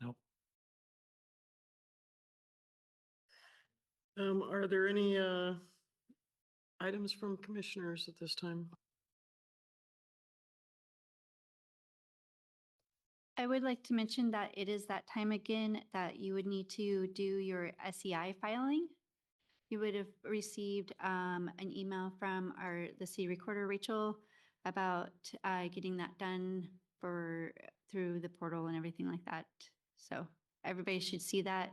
nope. Are there any items from commissioners at this time? I would like to mention that it is that time again that you would need to do your SEI filing. You would have received an email from the city recorder, Rachel, about getting that done through the portal and everything like that. So everybody should see that.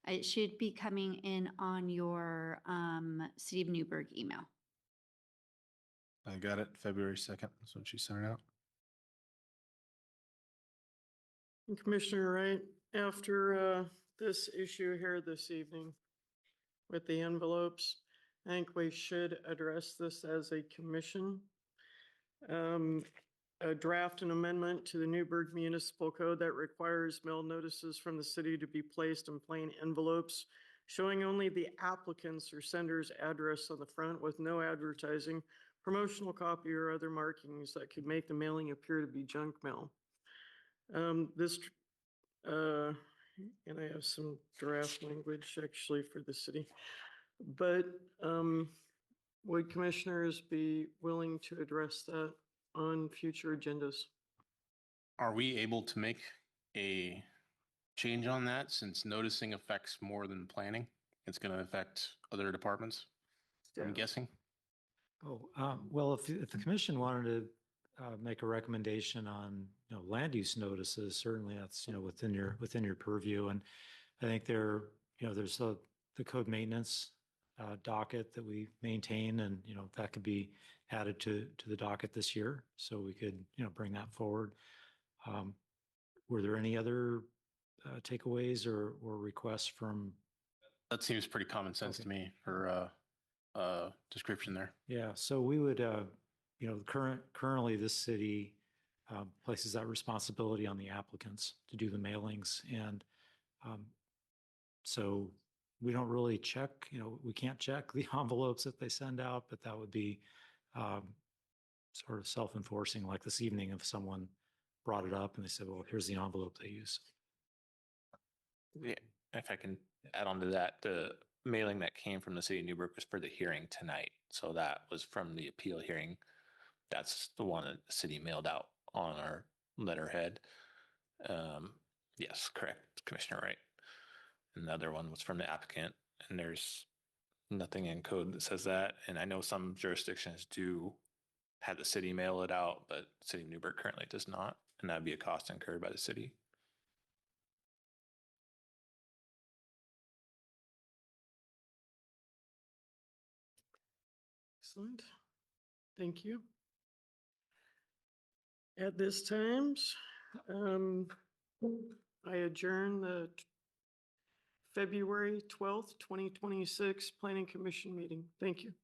It should be coming in on your City of Newburgh email. I got it. February 2nd. That's when she sent it out. And Commissioner Wright, after this issue here this evening with the envelopes, I think we should address this as a commission. Draft an amendment to the Newburgh Municipal Code that requires mail notices from the city to be placed in plain envelopes, showing only the applicant's or sender's address on the front with no advertising, promotional copy, or other markings that could make the mailing appear to be junk mail. And I have some draft language actually for the city, but would commissioners be willing to address that on future agendas? Are we able to make a change on that since noticing affects more than planning? It's going to affect other departments, I'm guessing. Oh, well, if the commission wanted to make a recommendation on, land use notices, certainly that's, within your purview. And I think there's the code maintenance docket that we maintain, and, that could be added to the docket this year. So we could, bring that forward. Were there any other takeaways or requests from? That seems pretty common sense to me for description there. Yeah, so we would, currently this city places that responsibility on the applicants to do the mailings. And so we don't really check, we can't check the envelopes that they send out, but that would be sort of self-enforcing, like this evening if someone brought it up and they said, well, here's the envelope they use. Yeah, if I can add on to that, the mailing that came from the city of Newburgh was for the hearing tonight. So that was from the appeal hearing. That's the one that the city mailed out on our letterhead. Yes, correct, Commissioner Wright. And the other one was from the applicant, and there's nothing in code that says that. And I know some jurisdictions do have the city mail it out, but City of Newburgh currently does not, and that'd be a cost incurred by the city. Excellent. Thank you. At this time, I adjourn the February 12th, 2026 Planning Commission meeting. Thank you.